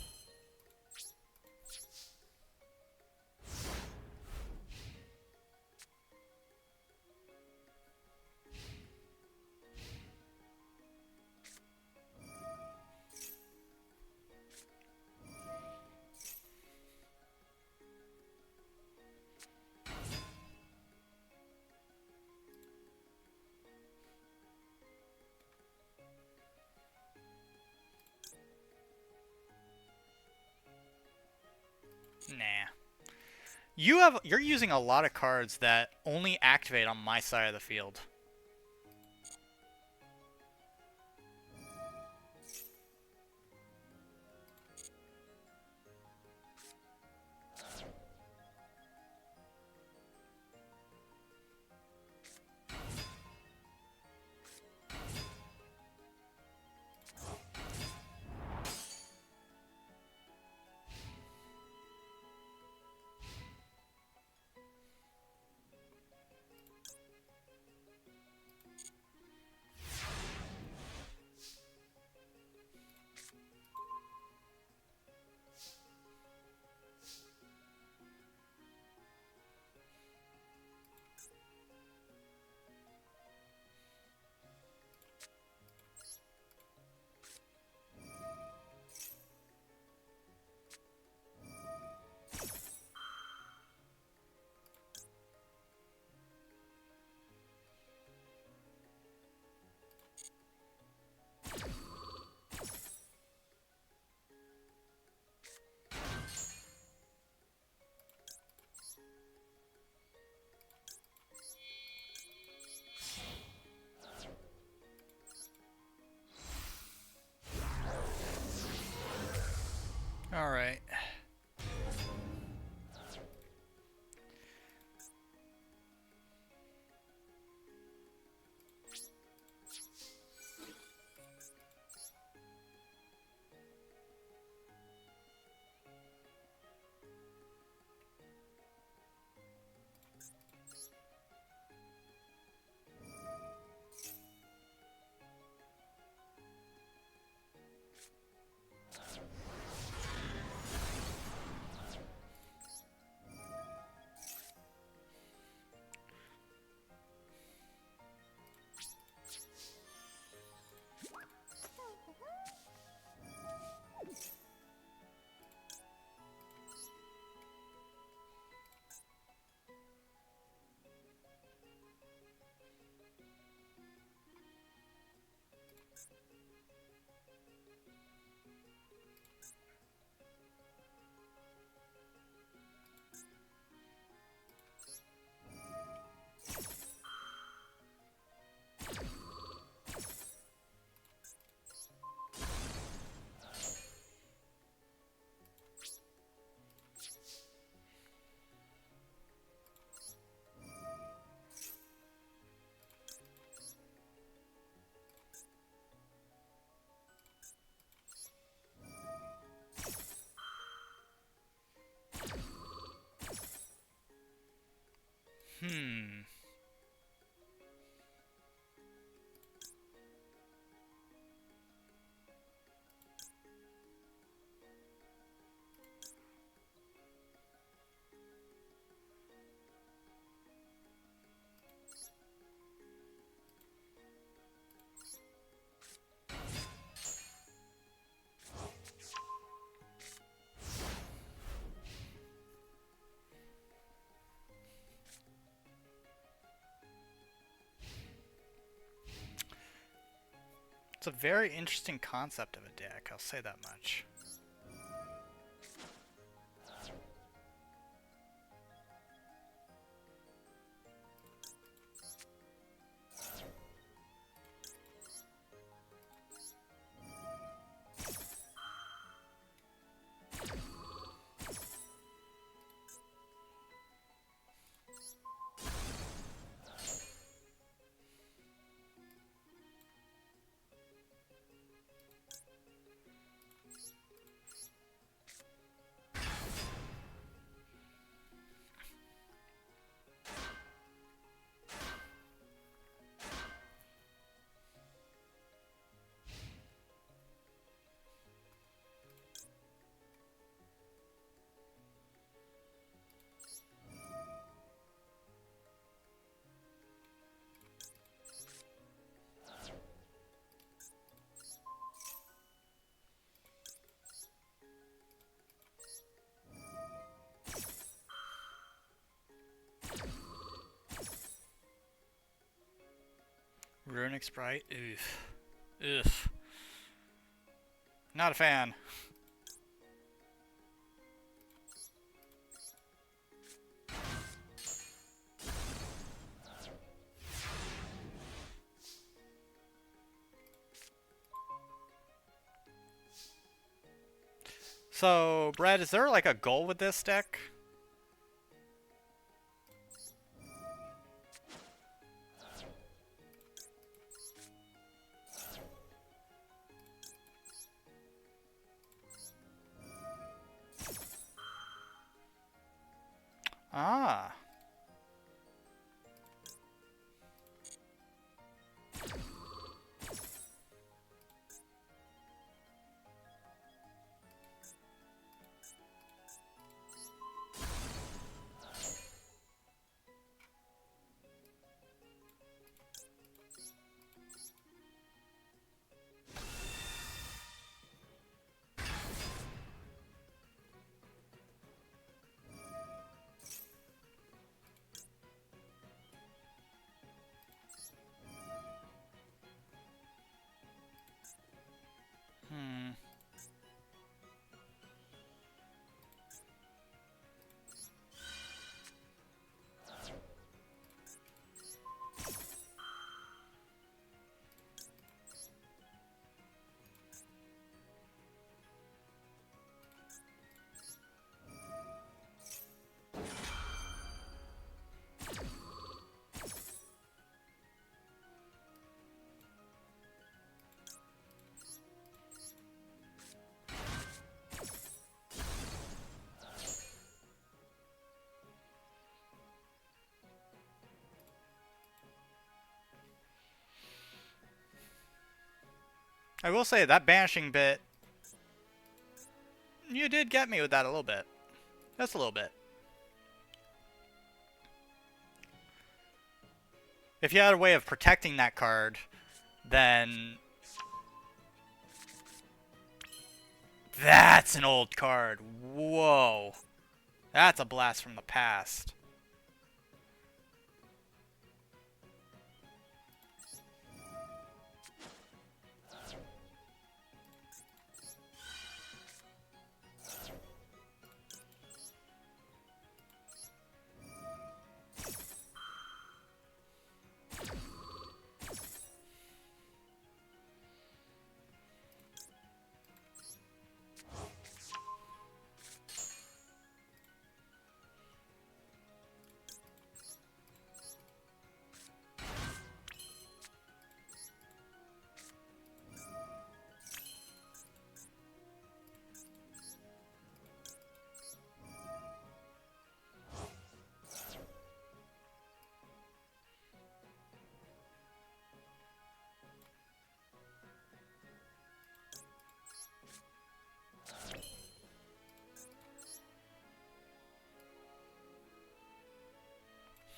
Nah. You're using a lot of cards that only activate on my side of the field. Alright. Hmm. It's a very interesting concept of a deck, I'll say that much. Runic Sprite? Ugh. Ugh. Not a fan. So, Brad, is there like a goal with this deck? Ah. Hmm. I will say, that banishing bit, you did get me with that a little bit. Just a little bit. If you had a way of protecting that card, then... That's an old card. Whoa. That's a blast from the past.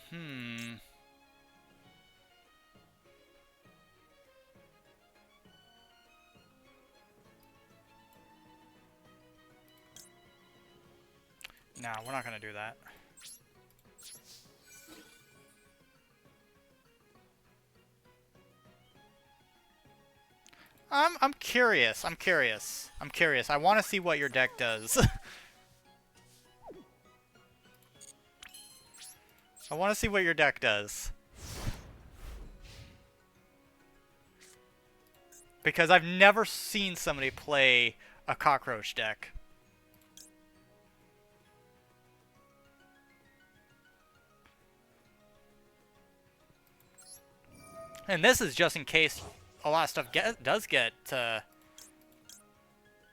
Hmm. No, we're not gonna do that. I'm curious. I'm curious. I'm curious. I want to see what your deck does. I want to see what your deck does. Because I've never seen somebody play a cockroach deck. And this is just in case a lot of stuff does get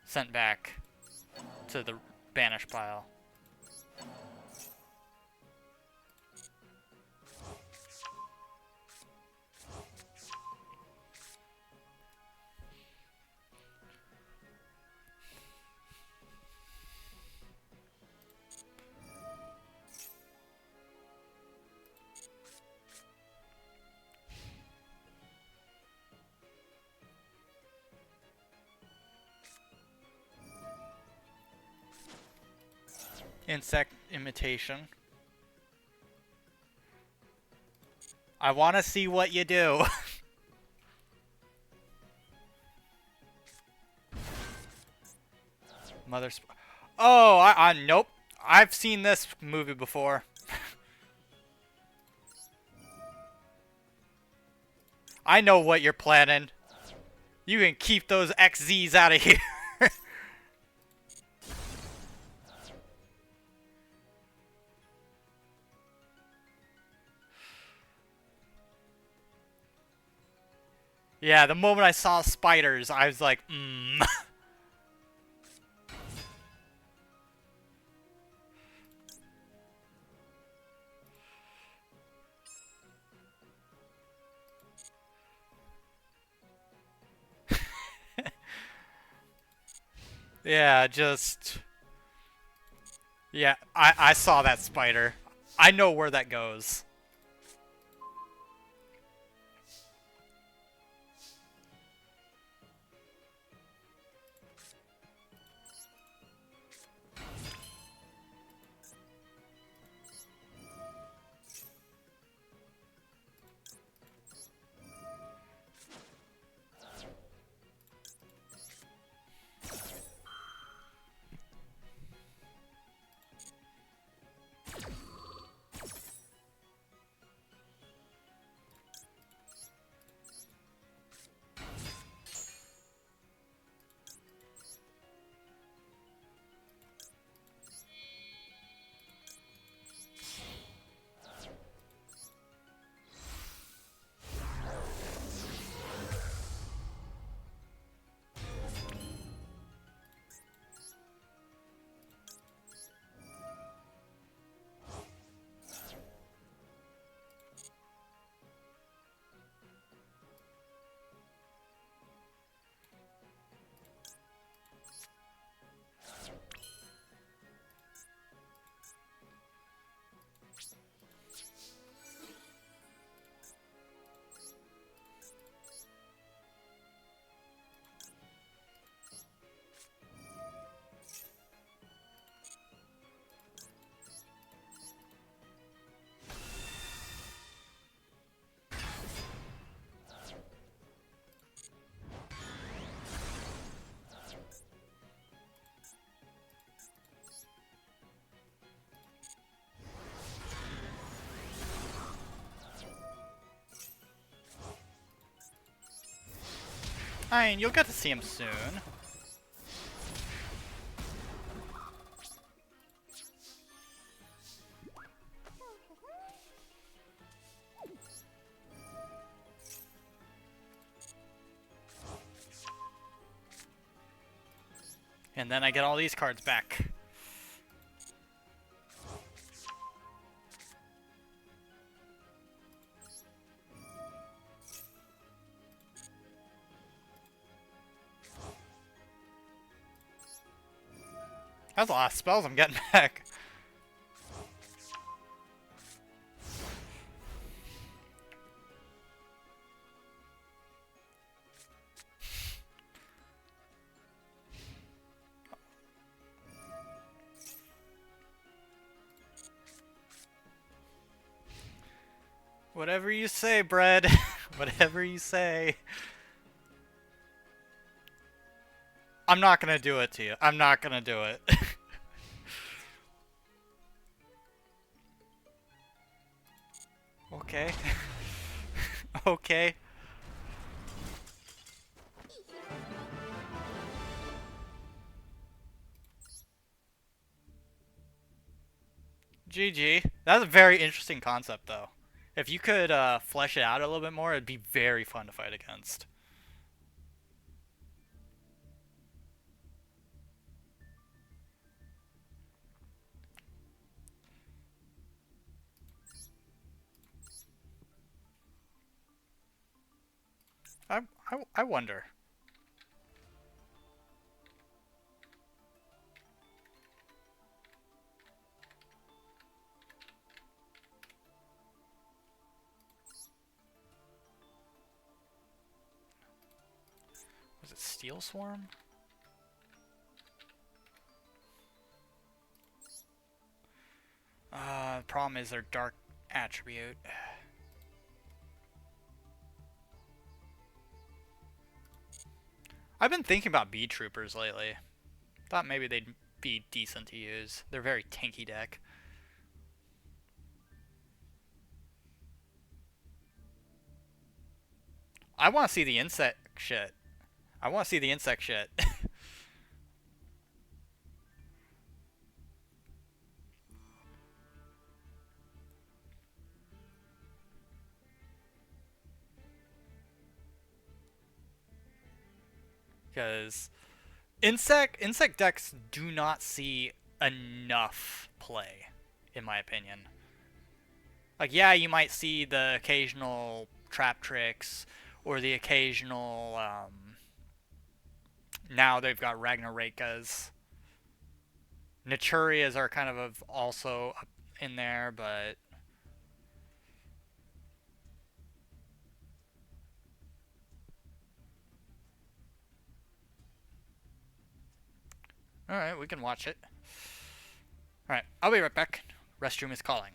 sent back to the banish pile. Insect imitation. I want to see what you do. Oh, nope. I've seen this movie before. I know what you're planning. You can keep those XZs out of here. Yeah, the moment I saw spiders, I was like, Yeah, just... Yeah, I saw that spider. I know where that goes. I mean, you'll get to see him soon. And then I get all these cards back. That's a lot of spells I'm getting back. Whatever you say, Bread. Whatever you say. I'm not gonna do it to you. I'm not gonna do it. Okay. Okay. GG. That's a very interesting concept, though. If you could flesh it out a little bit more, it'd be very fun to fight against. I wonder. Was it Steel Swarm? The problem is their dark attribute. I've been thinking about bee troopers lately. Thought maybe they'd be decent to use. They're very tanky deck. I want to see the insect shit. I want to see the insect shit. Because insect decks do not see enough play, in my opinion. Like, yeah, you might see the occasional trap tricks or the occasional. Now they've got Ragnarekas. Naturias are kind of also in there, but alright, we can watch it. Alright, I'll be right back. Restroom is calling.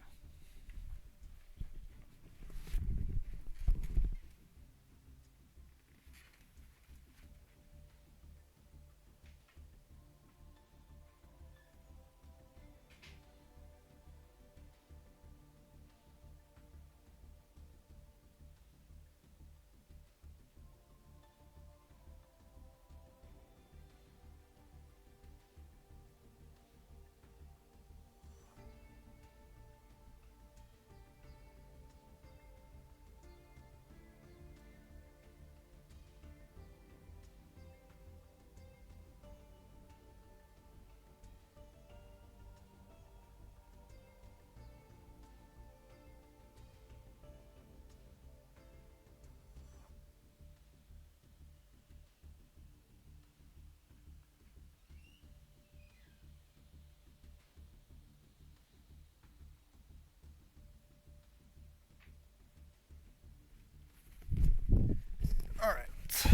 Alright.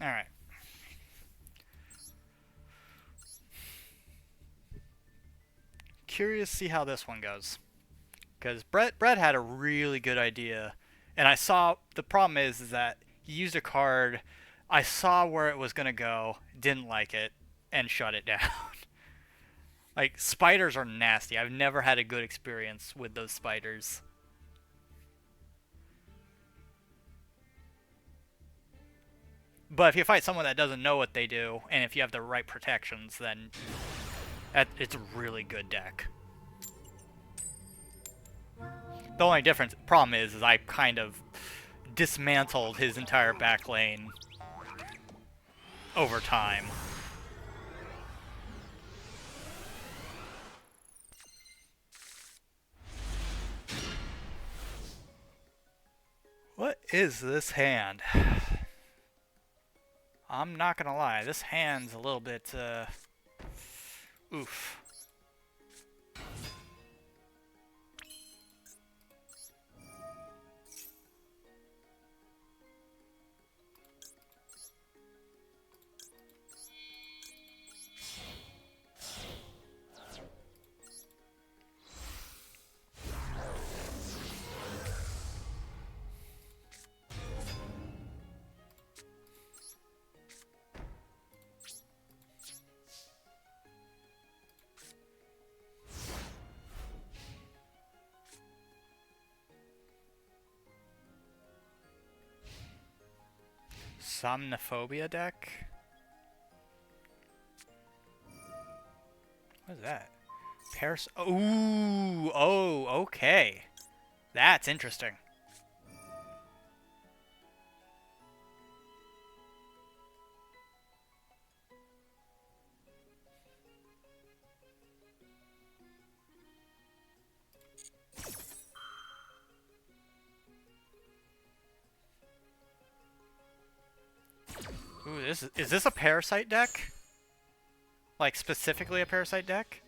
Alright. Curious to see how this one goes. Because Brett had a really good idea. And I saw, the problem is that he used a card, I saw where it was going to go, didn't like it, and shut it down. Like, spiders are nasty. I've never had a good experience with those spiders. But if you fight someone that doesn't know what they do, and if you have the right protections, then it's a really good deck. The only problem is I kind of dismantled his entire back lane over time. What is this hand? I'm not gonna lie, this hand's a little bit, oof. Somnophobia deck? What is that? Ooh, oh, okay. That's interesting. Ooh, is this a parasite deck? Like, specifically a parasite deck?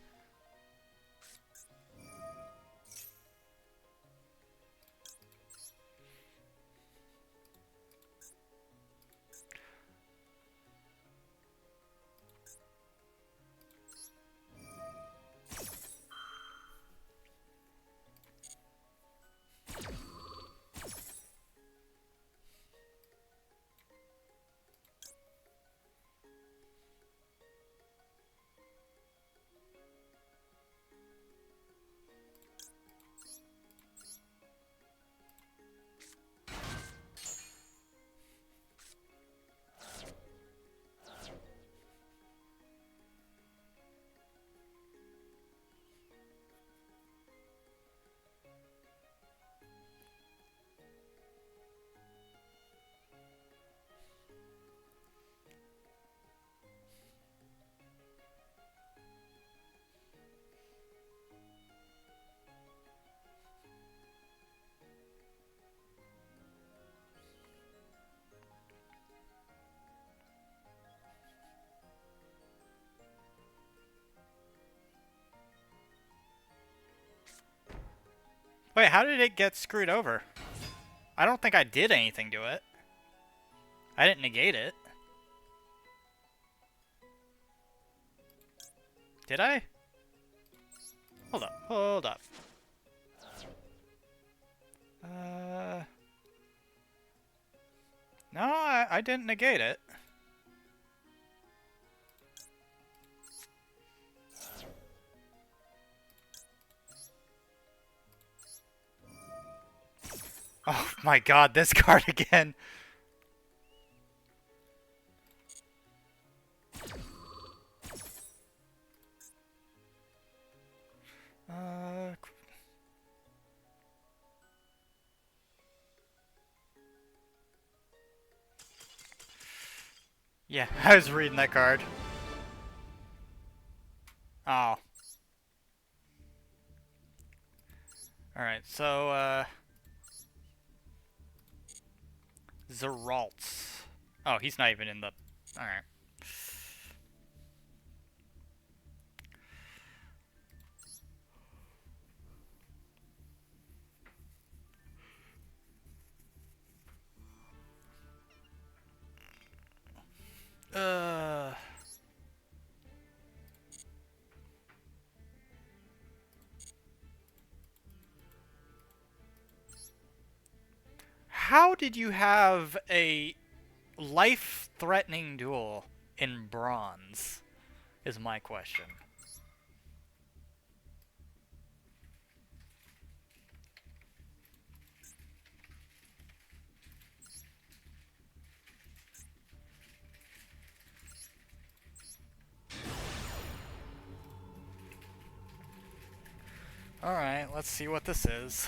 Wait, how did it get screwed over? I don't think I did anything to it. I didn't negate it. Did I? Hold up, hold up. No, I didn't negate it. Oh my god, this card again. Yeah, I was reading that card. Oh. Alright, so, Zeraltz. Oh, he's not even in the... Alright. How did you have a life-threatening duel in bronze? Is my question. Alright, let's see what this is.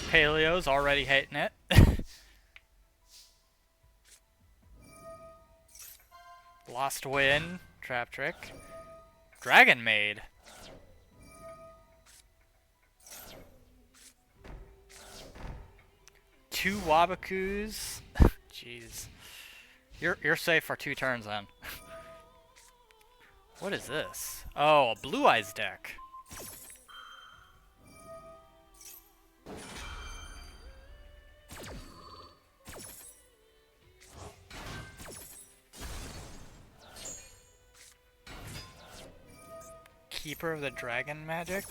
Paleo's already hating it. Lost Win, Trap Trick. Dragon Maid. Two Wabakus. Jeez. You're safe for 2 turns then. What is this? Oh, a Blue Eyes deck. Keeper of the Dragon Magic.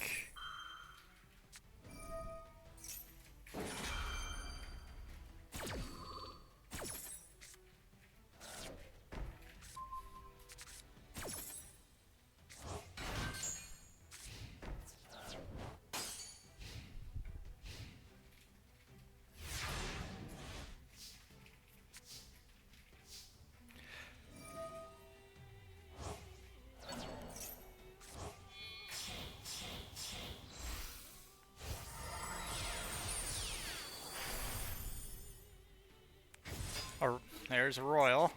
There's a Royal,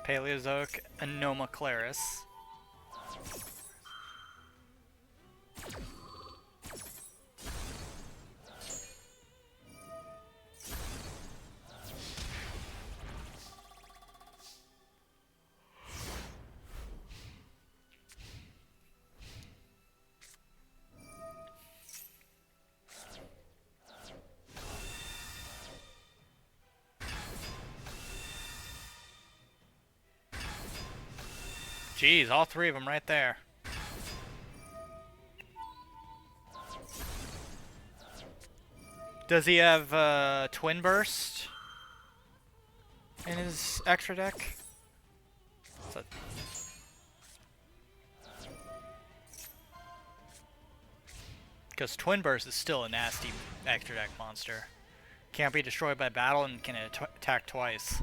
Paleozoic Anoma Claris. Jeez, all 3 of them right there. Does he have Twin Burst in his extra deck? Because Twin Burst is still a nasty extra deck monster. Can't be destroyed by battle and can attack twice.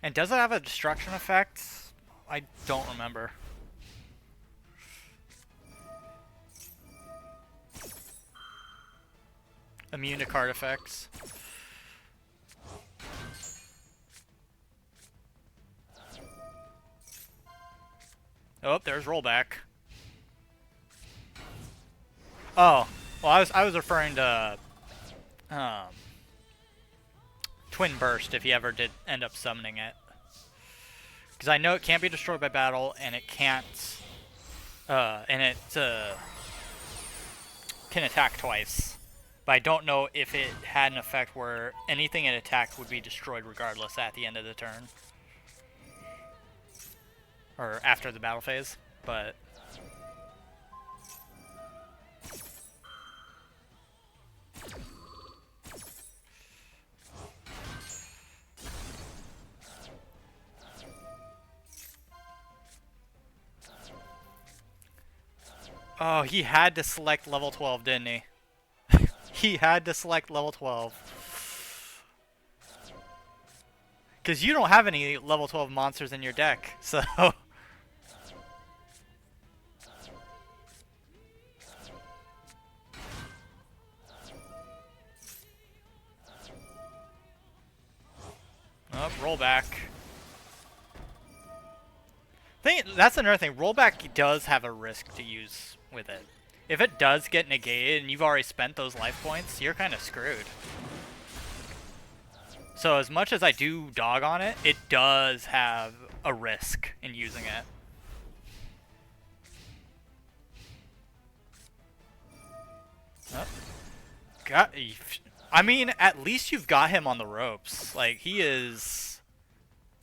And does it have a destruction effect? I don't remember. Immune to card effects. Oh, there's rollback. Oh, well, I was referring to Twin Burst if he ever did end up summoning it. Because I know it can't be destroyed by battle, and it can't... and it can attack twice. But I don't know if it had an effect where anything it attacked would be destroyed regardless at the end of the turn. Or after the battle phase, but... Oh, he had to select level 12, didn't he? He had to select level 12. Because you don't have any level 12 monsters in your deck, so... Oh, roll back. That's another thing. Rollback does have a risk to use with it. If it does get negated and you've already spent those life points, you're kind of screwed. So as much as I do dog on it, it does have a risk in using it. Oh. I mean, at least you've got him on the ropes. Like, he is...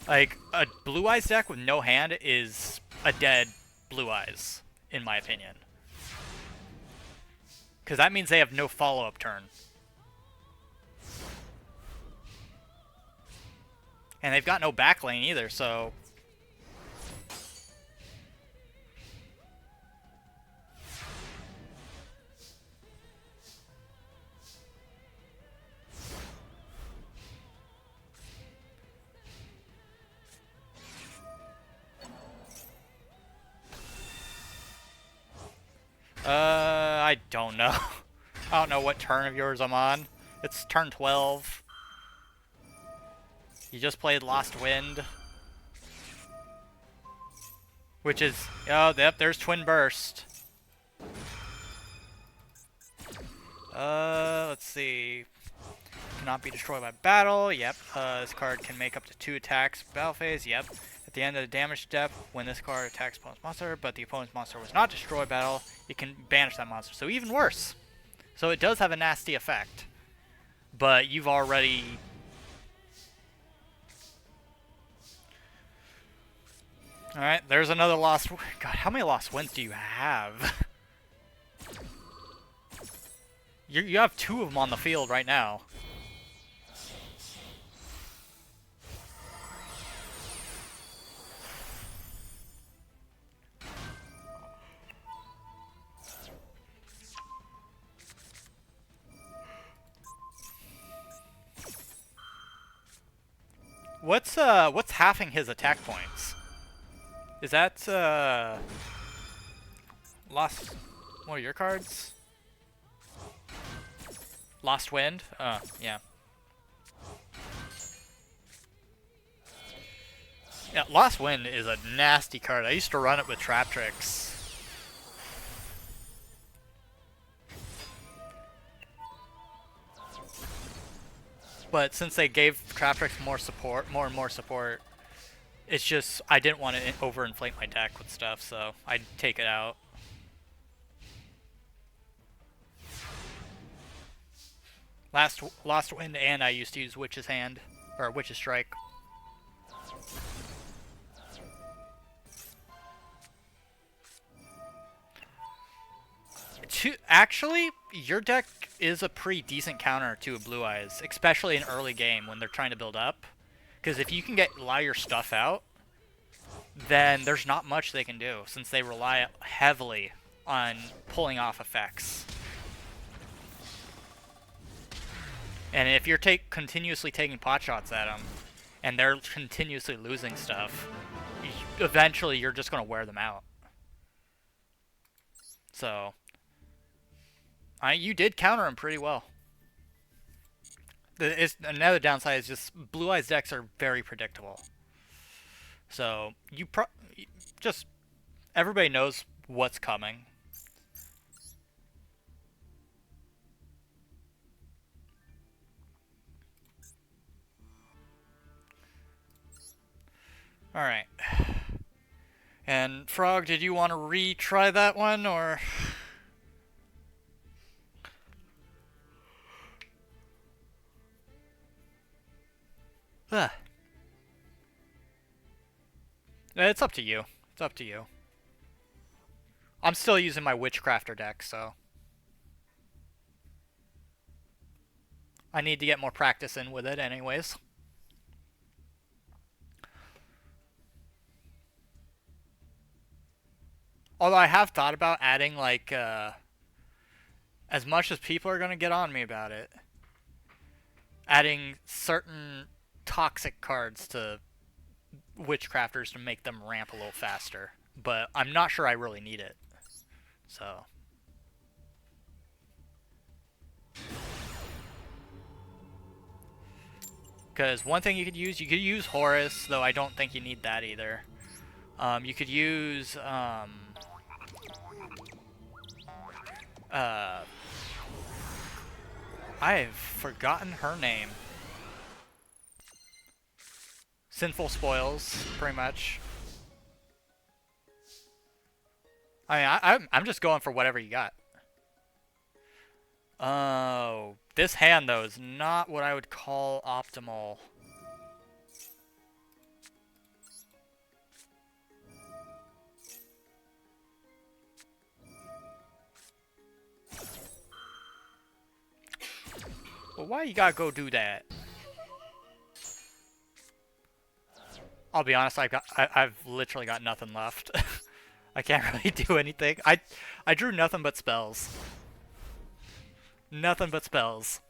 Like, a Blue Eyes deck with no hand is a dead Blue Eyes, in my opinion. Because that means they have no follow-up turn. And they've got no back lane either, so... I don't know. I don't know what turn of yours I'm on. It's turn 12. You just played Lost Wind. Which is... Oh, yep, there's Twin Burst. Let's see. Cannot be destroyed by battle. Yep. This card can make up to 2 attacks battle phase. Yep. At the end of the damage step, when this card attacks opponent's monster, but the opponent's monster was not destroyed by battle, it can banish that monster. So even worse. So it does have a nasty effect. But you've already... Alright, there's another lost... God, how many lost wins do you have? You have 2 of them on the field right now. What's halving his attack points? Is that lost one of your cards? Lost Wind? Yeah. Yeah, Lost Wind is a nasty card. I used to run it with Trap Tricks. But since they gave Trap Tricks more and more support, it's just, I didn't want to overinflate my deck with stuff, so I'd take it out. Lost Wind, and I used to use Witch's Hand, or Witch's Strike. Actually, your deck is a pretty decent counter to a Blue Eyes, especially in early game when they're trying to build up. Because if you can get a lot of your stuff out, then there's not much they can do, since they rely heavily on pulling off effects. And if you're continuously taking pot shots at them, and they're continuously losing stuff, eventually you're just going to wear them out. So, you did counter them pretty well. Another downside is just Blue Eyes decks are very predictable. So, just everybody knows what's coming. Alright. And Frog, did you want to retry that one, or... It's up to you. It's up to you. I'm still using my Witchcrafter deck, so... I need to get more practice in with it anyways. Although I have thought about adding, like, as much as people are going to get on me about it, adding certain toxic cards to Witchcrafters to make them ramp a little faster. But I'm not sure I really need it. So... Because one thing you could use Horus, though I don't think you need that either. You could use, I've forgotten her name. Sinful Spoils, pretty much. I mean, I'm just going for whatever you got. Oh, this hand, though, is not what I would call optimal. Well, why you gotta go do that? I'll be honest, I've literally got nothing left. I can't really do anything. I drew nothing but spells. Nothing but spells.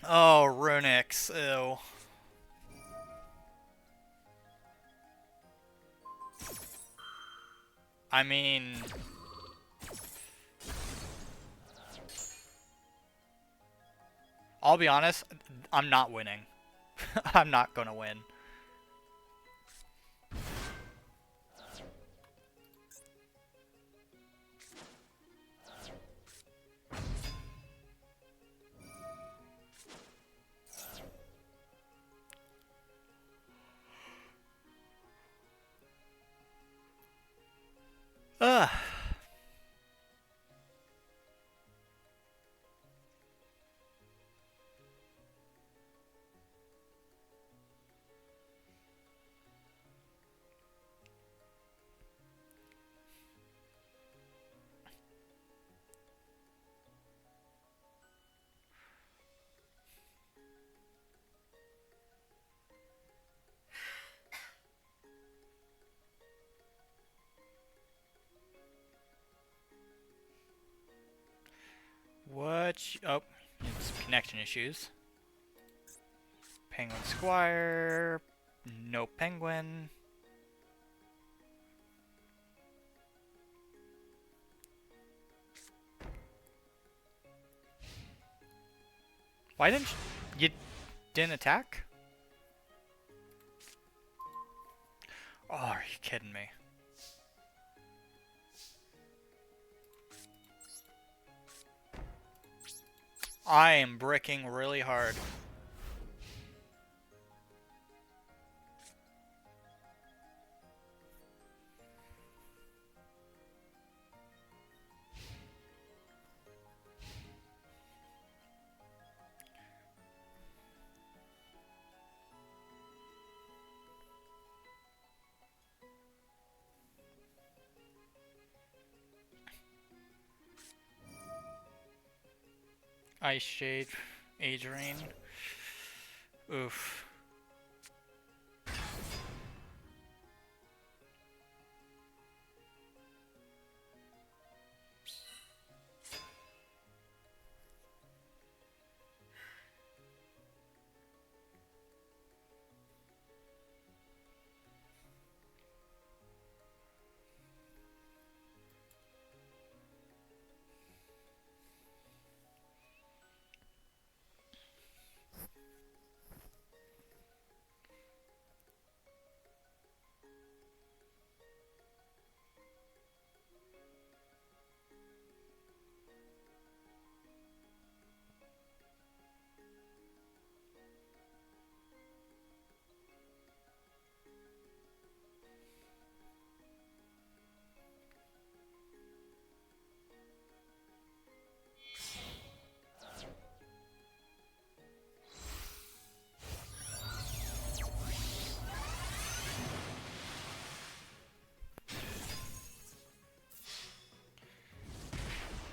Oh, Runix. Ew. I mean... I'll be honest, I'm not winning. I'm not gonna win. Ugh. What? Oh, it's connection issues. Penguin Squire. No penguin. Why didn't you didn't attack? Oh, are you kidding me? I am bricking really hard. Ice Shade, Age Rain. Oof.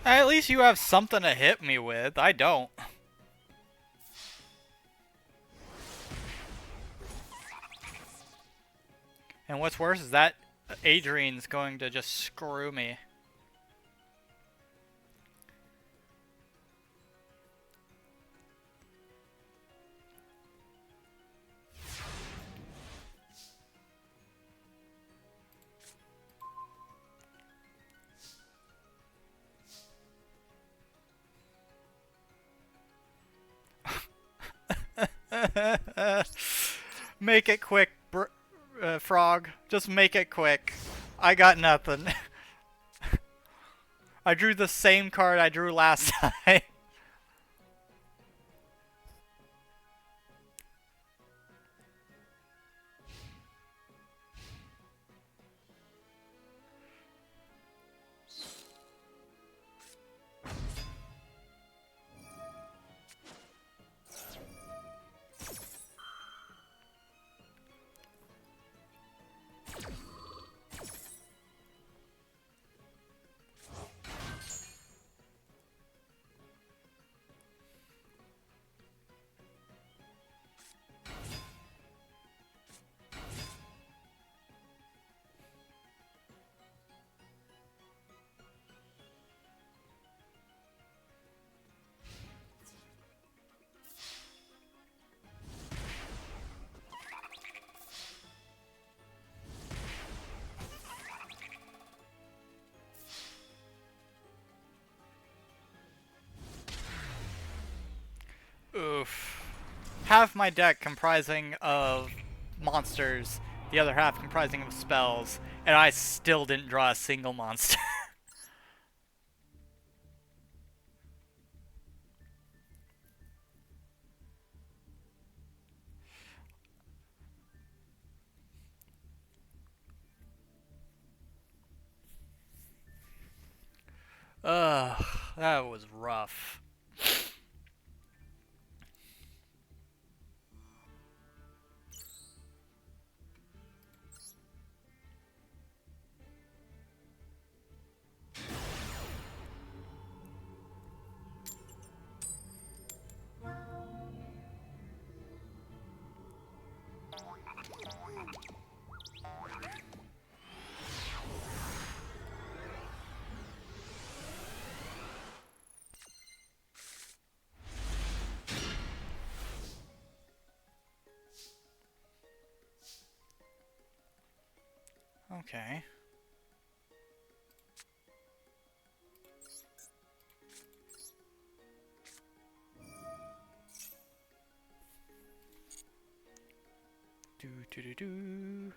At least you have something to hit me with. I don't. And what's worse is that Adrian's going to just screw me. Make it quick, Frog. Just make it quick. I got nothing. I drew the same card I drew last time. Oof. Half my deck comprising of monsters, the other half comprising of spells, and I still didn't draw a single monster. Ugh, that was rough. Okay. Do do do do.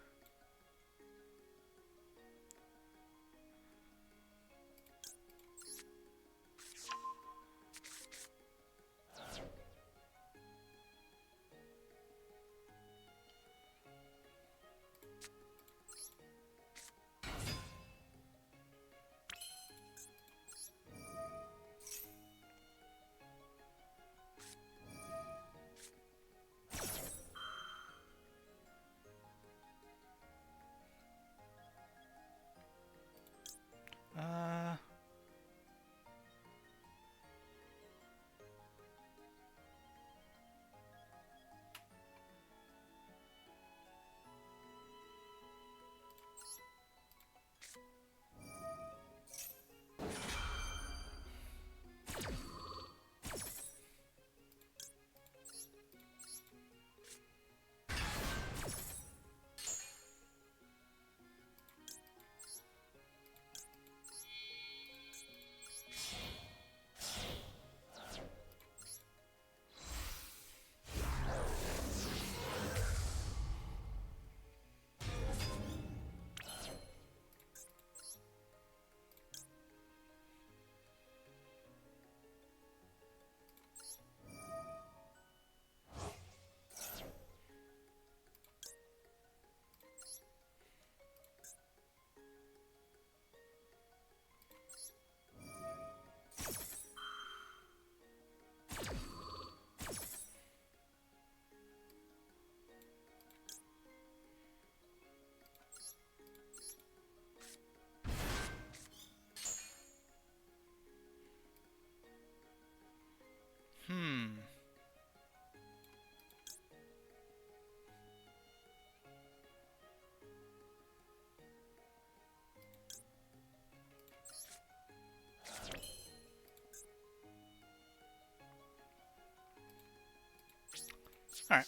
Alright.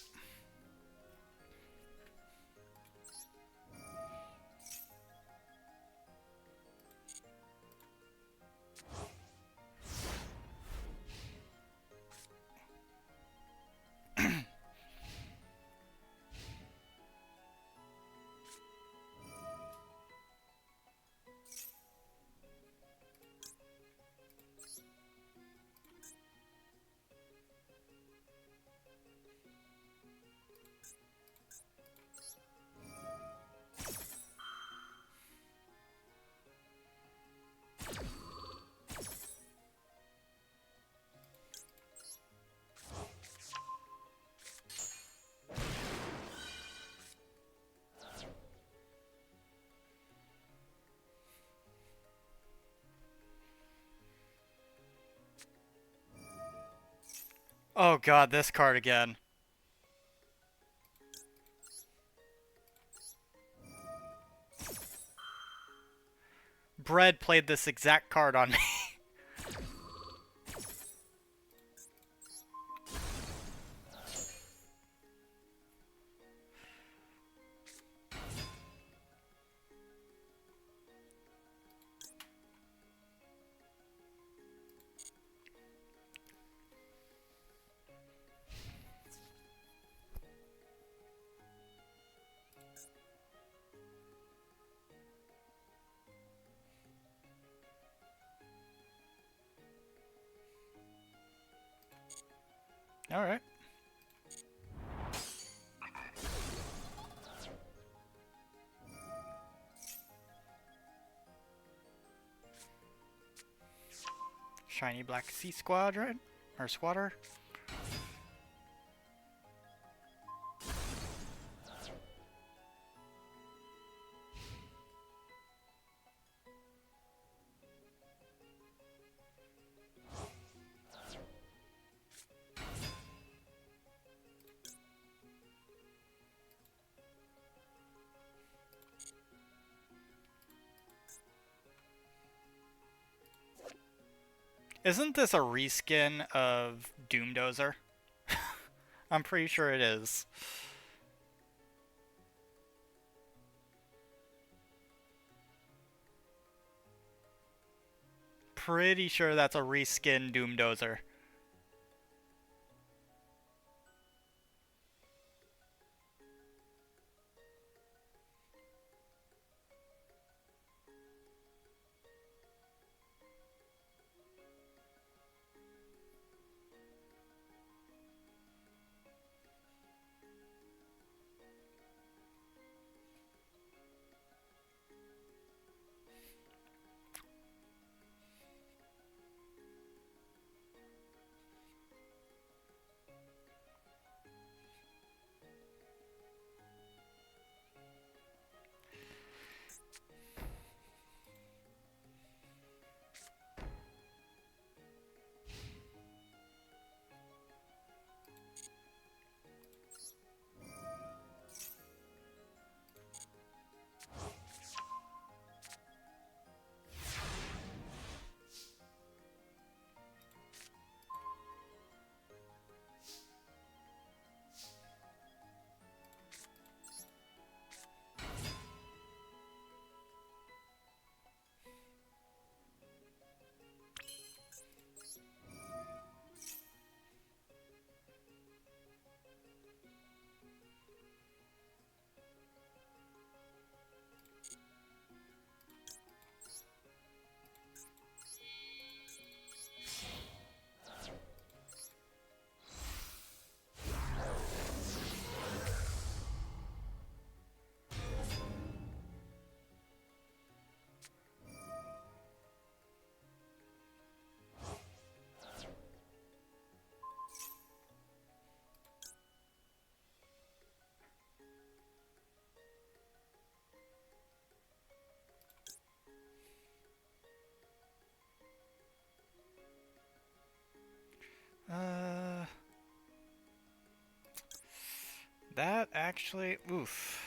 Oh god, this card again. Bread played this exact card on me. Alright. Shiny Black Sea Squadron? Or Squatter? Isn't this a reskin of Doomdozer? I'm pretty sure it is. Pretty sure that's a reskin Doomdozer. That actually, oof.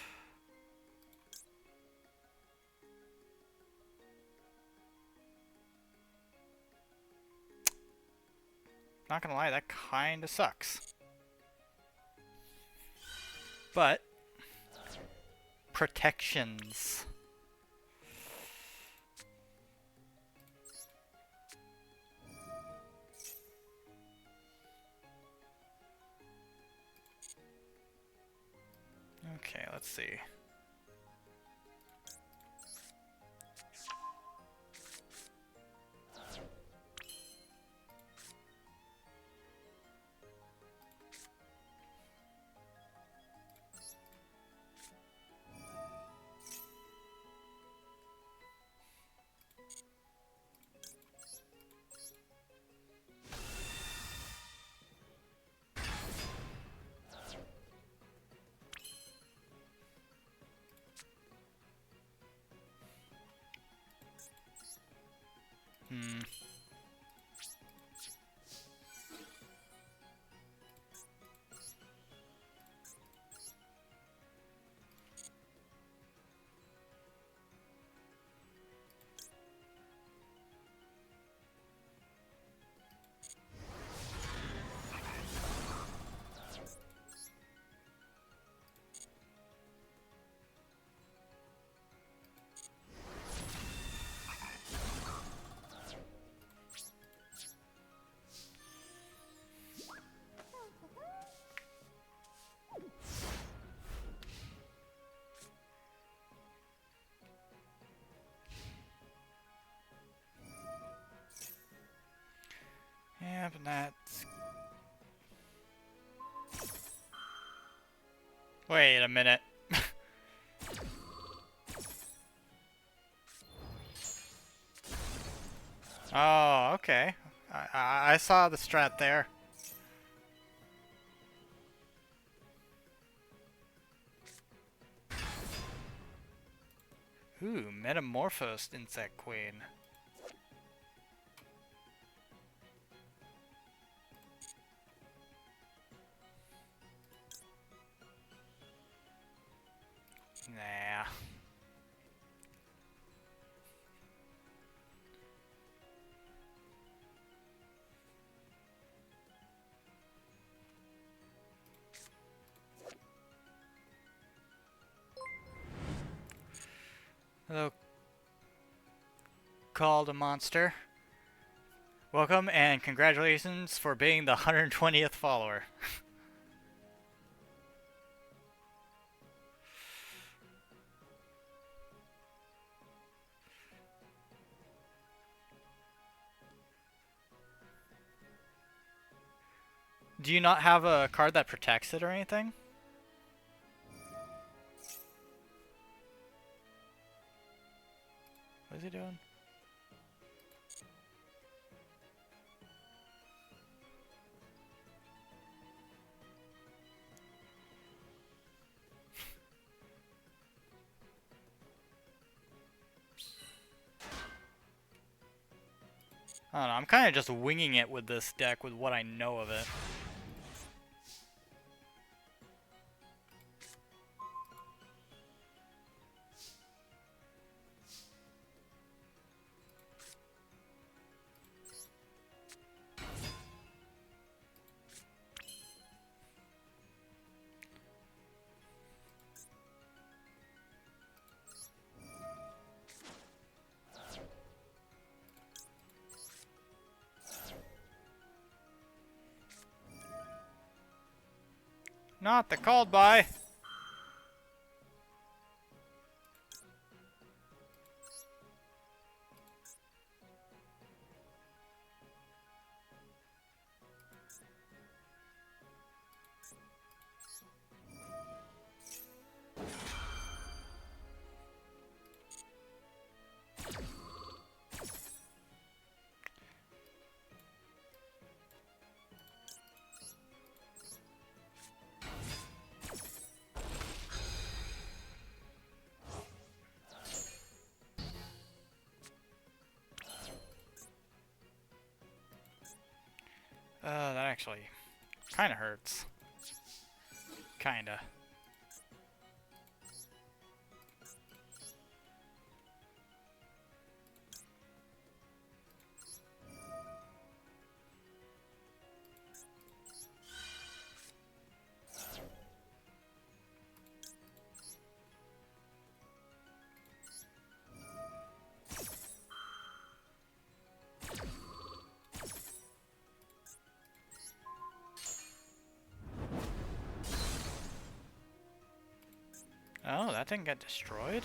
Not gonna lie, that kinda sucks. But protections. Okay, let's see. Hmm. Yeah, but that's... Wait a minute. Oh, okay. I saw the strat there. Ooh, Metamorphosed Insect Queen. Nah. Hello, called a monster. Welcome and congratulations for being the 120th follower. Do you not have a card that protects it or anything? What is he doing? I don't know, I'm kind of just winging it with this deck with what I know of it. Not the called by. That actually kind of hurts. Kinda. that didn't get destroyed?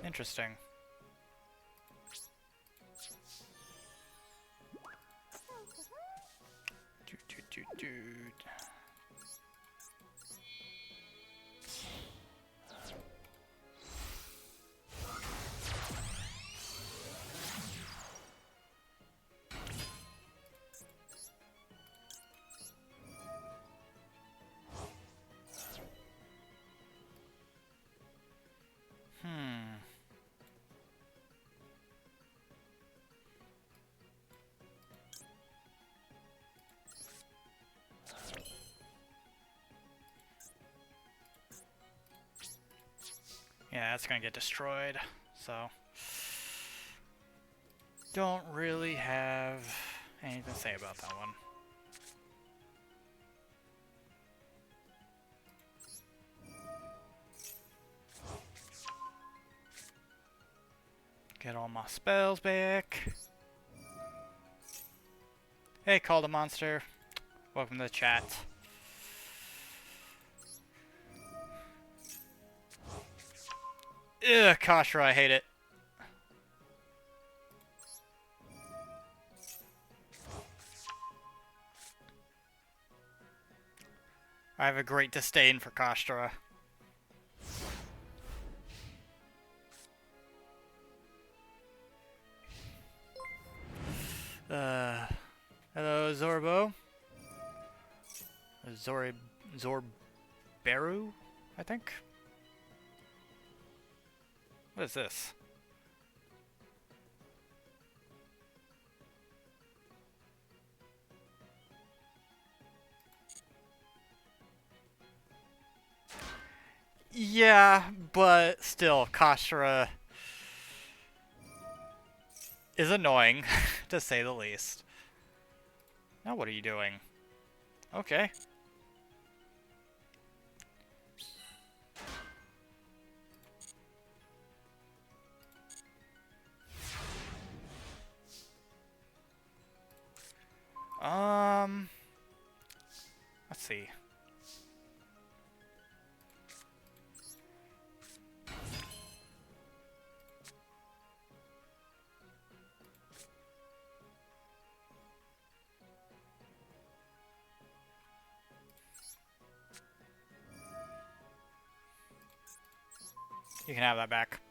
Interesting. Dude. Yeah, that's gonna get destroyed, so don't really have anything to say about that one. Get all my spells back. Hey, Call the Monster. Welcome to the chat. Ugh, Kashra, I hate it. I have a great disdain for Kashra. Hello, Zorbo. Zorberu, I think. What is this? Yeah, but still, Kashra is annoying, to say the least. Now what are you doing? Okay. Let's see. You can have that back.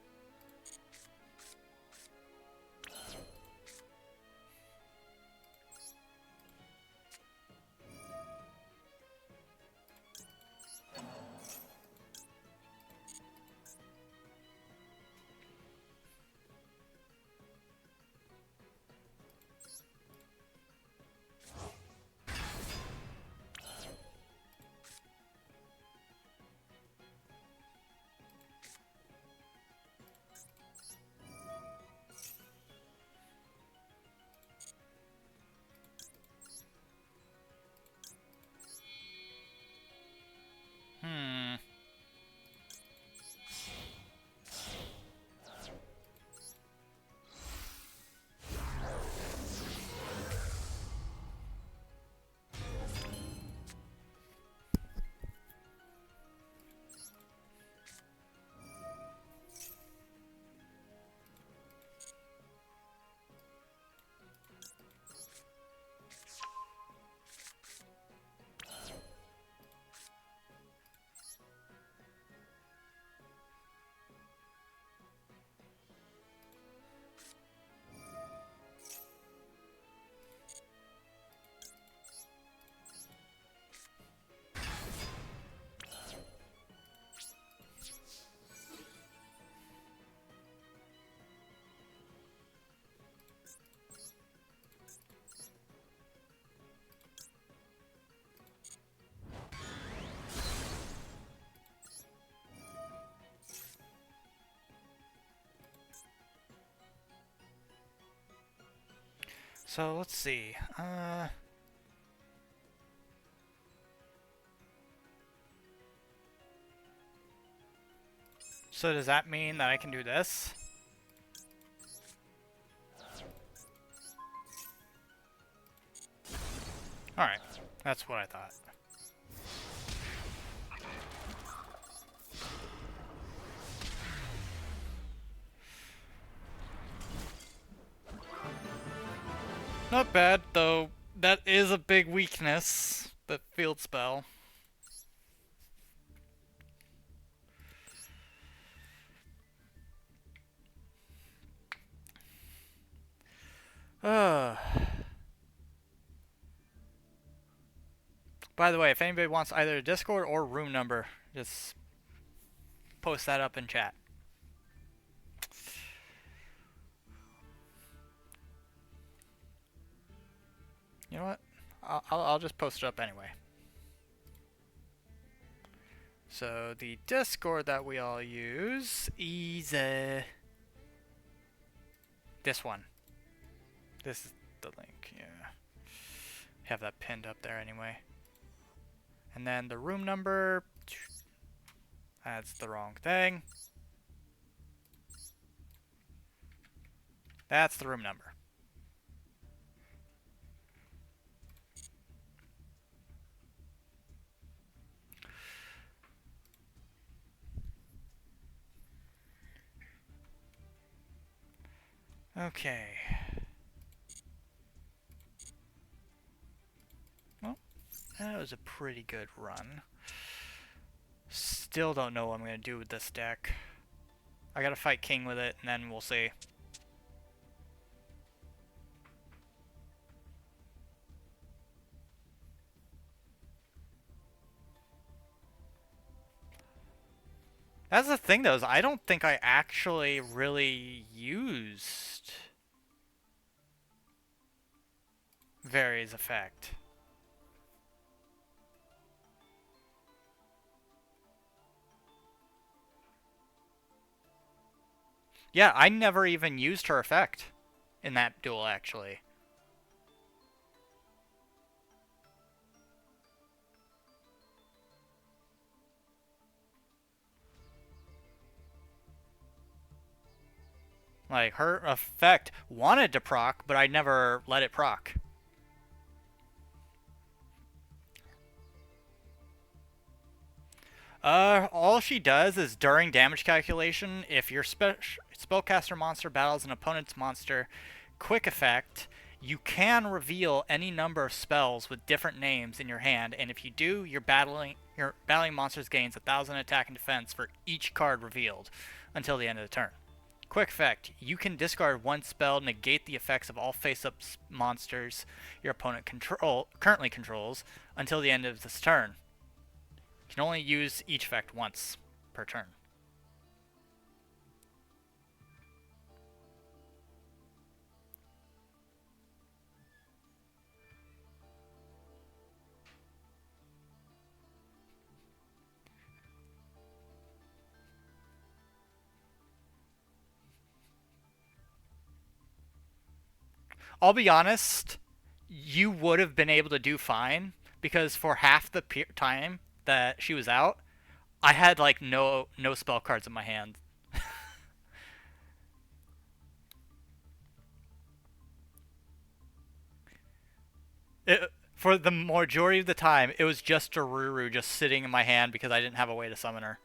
So let's see. So does that mean that I can do this? Alright, that's what I thought. Not bad, though that is a big weakness, the field spell. By the way, if anybody wants either a Discord or room number, just post that up in chat. You know what? I'll just post it up anyway. So the Discord that we all use is this one. This is the link, yeah. Have that pinned up there anyway. And then the room number, that's the wrong thing. That's the room number. Okay. Well, that was a pretty good run. Still don't know what I'm going to do with this deck. I gotta fight King with it, and then we'll see. That's the thing, though, is I don't think I actually really used Vary's effect. Yeah, I never even used her effect in that duel, actually. Like, her effect wanted to proc, but I never let it proc. All she does is during damage calculation, if your spellcaster monster battles an opponent's monster, quick effect, you can reveal any number of spells with different names in your hand, and if you do, your battling monsters gains 1,000 attack and defense for each card revealed until the end of the turn. Quick effect, you can discard one spell, negate the effects of all face-up monsters your opponent currently controls until the end of this turn. You can only use each effect once per turn. I'll be honest, you would have been able to do fine because for half the time that she was out, I had like no spell cards in my hand. For the majority of the time, it was just a Ruru just sitting in my hand because I didn't have a way to summon her.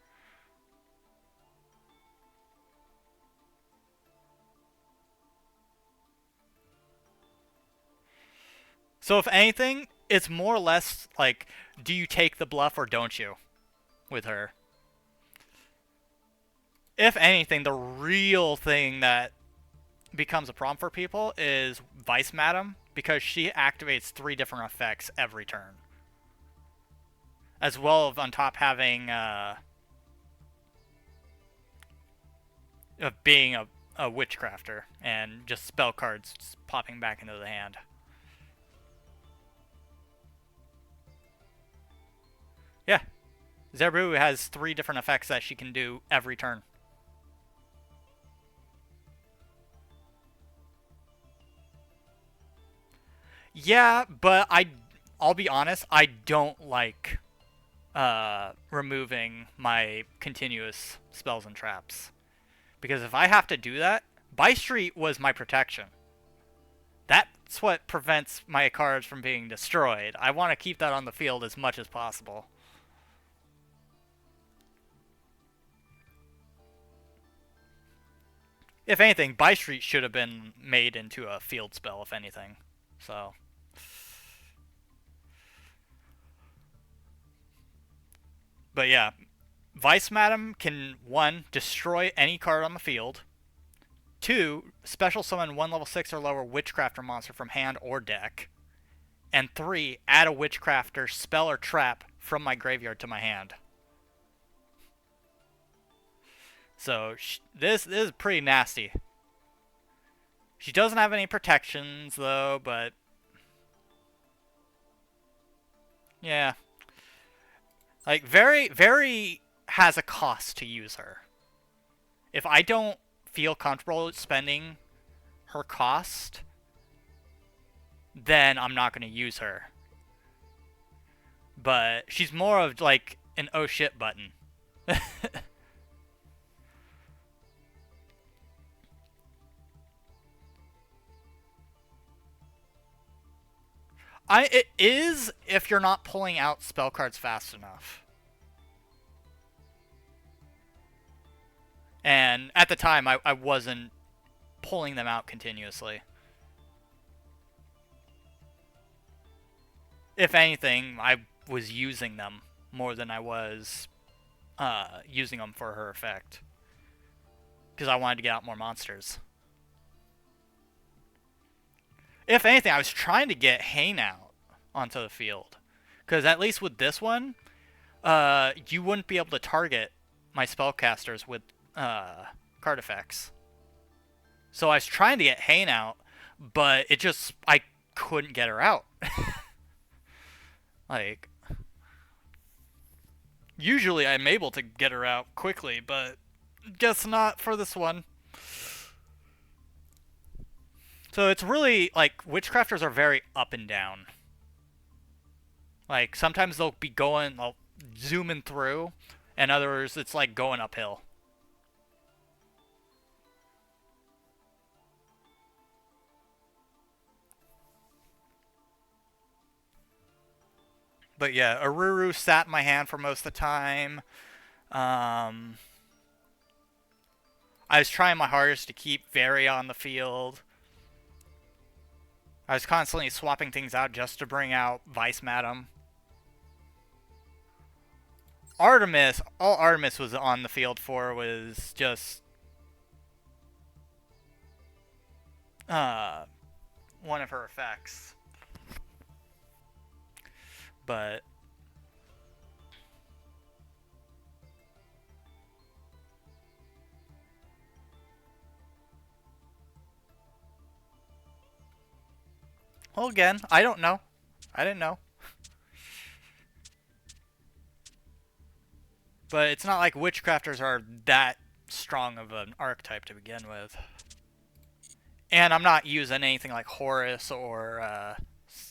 So if anything, it's more or less like, do you take the bluff or don't you with her? If anything, the real thing that becomes a problem for people is Vice Madam, because she activates 3 different effects every turn. As well as on top having of being a witchcrafter and just spell cards just popping back into the hand. Yeah. Zebu has 3 different effects that she can do every turn. Yeah, but I'll be honest, I don't like removing my continuous spells and traps. Because if I have to do that, By Street was my protection. That's what prevents my cards from being destroyed. I want to keep that on the field as much as possible. If anything, By Street should have been made into a field spell, if anything. So, but yeah, Vice Madam can 1. Destroy any card on the field. 2. Special summon 1 level 6 or lower Witchcrafter monster from hand or deck. And 3. Add a Witchcrafter spell or trap from my graveyard to my hand. So this is pretty nasty. She doesn't have any protections though, but yeah. Like very has a cost to use her. If I don't feel comfortable spending her cost, then I'm not going to use her. But she's more of like an oh shit button. It is if you're not pulling out spell cards fast enough. And at the time, I wasn't pulling them out continuously. If anything, I was using them more than I was using them for her effect. Because I wanted to get out more monsters. If anything, I was trying to get Hane out onto the field. Because at least with this one, you wouldn't be able to target my spellcasters with card effects. So I was trying to get Hane out, but I couldn't get her out. Like, usually I'm able to get her out quickly, but guess not for this one. So it's really, like, Witchcrafters are very up and down. Like, sometimes they'll zooming through, and others it's like going uphill. But yeah, Aruru sat in my hand for most of the time. I was trying my hardest to keep Varia on the field. I was constantly swapping things out just to bring out Vice Madam. Artemis, all Artemis was on the field for was just one of her effects. But well, again, I don't know. I didn't know. But it's not like Witchcrafters are that strong of an archetype to begin with. And I'm not using anything like Horus or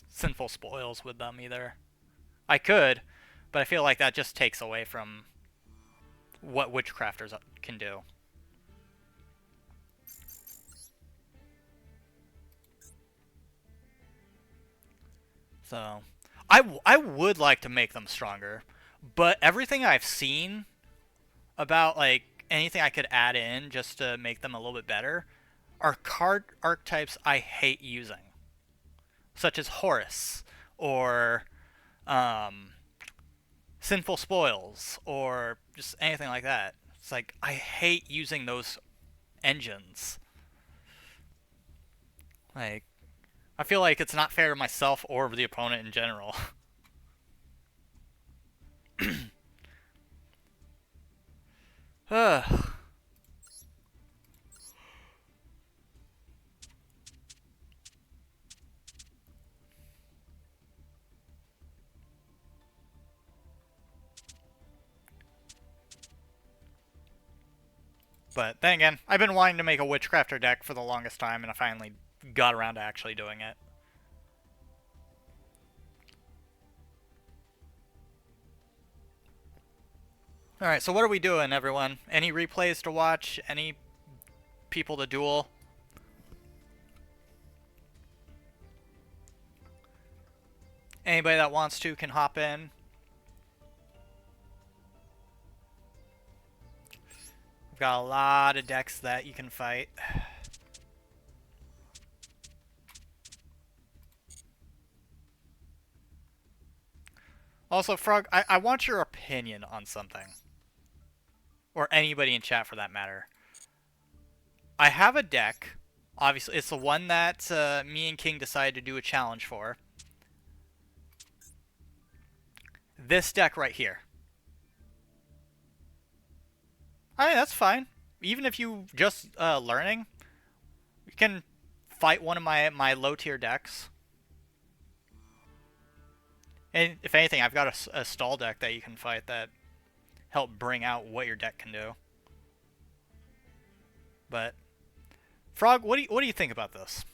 Sinful Spoils with them either. I could, but I feel like that just takes away from what Witchcrafters can do. So, I would like to make them stronger, but everything I've seen about, like, anything I could add in just to make them a little bit better are card archetypes I hate using. Such as Horus, or Sinful Spoils, or just anything like that. It's like, I hate using those engines. Like, I feel like it's not fair to myself or the opponent in general. But then again, I've been wanting to make a Witchcrafter deck for the longest time, and I finally got around to actually doing it. Alright, so what are we doing, everyone? Any replays to watch? Any people to duel? Anybody that wants to can hop in. We've got a lot of decks that you can fight. Also, Frog, I want your opinion on something. Or anybody in chat for that matter. I have a deck. Obviously, it's the one that me and King decided to do a challenge for. This deck right here. I mean, that's fine. Even if you just learning, you can fight one of my low tier decks. And if anything, I've got a stall deck that you can fight that help bring out what your deck can do. But Frog, what do you think about this?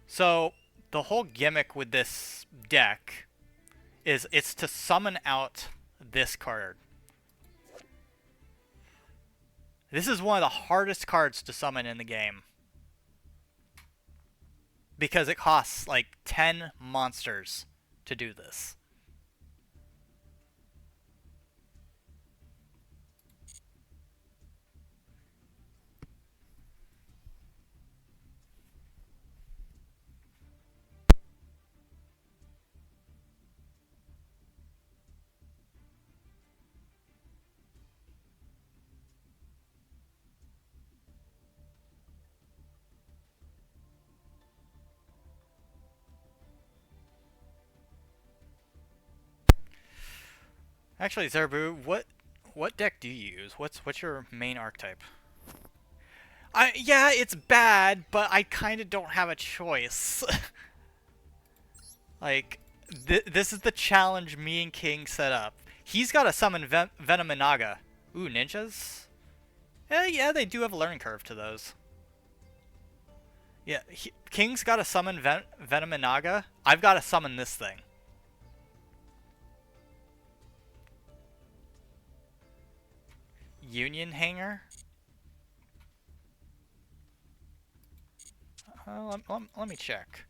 So the whole gimmick with this deck is it's to summon out this card. This is one of the hardest cards to summon in the game. Because it costs like 10 monsters to do this. Actually, Zerbu, what deck do you use? What's your main archetype? Yeah, it's bad, but I kind of don't have a choice. Like, this is the challenge me and King set up. He's got to summon Venomanaga. Ooh, ninjas? Yeah, they do have a learning curve to those. Yeah, King's got to summon Venomanaga. I've got to summon this thing. Union Hanger? Let me check.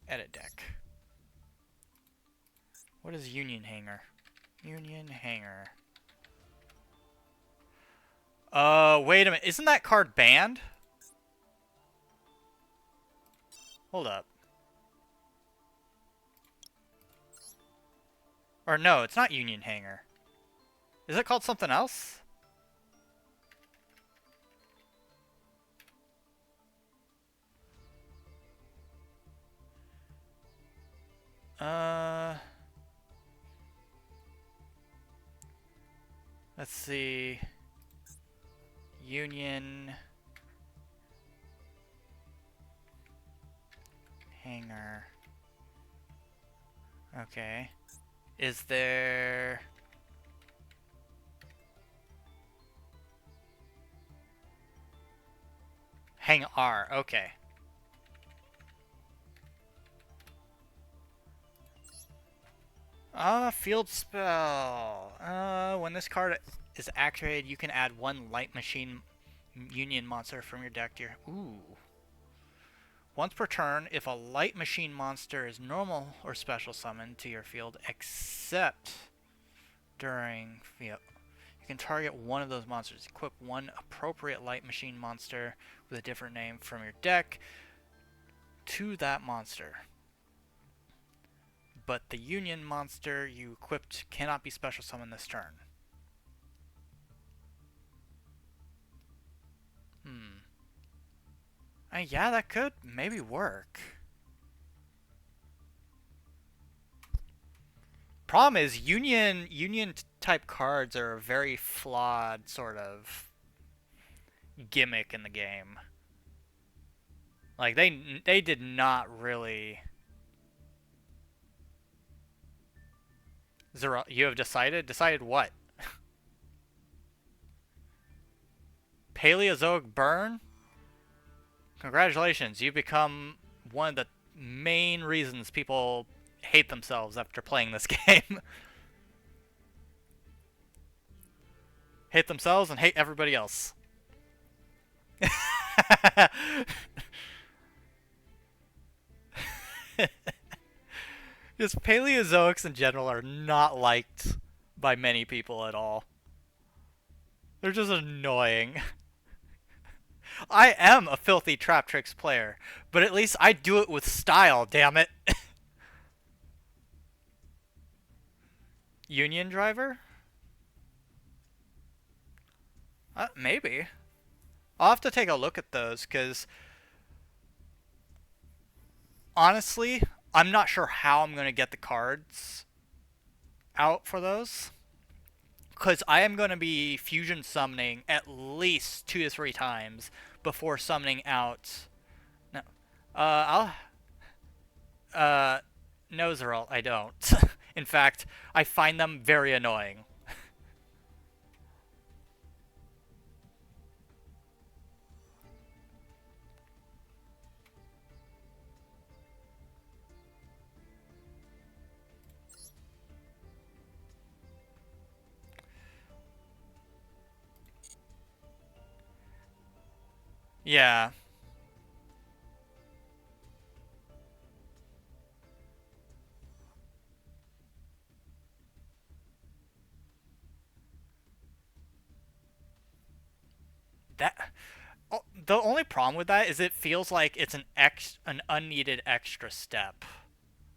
Edit deck. What is Union Hanger? Union Hanger. Wait a minute. Isn't that card banned? Hold up. Or no, it's not Union Hanger. Is it called something else? Let's see. Union Hanger. Okay. Is there... Hang R, okay. Field spell. When this card is activated, you can add one Light Machine Union monster from your deck to your... Ooh. Once per turn, if a Light Machine monster is normal or special summoned to your field, except during... You can target one of those monsters. Equip one appropriate Light Machine monster with a different name from your deck to that monster. But the Union monster you equipped cannot be special summoned this turn. Yeah, that could maybe work. Problem is, Union type cards are a very flawed sort of gimmick in the game. Like they did not really... Zero, you have decided? Decided what? Paleozoic burn? Congratulations, you become one of the main reasons people hate themselves after playing this game. Hate themselves and hate everybody else. Just Paleozoics in general are not liked by many people at all. They're just annoying. I am a filthy Trap Tricks player, but at least I do it with style, damn it. Union driver? Maybe. I'll have to take a look at those because honestly, I'm not sure how I'm going to get the cards out for those. Because I am going to be fusion summoning at least 2 to 3 times before summoning out. No. I'll. Uh, no, Zeralt, I don't. In fact, I find them very annoying. Yeah. That. Oh, the only problem with that is it feels like it's an unneeded extra step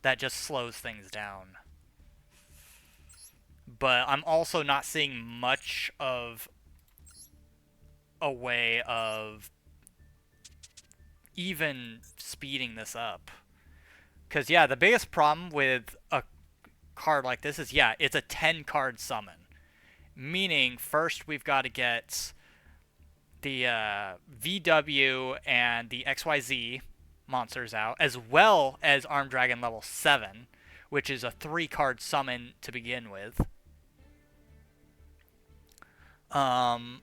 that just slows things down. But I'm also not seeing much of a way of even speeding this up. Because, yeah, the biggest problem with a card like this is, yeah, it's a 10 card summon. Meaning, first we've got to get the VW and the XYZ monsters out, as well as Armed Dragon level 7, which is a 3 card summon to begin with. Um,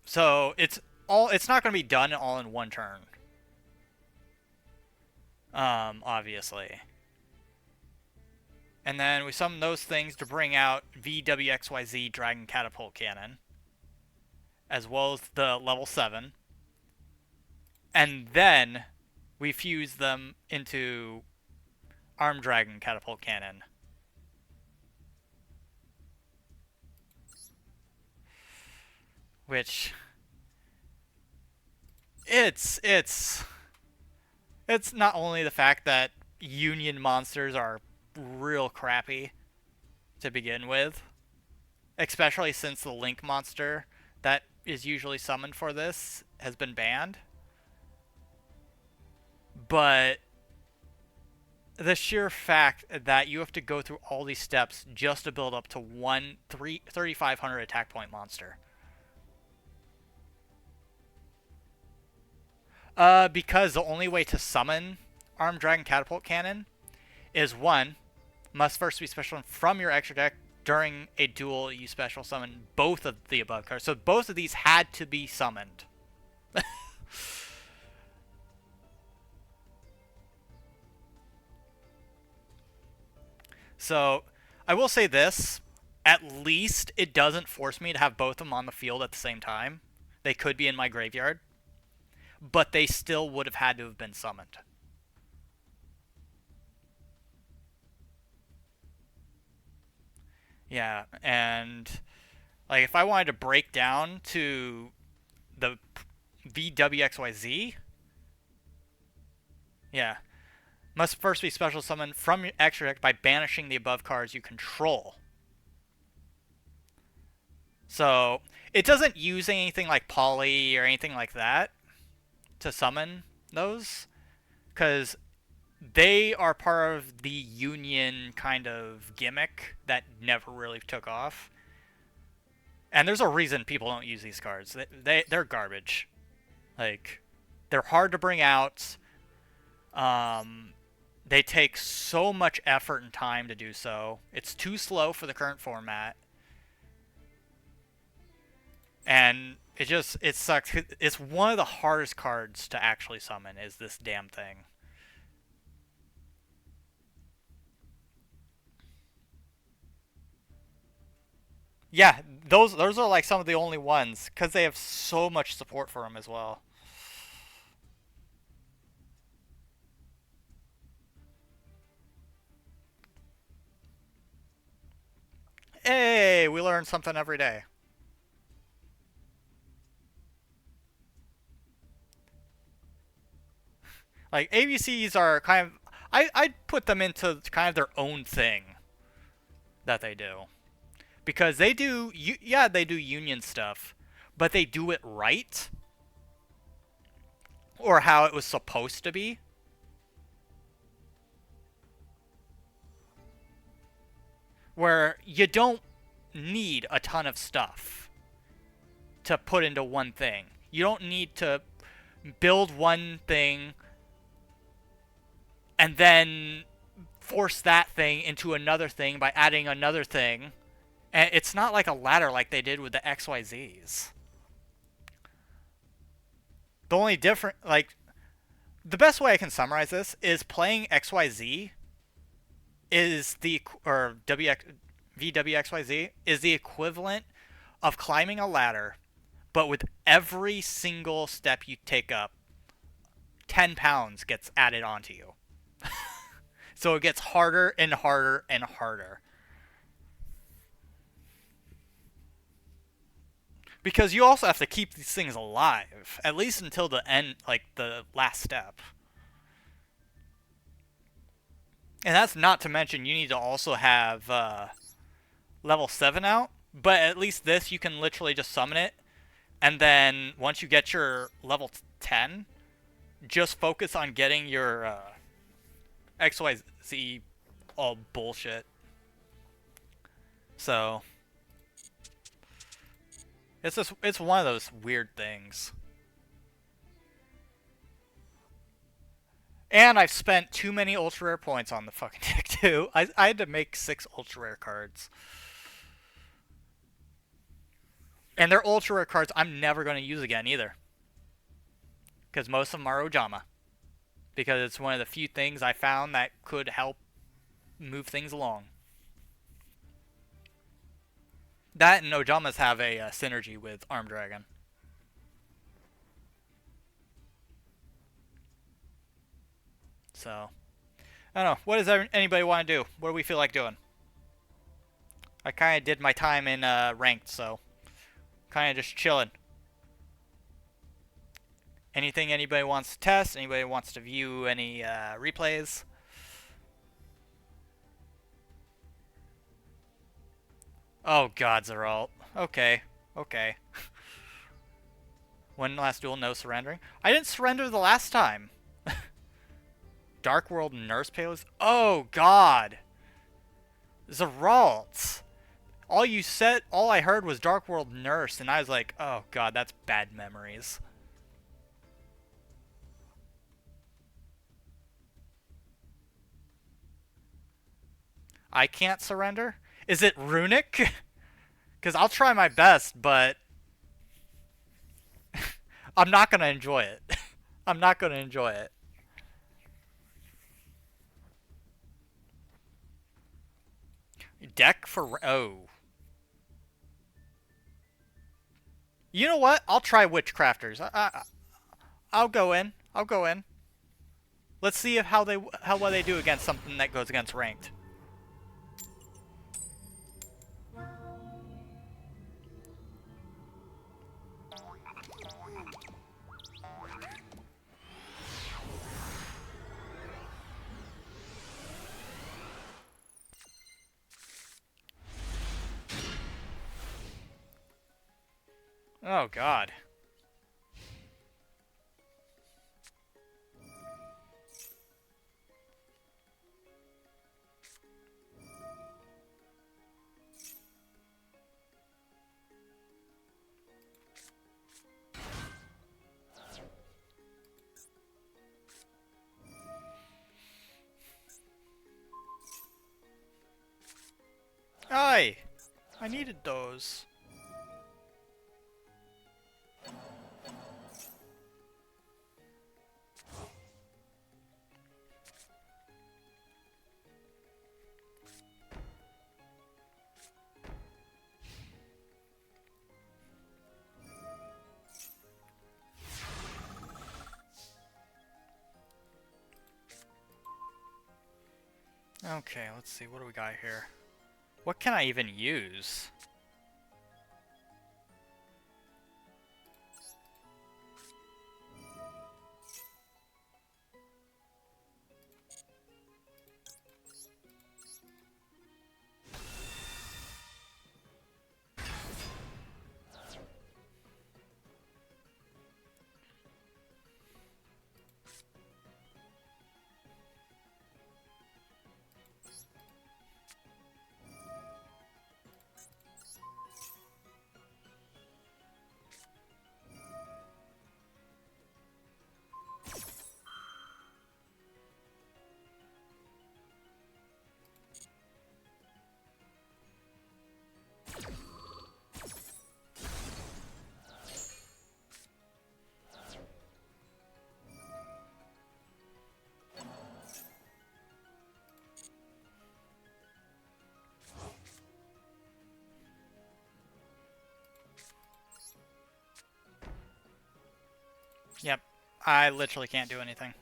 so it's not going to be done all in one turn. Obviously. And then we summon those things to bring out VWXYZ Dragon Catapult Cannon, as well as the level 7. And then we fuse them into Armed Dragon Catapult Cannon. Which it's not only the fact that Union monsters are real crappy to begin with, especially since the Link monster that is usually summoned for this has been banned. But the sheer fact that you have to go through all these steps just to build up to one 3,500 attack point monster. Because the only way to summon Armed Dragon Catapult Cannon is one, must first be special from your extra deck during a duel. You special summon both of the above cards. So both of these had to be summoned. So I will say this. At least it doesn't force me to have both of them on the field at the same time. They could be in my graveyard, but they still would have had to have been summoned. Yeah, and like if I wanted to break down to the VWXYZ, yeah, must first be special summoned from your extra deck by banishing the above cards you control. So it doesn't use anything like Poly or anything like that to summon those, because they are part of the Union kind of gimmick that never really took off. And there's a reason people don't use these cards. They're garbage. Like, they're hard to bring out. They take so much effort and time to do so. It's too slow for the current format. And it sucks. It's one of the hardest cards to actually summon is this damn thing. Yeah, those are like some of the only ones because they have so much support for them as well. Hey, we learn something every day. Like ABCs are kind of I'd put them into kind of their own thing. that they do. Because they do, yeah, they do union stuff, but they do it right, or how it was supposed to be. Where you don't need a ton of stuff to put into one thing. You don't need to build one thing and then force that thing into another thing by adding another thing. And it's not like a ladder like they did with the XYZs. The only different, like, the best way I can summarize this is playing XYZ is the, or VWXYZ is the equivalent of climbing a ladder, but with every single step you take up, 10 pounds gets added onto you. So it gets harder and harder and harder. Because you also have to keep these things alive, at least until the end, like the last step. And that's not to mention you need to also have level 7 out, but at least this you can literally just summon it, and then once you get your level 10, just focus on getting your XYZ all bullshit. So it's one of those weird things. And I've spent too many ultra rare points on the fucking deck too. I had to make 6 ultra rare cards. And they're ultra rare cards I'm never going to use again either. Because most of them are Ojama. Because it's one of the few things I found that could help move things along. That and Ojamas have a synergy with Armed Dragon. So, I don't know. What does anybody want to do? What do we feel like doing? I kind of did my time in ranked, so kind of just chilling. Anything anybody wants to test? Anybody wants to view any replays? Oh God, Zeralt. Okay. Okay. One last duel, no surrendering. I didn't surrender the last time. Dark World Nurse Payloads. Oh God. Zeralt. All I heard was Dark World Nurse, and I was like, oh God, that's bad memories. I can't surrender? Is it runic? Because I'll try my best, but I'm not going to enjoy it. I'm not going to enjoy it. Deck for... Oh. You know what? I'll try Witchcrafters. I'll go in. I'll go in. Let's see how well they do against something that goes against ranked. Oh, God. Aye! I needed those. Okay, let's see. What do we got here? What can I even use? Yep. I literally can't do anything.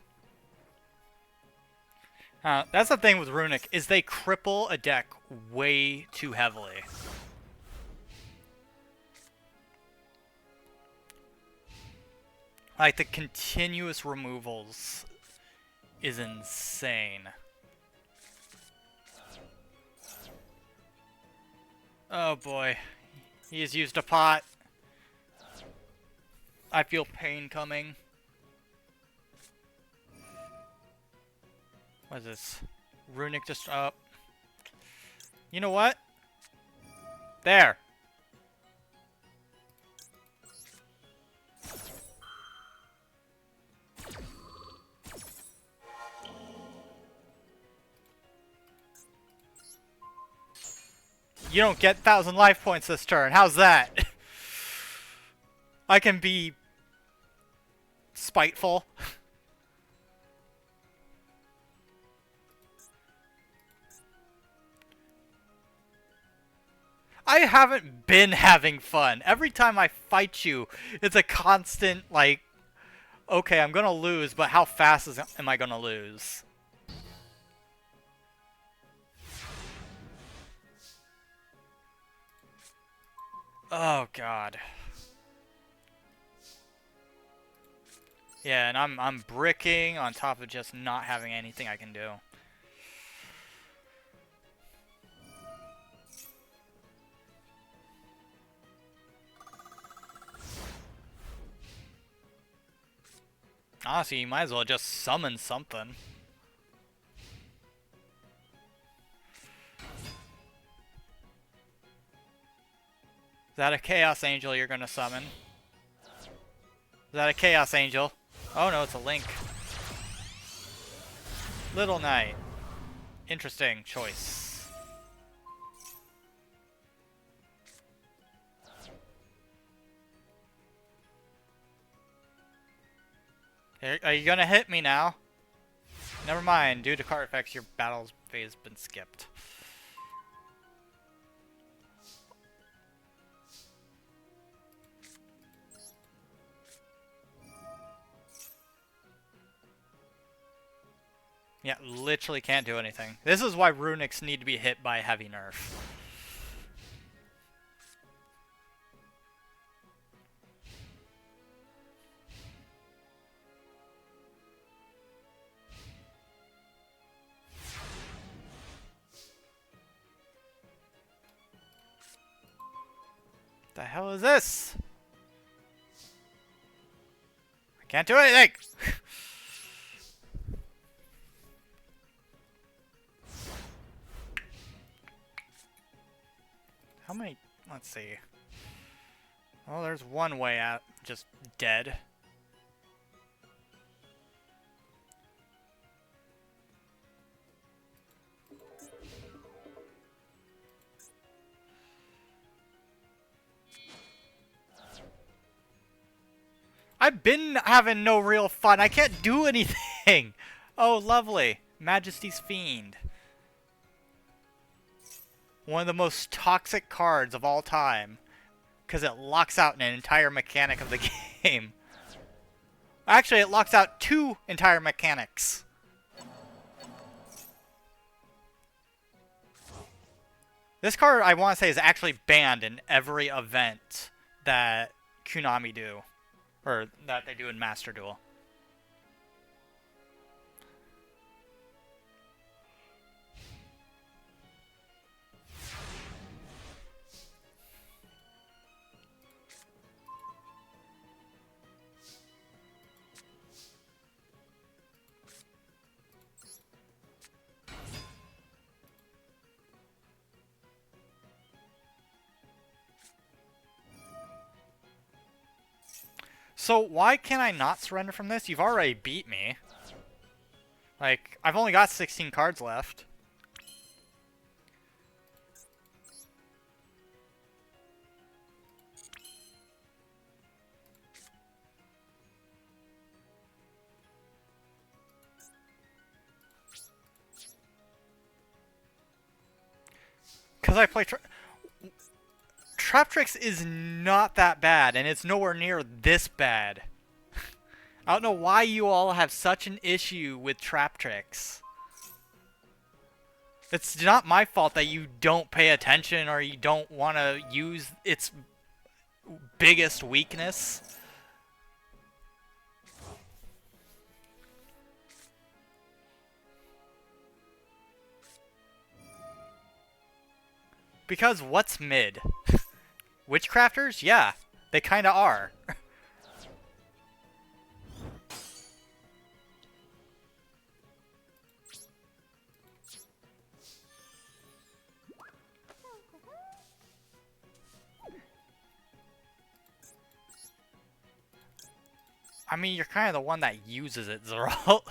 That's the thing with Runic, is they cripple a deck way too heavily. Like, the continuous removals is insane. Oh boy. He has used a pot. I feel pain coming. What is this? Runic just up. You know what? There. You don't get 1,000 life points this turn. How's that? I can be spiteful. I haven't been having fun. Every time I fight you, it's a constant, like, okay, I'm gonna lose, but how fast am I gonna lose? Oh god. Yeah, and I'm bricking on top of just not having anything I can do. Honestly, you might as well just summon something. Is that a Chaos Angel you're gonna summon? Is that a Chaos Angel? Oh no, it's a Link. Little Knight. Interesting choice. Are you gonna hit me now? Never mind. Due to card effects, your battle phase has been skipped. Yeah, literally can't do anything. This is why Runics need to be hit by a heavy nerf. The hell is this? I can't do anything! How many? Let's see. Oh, there's one way out. Just dead. I've been having no real fun. I can't do anything. Oh, lovely. Majesty's Fiend. One of the most toxic cards of all time. Because it locks out an entire mechanic of the game. Actually, it locks out 2 entire mechanics. This card, I want to say, is actually banned in every event that Konami do. Or that they do in Master Duel. So why can I not surrender from this? You've already beat me. Like, I've only got 16 cards left. Because I play... Trap Tricks is not that bad, and it's nowhere near this bad. I don't know why you all have such an issue with trap tricks. It's not my fault that you don't pay attention or you don't want to use its biggest weakness. Because what's mid? Witchcrafters? Yeah, they kinda are. I mean, you're kinda the one that uses it, Zeralt.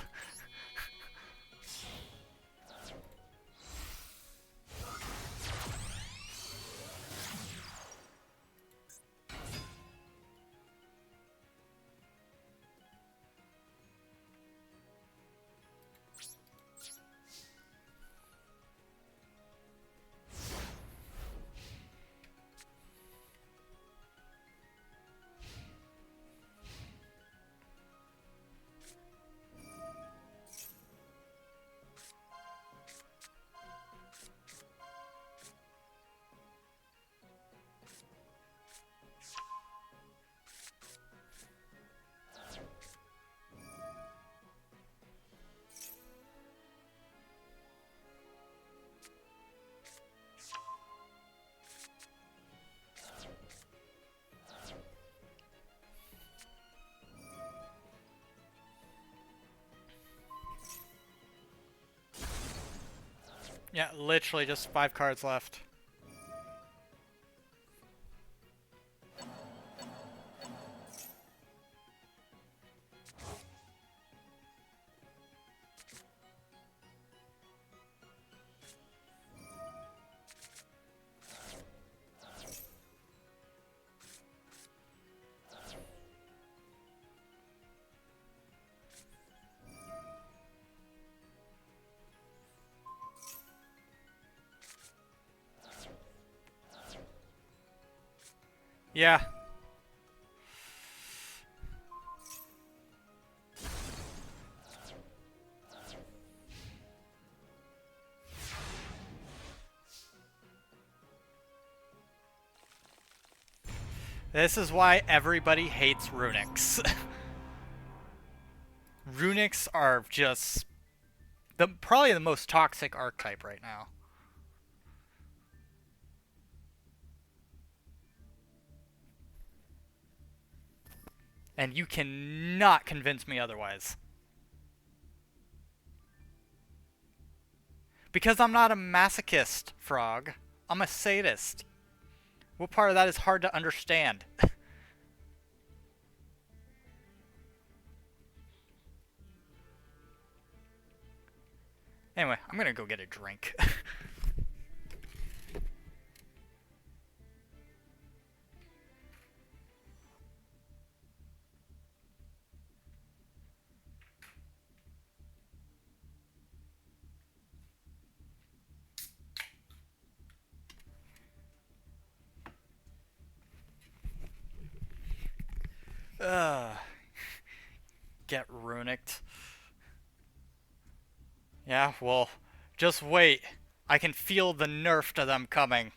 Yeah, literally just 5 cards left. Yeah. This is why everybody hates Runics. Runics are just probably the most toxic archetype right now. And you cannot convince me otherwise. Because I'm not a masochist, Frog. I'm a sadist. What part of that is hard to understand? Anyway, I'm gonna go get a drink. Get runicked. Yeah, well, just wait. I can feel the nerf to them coming.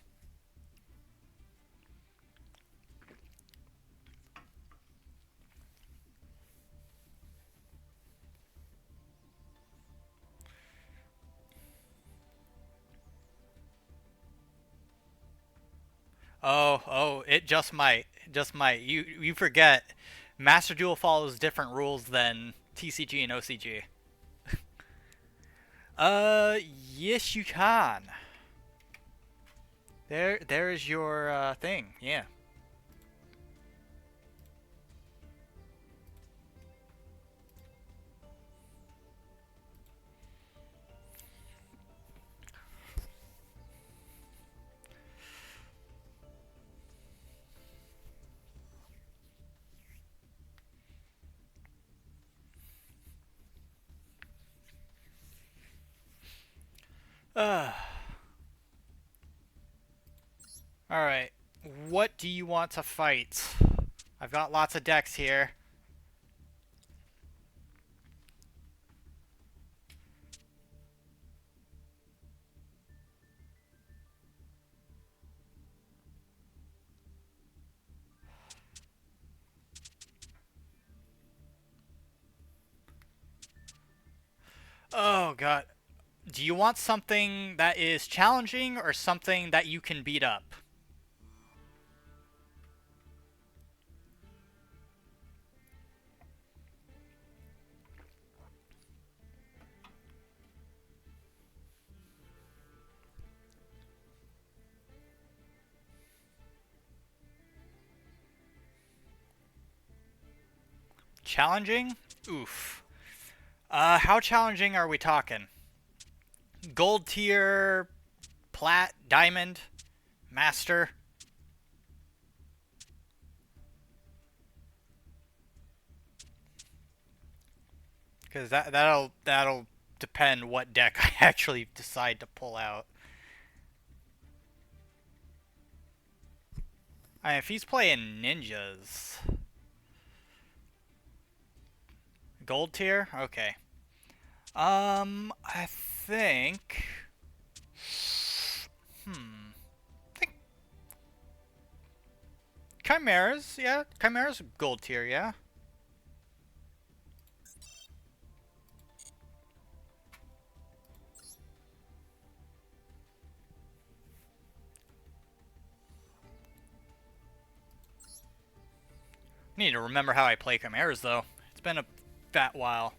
Oh, it just might. Just might. You forget. Master Duel follows different rules than TCG and OCG. Yes you can. There's your thing. Yeah. Alright. What do you want to fight? I've got lots of decks here. Oh god. Do you want something that is challenging or something that you can beat up? Challenging? Oof. How challenging are we talking? Gold tier, plat, diamond, master? Because that'll depend what deck I actually decide to pull out. If he's playing ninjas, gold tier, okay. I think. I think chimeras, yeah, chimeras gold tier, yeah. Need to remember how I play chimeras though. It's been a fat while.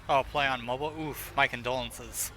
Oh, play on mobile? Oof, my condolences.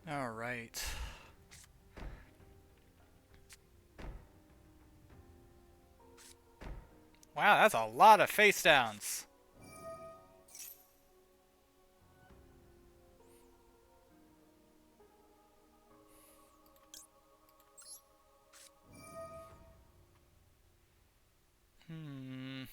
Alright. Wow, that's a lot of face downs. Hmm.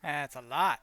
That's a lot.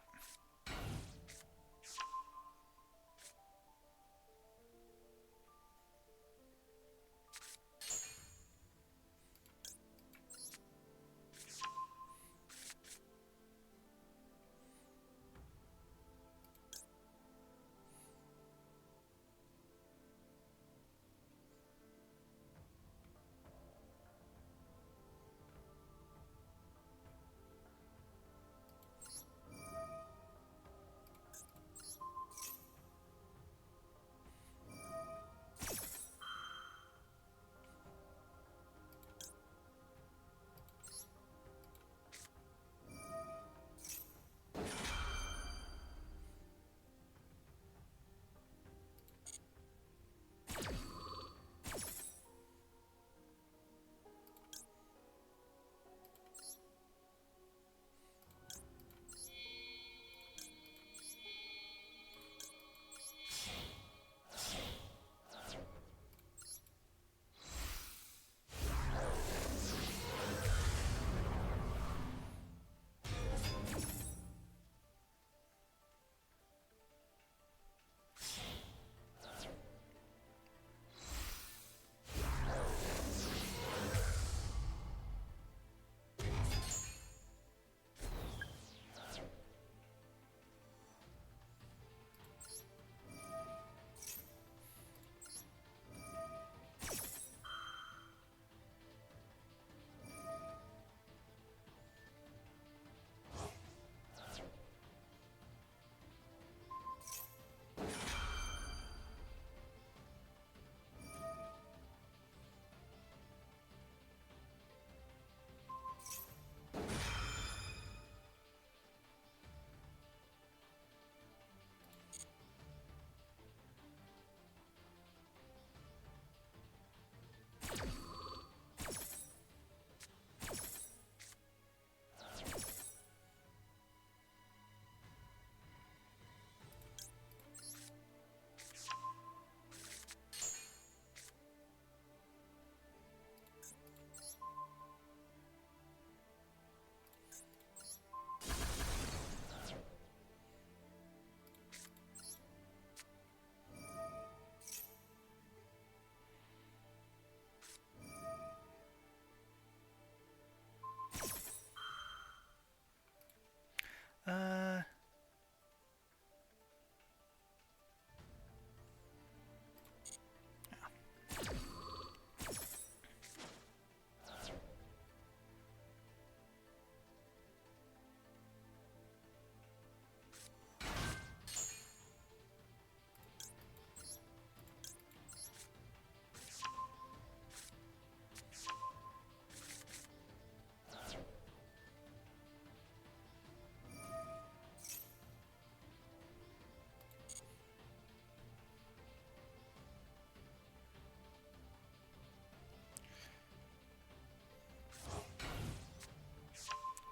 Uh,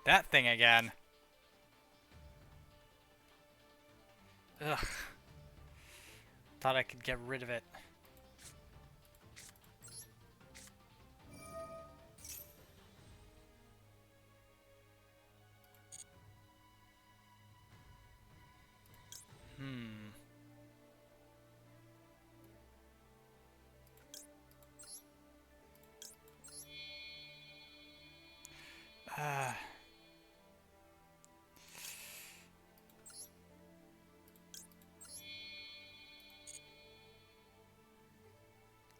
that thing again. Ugh. Thought I could get rid of it. Hmm. Uh,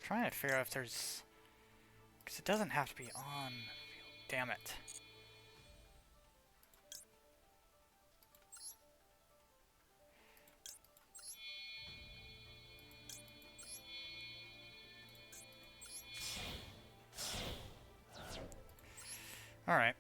trying to figure out if there's... Because it doesn't have to be on... Damn it. Alright.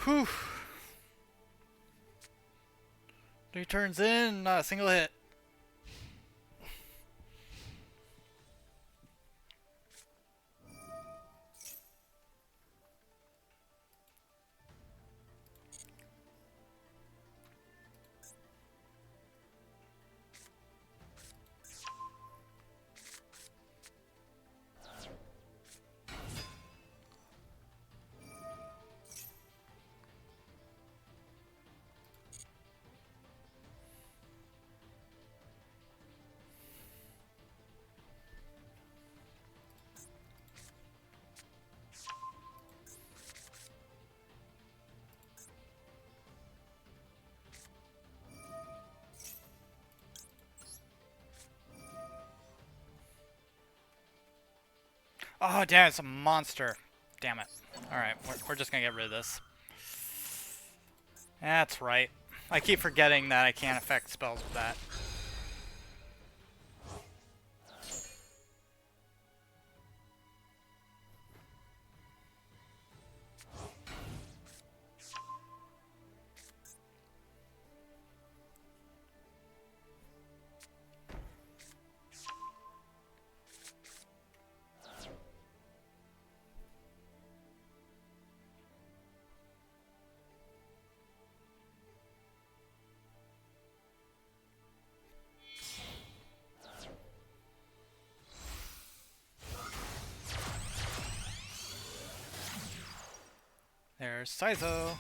Whew. 3 turns in, not a single hit. Oh, damn, it's a monster. Damn it. Alright, we're just gonna get rid of this. That's right. I keep forgetting that I can't affect spells with that. There's Saizo.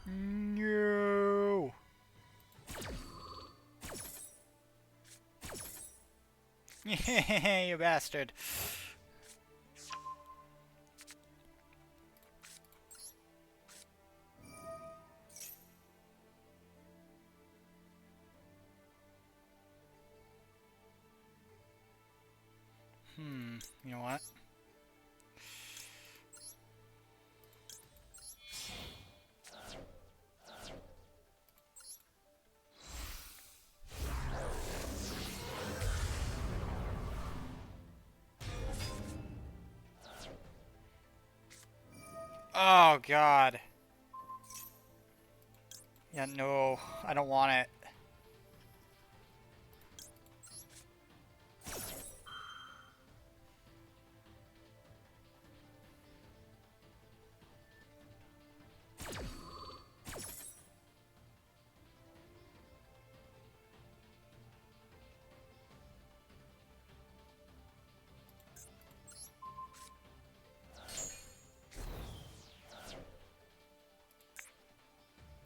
No. You bastard. You know what? Oh, God. Yeah, no. I don't want it.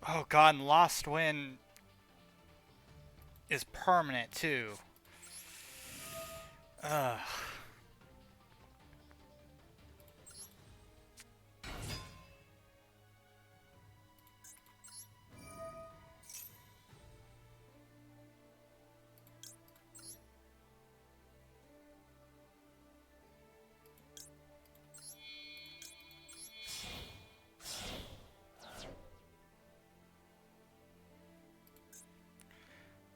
Oh god, and Lost Wind is permanent too. Ugh.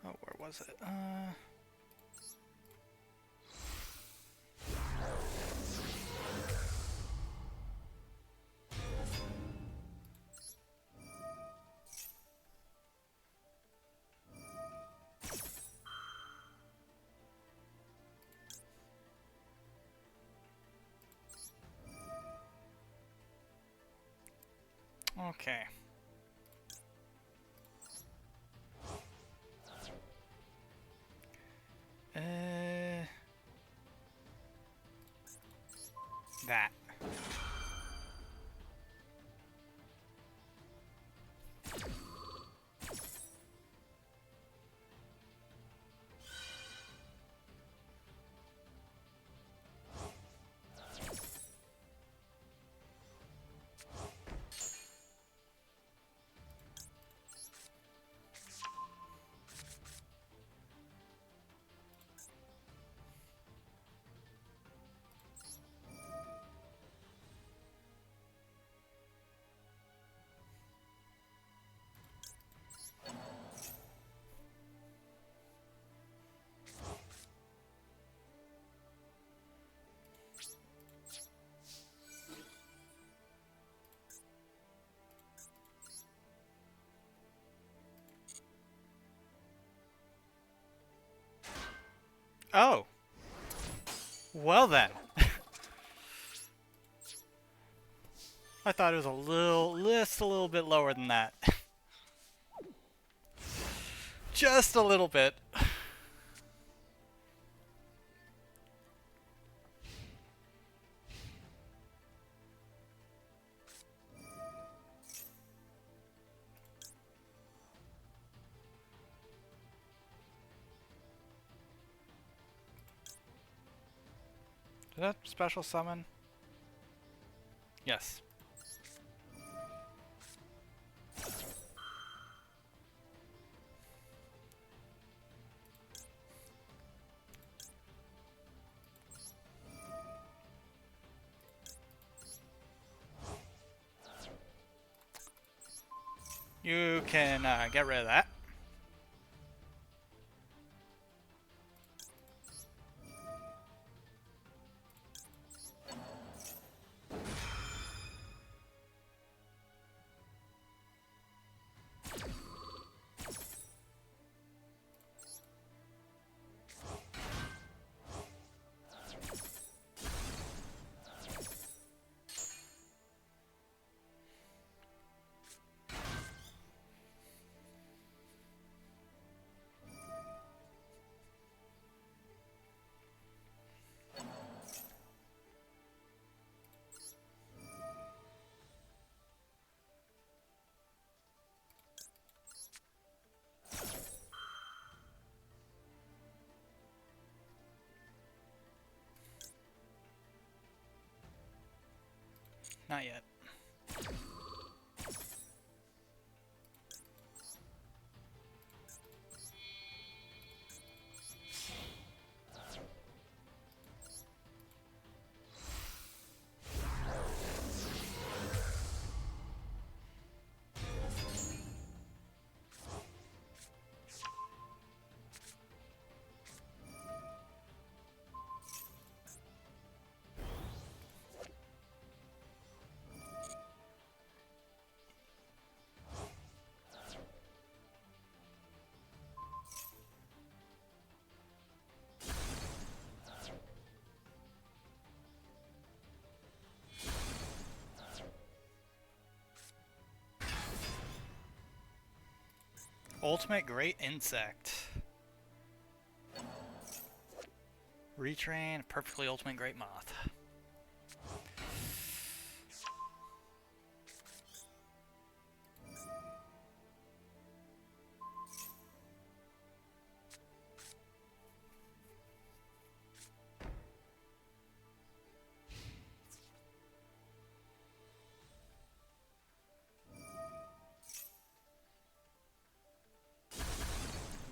Oh, where was it? Okay. That. Oh. Well then. I thought it was a little bit lower than that. Just a little bit. Did that special summon? Yes. You can get rid of that. Not yet. Ultimate Great Insect. Retrain Perfectly Ultimate Great Moth.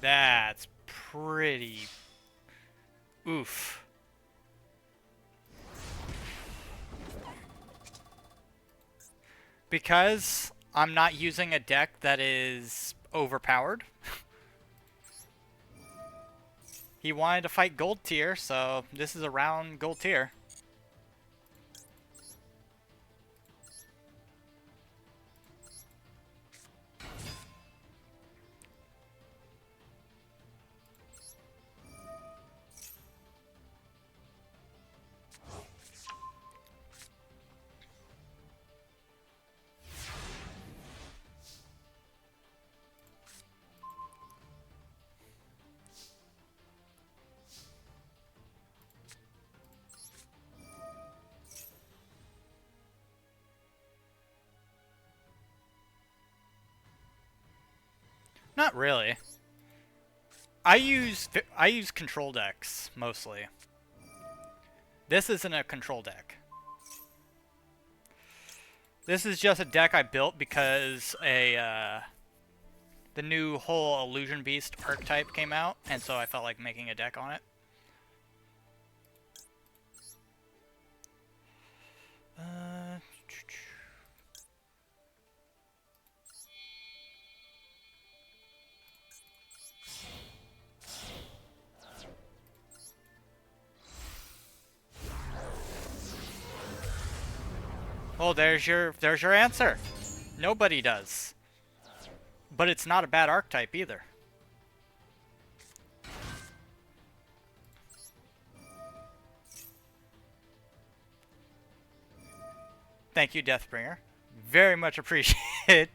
That's pretty... oof. Because I'm not using a deck that is overpowered. He wanted to fight gold tier, so this is around gold tier. Not really. I use control decks mostly. This isn't a control deck. This is just a deck I built because the new whole Illusion Beast archetype came out, and so I felt like making a deck on it. Oh, there's your answer. Nobody does. But it's not a bad archetype either. Thank you, Deathbringer. Very much appreciated.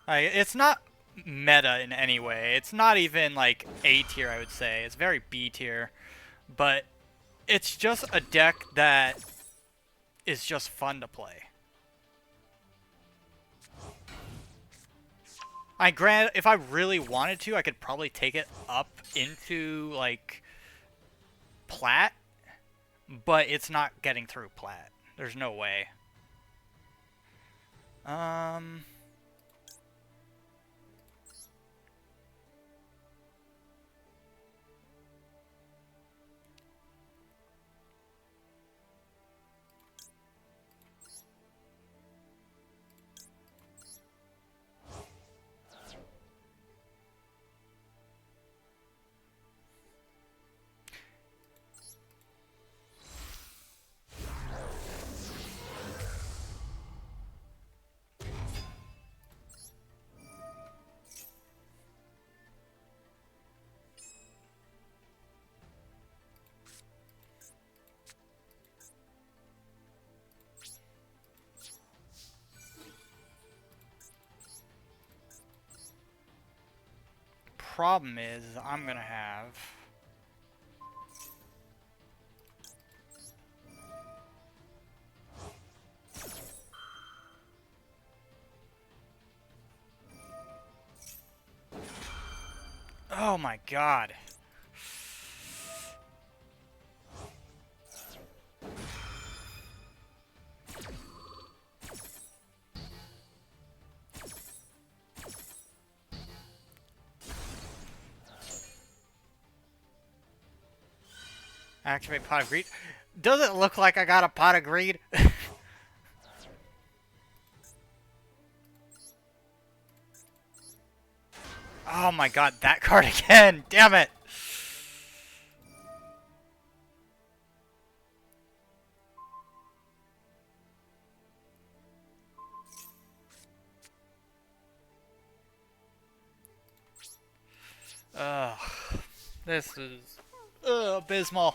It's not meta in any way. It's not even like A tier, I would say. It's very B tier. But it's just a deck that is just fun to play. Grant, if I really wanted to, I could probably take it up into like Plat, but it's not getting through Plat. There's no way. Problem is, I'm gonna have... Oh my god. Activate Pot of Greed. Does it look like I got a Pot of Greed? Oh my god, that card again! Damn it! Ugh. This is... abysmal.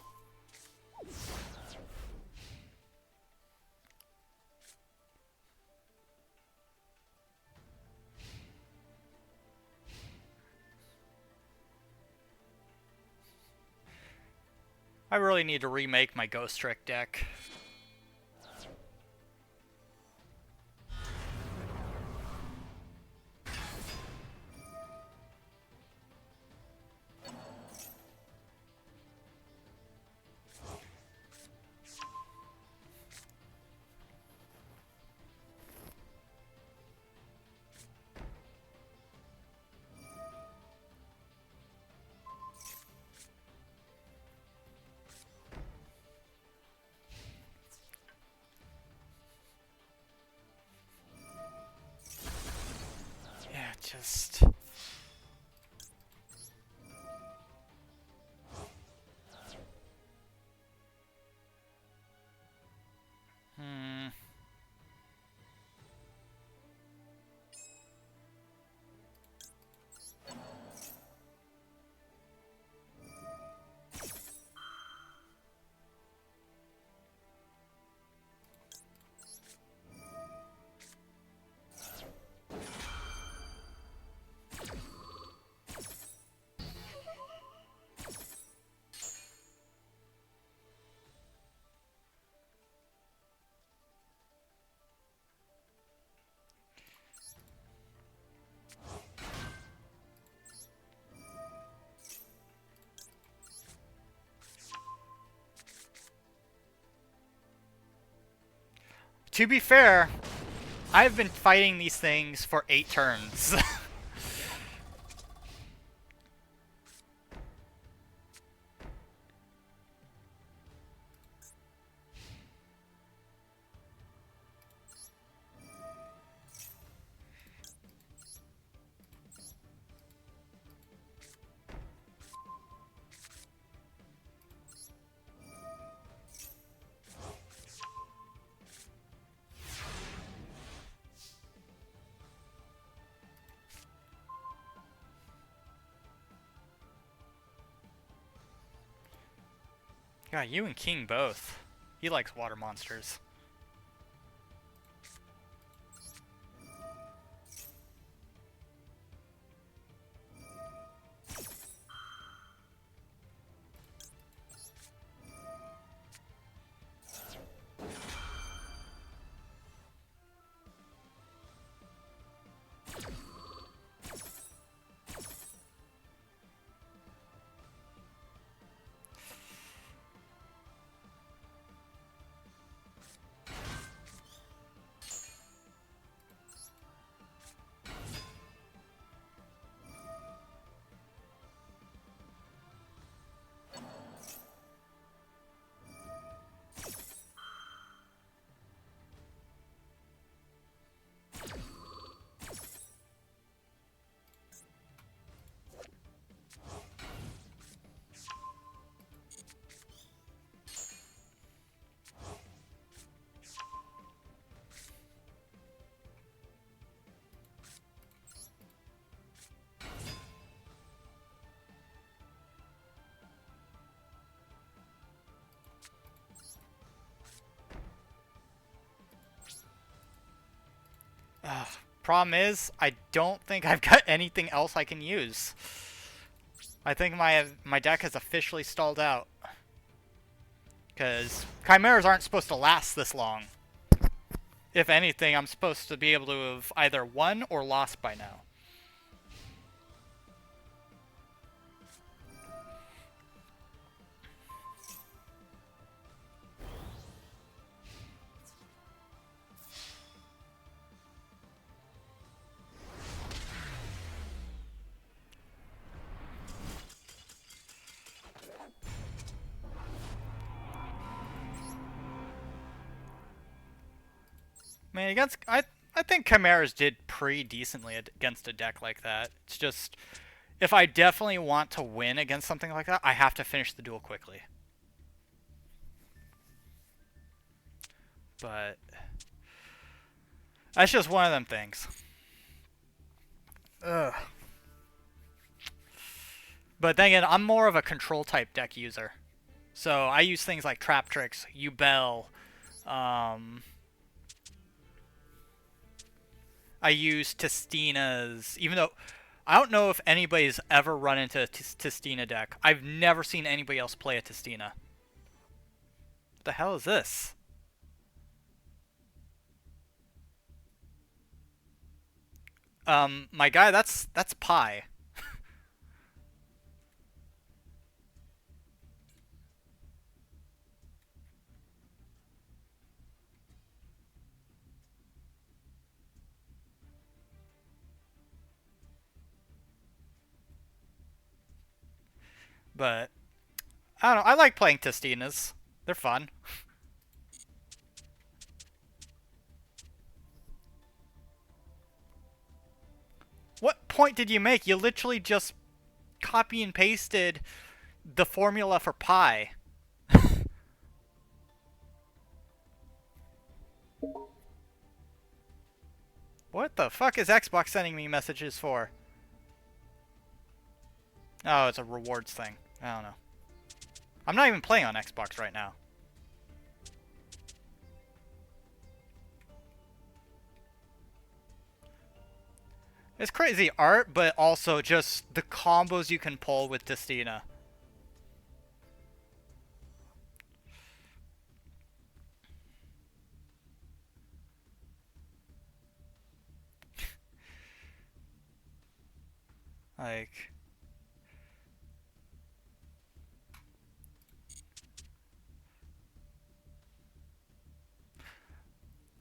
I really need to remake my Ghost Trick deck. just... Hmm. To be fair, I've been fighting these things for 8 turns. Yeah, you and King both. He likes water monsters. Problem is, I don't think I've got anything else I can use. I think my deck has officially stalled out. Because Chimeras aren't supposed to last this long. If anything, I'm supposed to be able to have either won or lost by now. I mean, I think Chimeras did pretty decently against a deck like that. It's just, if I definitely want to win against something like that, I have to finish the duel quickly. But that's just one of them things. Ugh. But then again, I'm more of a control type deck user. So I use things like Trap Tricks, Ubel, I use Testina's, even though I don't know if anybody's ever run into a Testina deck. I've never seen anybody else play a Testina. What the hell is this? My guy, that's Pi. But I don't know. I like playing Testinas. They're fun. What point did you make? You literally just copy and pasted the formula for pi. What the fuck is Xbox sending me messages for? Oh, it's a rewards thing. I don't know. I'm not even playing on Xbox right now. It's crazy art, but also just the combos you can pull with Destina. Like...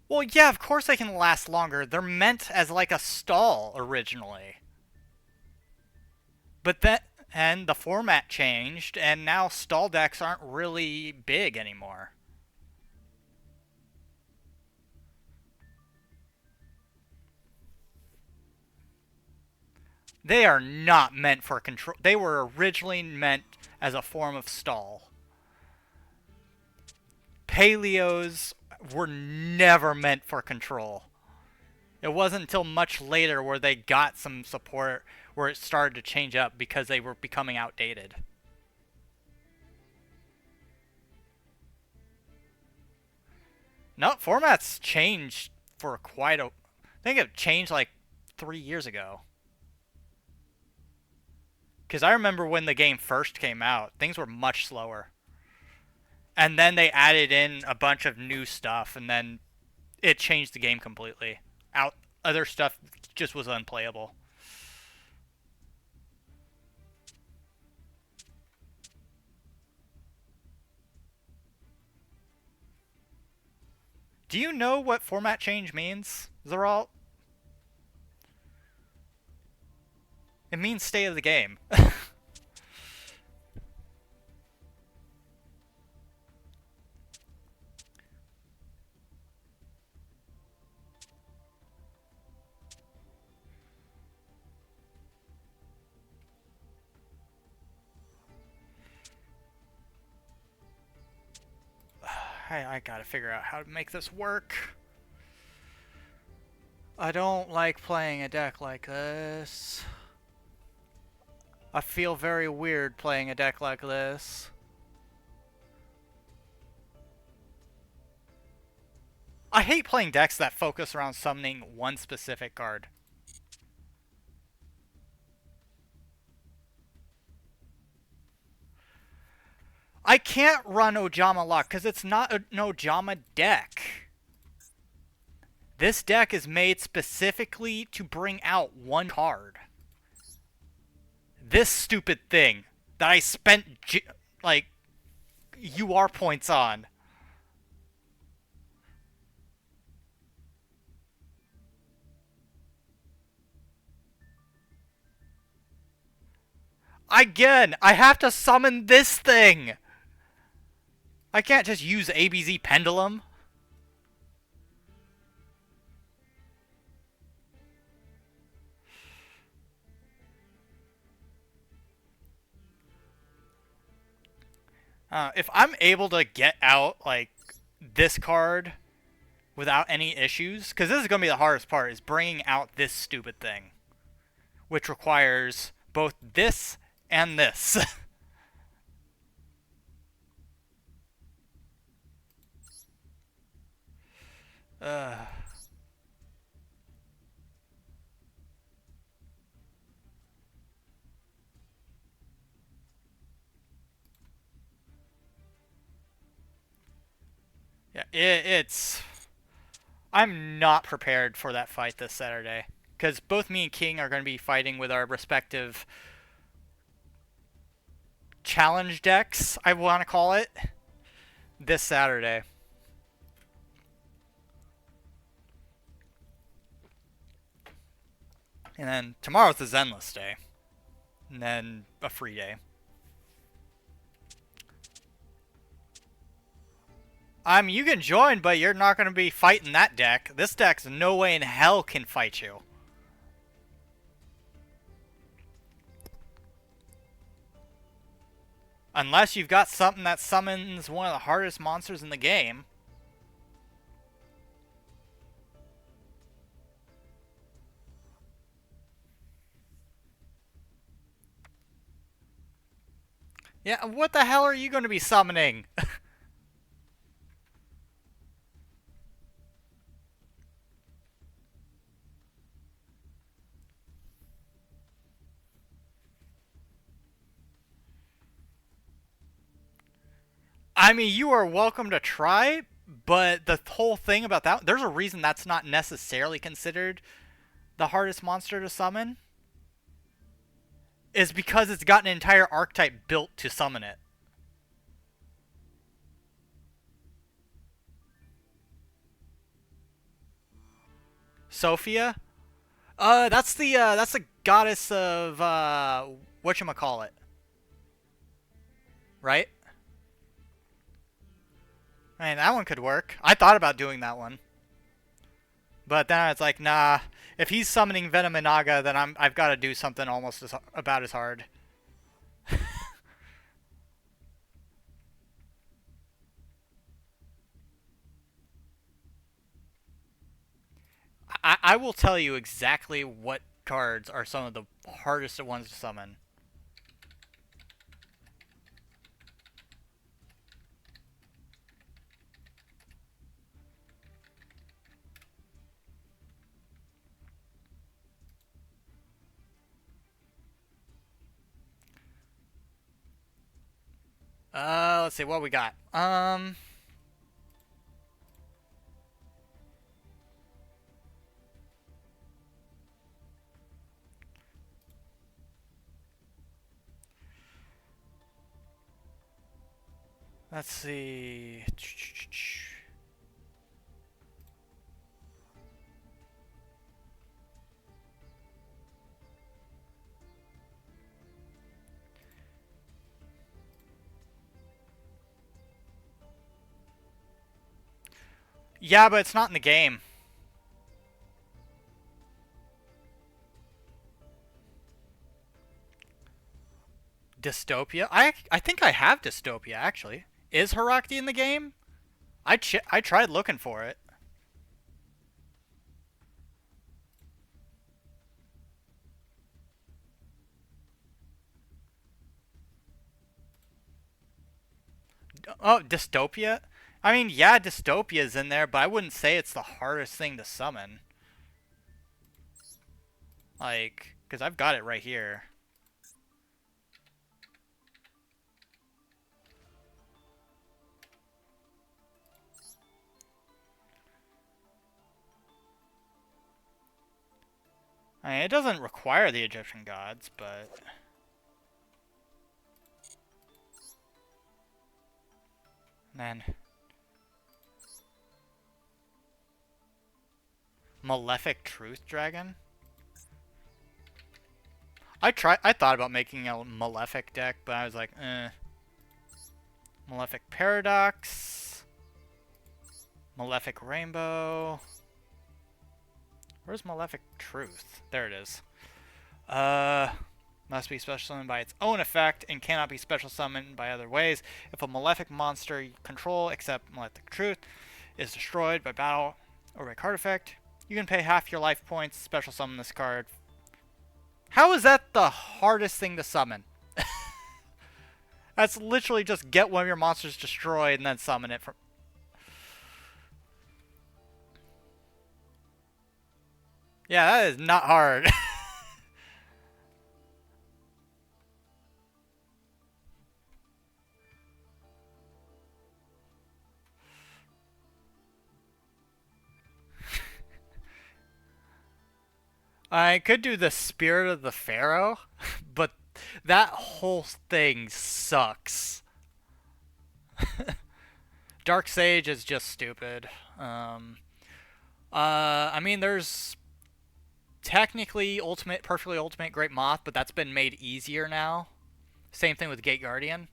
Well, yeah, of course they can last longer. They're meant as like a stall originally. But then, and the format changed, and now stall decks aren't really big anymore. They are not meant for control. They were originally meant as a form of stall. Paleos were never meant for control. It wasn't until much later where they got some support where it started to change up because they were becoming outdated. No, formats changed for quite a... I think it changed like 3 years ago. Because I remember when the game first came out, things were much slower. And then they added in a bunch of new stuff, and then it changed the game completely. Other stuff just was unplayable. Do you know what format change means, Zeralt? It means state of the game. I gotta figure out how to make this work. I don't like playing a deck like this. I feel very weird playing a deck like this. I hate playing decks that focus around summoning one specific card. I can't run Ojama Lock because it's not an Ojama deck. This deck is made specifically to bring out one card. This stupid thing that I spent, like, UR points on. Again, I have to summon this thing. I can't just use ABZ Pendulum. If I'm able to get out, like, this card without any issues, because this is going to be the hardest part, is bringing out this stupid thing, which requires both this and this. Yeah, it's... I'm not prepared for that fight this Saturday. Because both me and King are going to be fighting with our respective challenge decks, I want to call it, this Saturday. And then tomorrow's the Zenless day. And then a free day. You can join, but you're not going to be fighting that deck. This deck's no way in hell can fight you. Unless you've got something that summons one of the hardest monsters in the game. Yeah, what the hell are you going to be summoning? I mean, you are welcome to try, but the whole thing about that, there's a reason that's not necessarily considered the hardest monster to summon, is because it's got an entire archetype built to summon it. Sophia? That's the goddess of whatchamacallit. Right? I mean, that one could work. I thought about doing that one. But then it's like, nah. If he's summoning Venom and Naga, then I've got to do something almost about as hard. I will tell you exactly what cards are some of the hardest ones to summon. Let's see what we got. Let's see. Yeah, but it's not in the game. Dystopia? I think I have Dystopia, actually. Is Herakti in the game? I tried looking for it. Oh, Dystopia? I mean, yeah, Dystopia's in there, but I wouldn't say it's the hardest thing to summon. Like, because I've got it right here. I mean, it doesn't require the Egyptian gods, but... Then... Malefic Truth Dragon? I thought about making a Malefic deck, but I was like, eh. Malefic Paradox. Malefic Rainbow. Where's Malefic Truth? There it is. Must be special summoned by its own effect and cannot be special summoned by other ways. If a Malefic monster you control, except Malefic Truth, is destroyed by battle or by card effect, you can pay half your life points to special summon this card. How is that the hardest thing to summon? That's literally just get one of your monsters destroyed and then summon it from... Yeah, that is not hard. I could do the Spirit of the Pharaoh, but that whole thing sucks. Dark Sage is just stupid. I mean, there's technically perfectly ultimate Great Moth, but that's been made easier now. Same thing with Gate Guardian.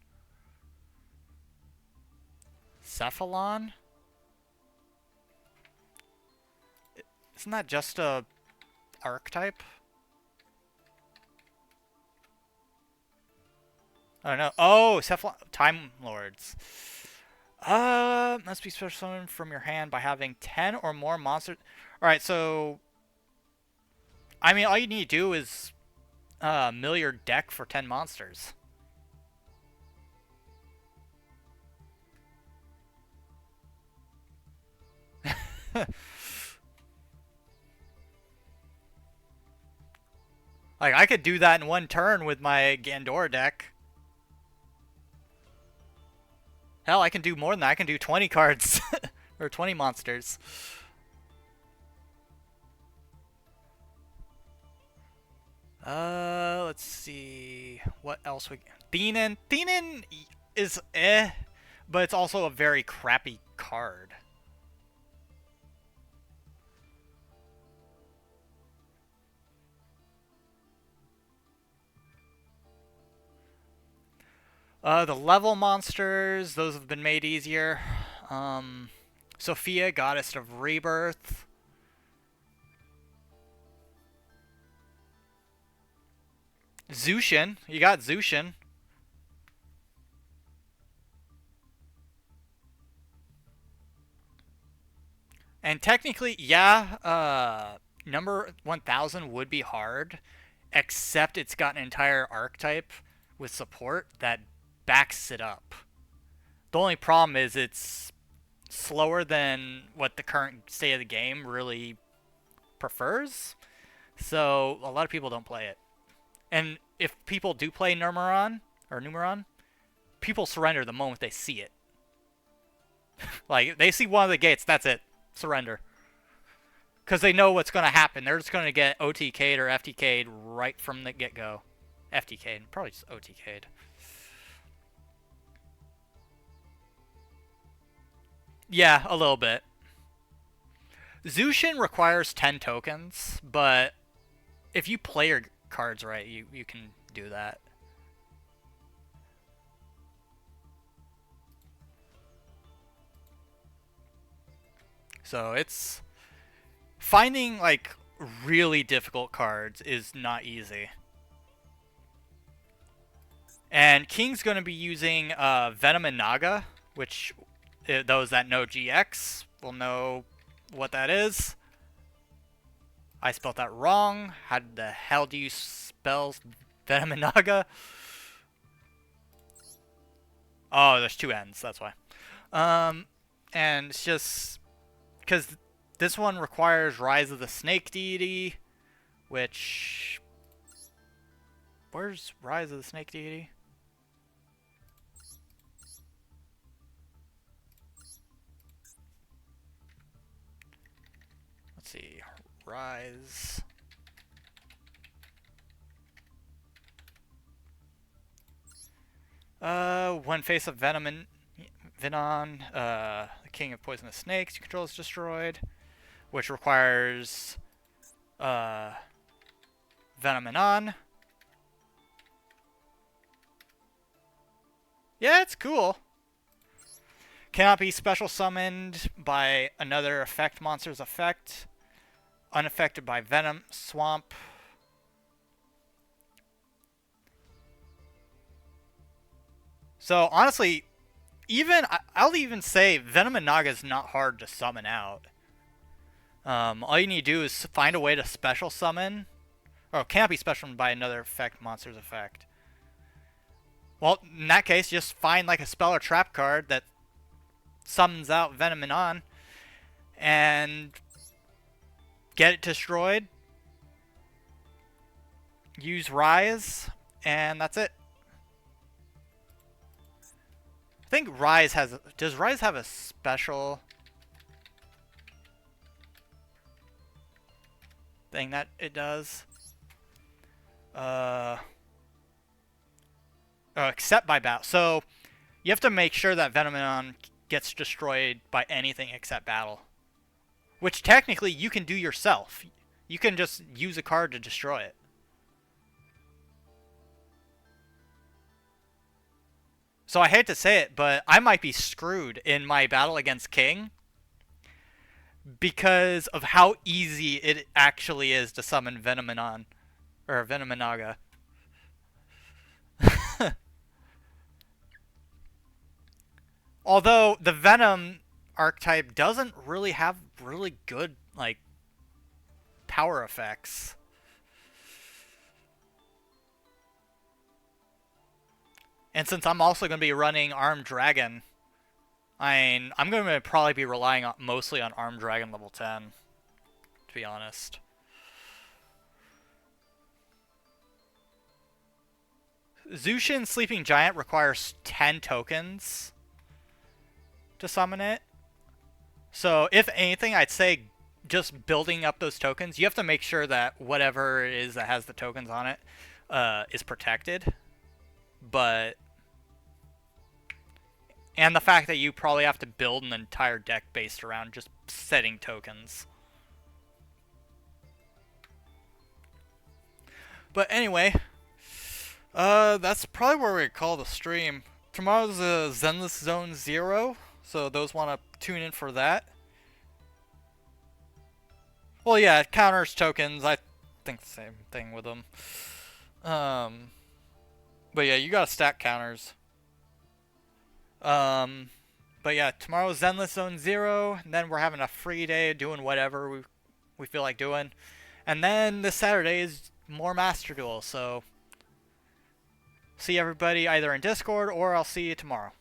Cephalon? Isn't that just a archetype? Oh no. Oh, Time Lords. Must be special summoned from your hand by having 10 or more monsters. Alright, so I mean all you need to do is mill your deck for 10 monsters. Like I could do that in one turn with my Gandor deck. Hell, I can do more than that. I can do 20 cards or 20 monsters. Let's see what else we. Thenan is but it's also a very crappy card. The level monsters, those have been made easier. Sophia, Goddess of Rebirth. Zushin, you got Zushin. And technically, yeah, number 1000 would be hard, except it's got an entire archetype with support that backs it up. The only problem is it's slower than what the current state of the game really prefers, so a lot of people don't play it. And if people do play Numeron, people surrender the moment they see it. Like, they see one of the gates, that's it. Surrender. Because they know what's going to happen. They're just going to get OTK'd or FTK'd right from the get-go. FTK'd. Probably just OTK'd. Yeah, a little bit. Zushin requires 10 tokens, but if you play your cards right, you can do that. So it's finding like really difficult cards is not easy. And King's going to be using Venom and Naga, which those that know GX will know what that is. I spelled that wrong. How the hell do you spell Venom and Naga? Oh, there's two N's, that's why. And it's just because this one requires Rise of the Snake Deity, which... Where's Rise of the Snake Deity? Let's see. Rise. When face of Venom Venon, the King of Poisonous Snakes you control is destroyed, which requires Venom Venon. Yeah, it's cool. Cannot be special summoned by another effect monster's effect. Unaffected by Venom Swamp. So honestly, I'll even say Venom and Naga is not hard to summon out. All you need to do is find a way to special summon. Or can't be special summoned by another effect monster's effect. Well, in that case, just find like a spell or trap card that summons out Venom and on, and get it destroyed. Use Rise, and that's it. I think Rise has... Does Rise have a special thing that it does? Except by battle. So, you have to make sure that Venomenon gets destroyed by anything except battle. Which technically you can do yourself. You can just use a card to destroy it. So I hate to say it, but I might be screwed in my battle against King because of how easy it actually is to summon Venomenon or Venom and Naga. Although the Venom archetype doesn't really have really good like power effects. And since I'm also going to be running Armed Dragon, I'm going to probably be relying mostly on Armed Dragon level 10, to be honest. Zushin Sleeping Giant requires 10 tokens to summon it. So if anything, I'd say just building up those tokens. You have to make sure that whatever it is that has the tokens on it is protected. But... And the fact that you probably have to build an entire deck based around just setting tokens. But anyway, that's probably where we call the stream. Tomorrow's Zenless Zone 0, so those want to tune in for that. Well, yeah, it counters tokens. I think the same thing with them. But yeah, you gotta stack counters. But yeah, tomorrow's Zenless Zone 0, and then we're having a free day doing whatever we feel like doing. And then this Saturday is more Master Duel, so see everybody either in Discord or I'll see you tomorrow.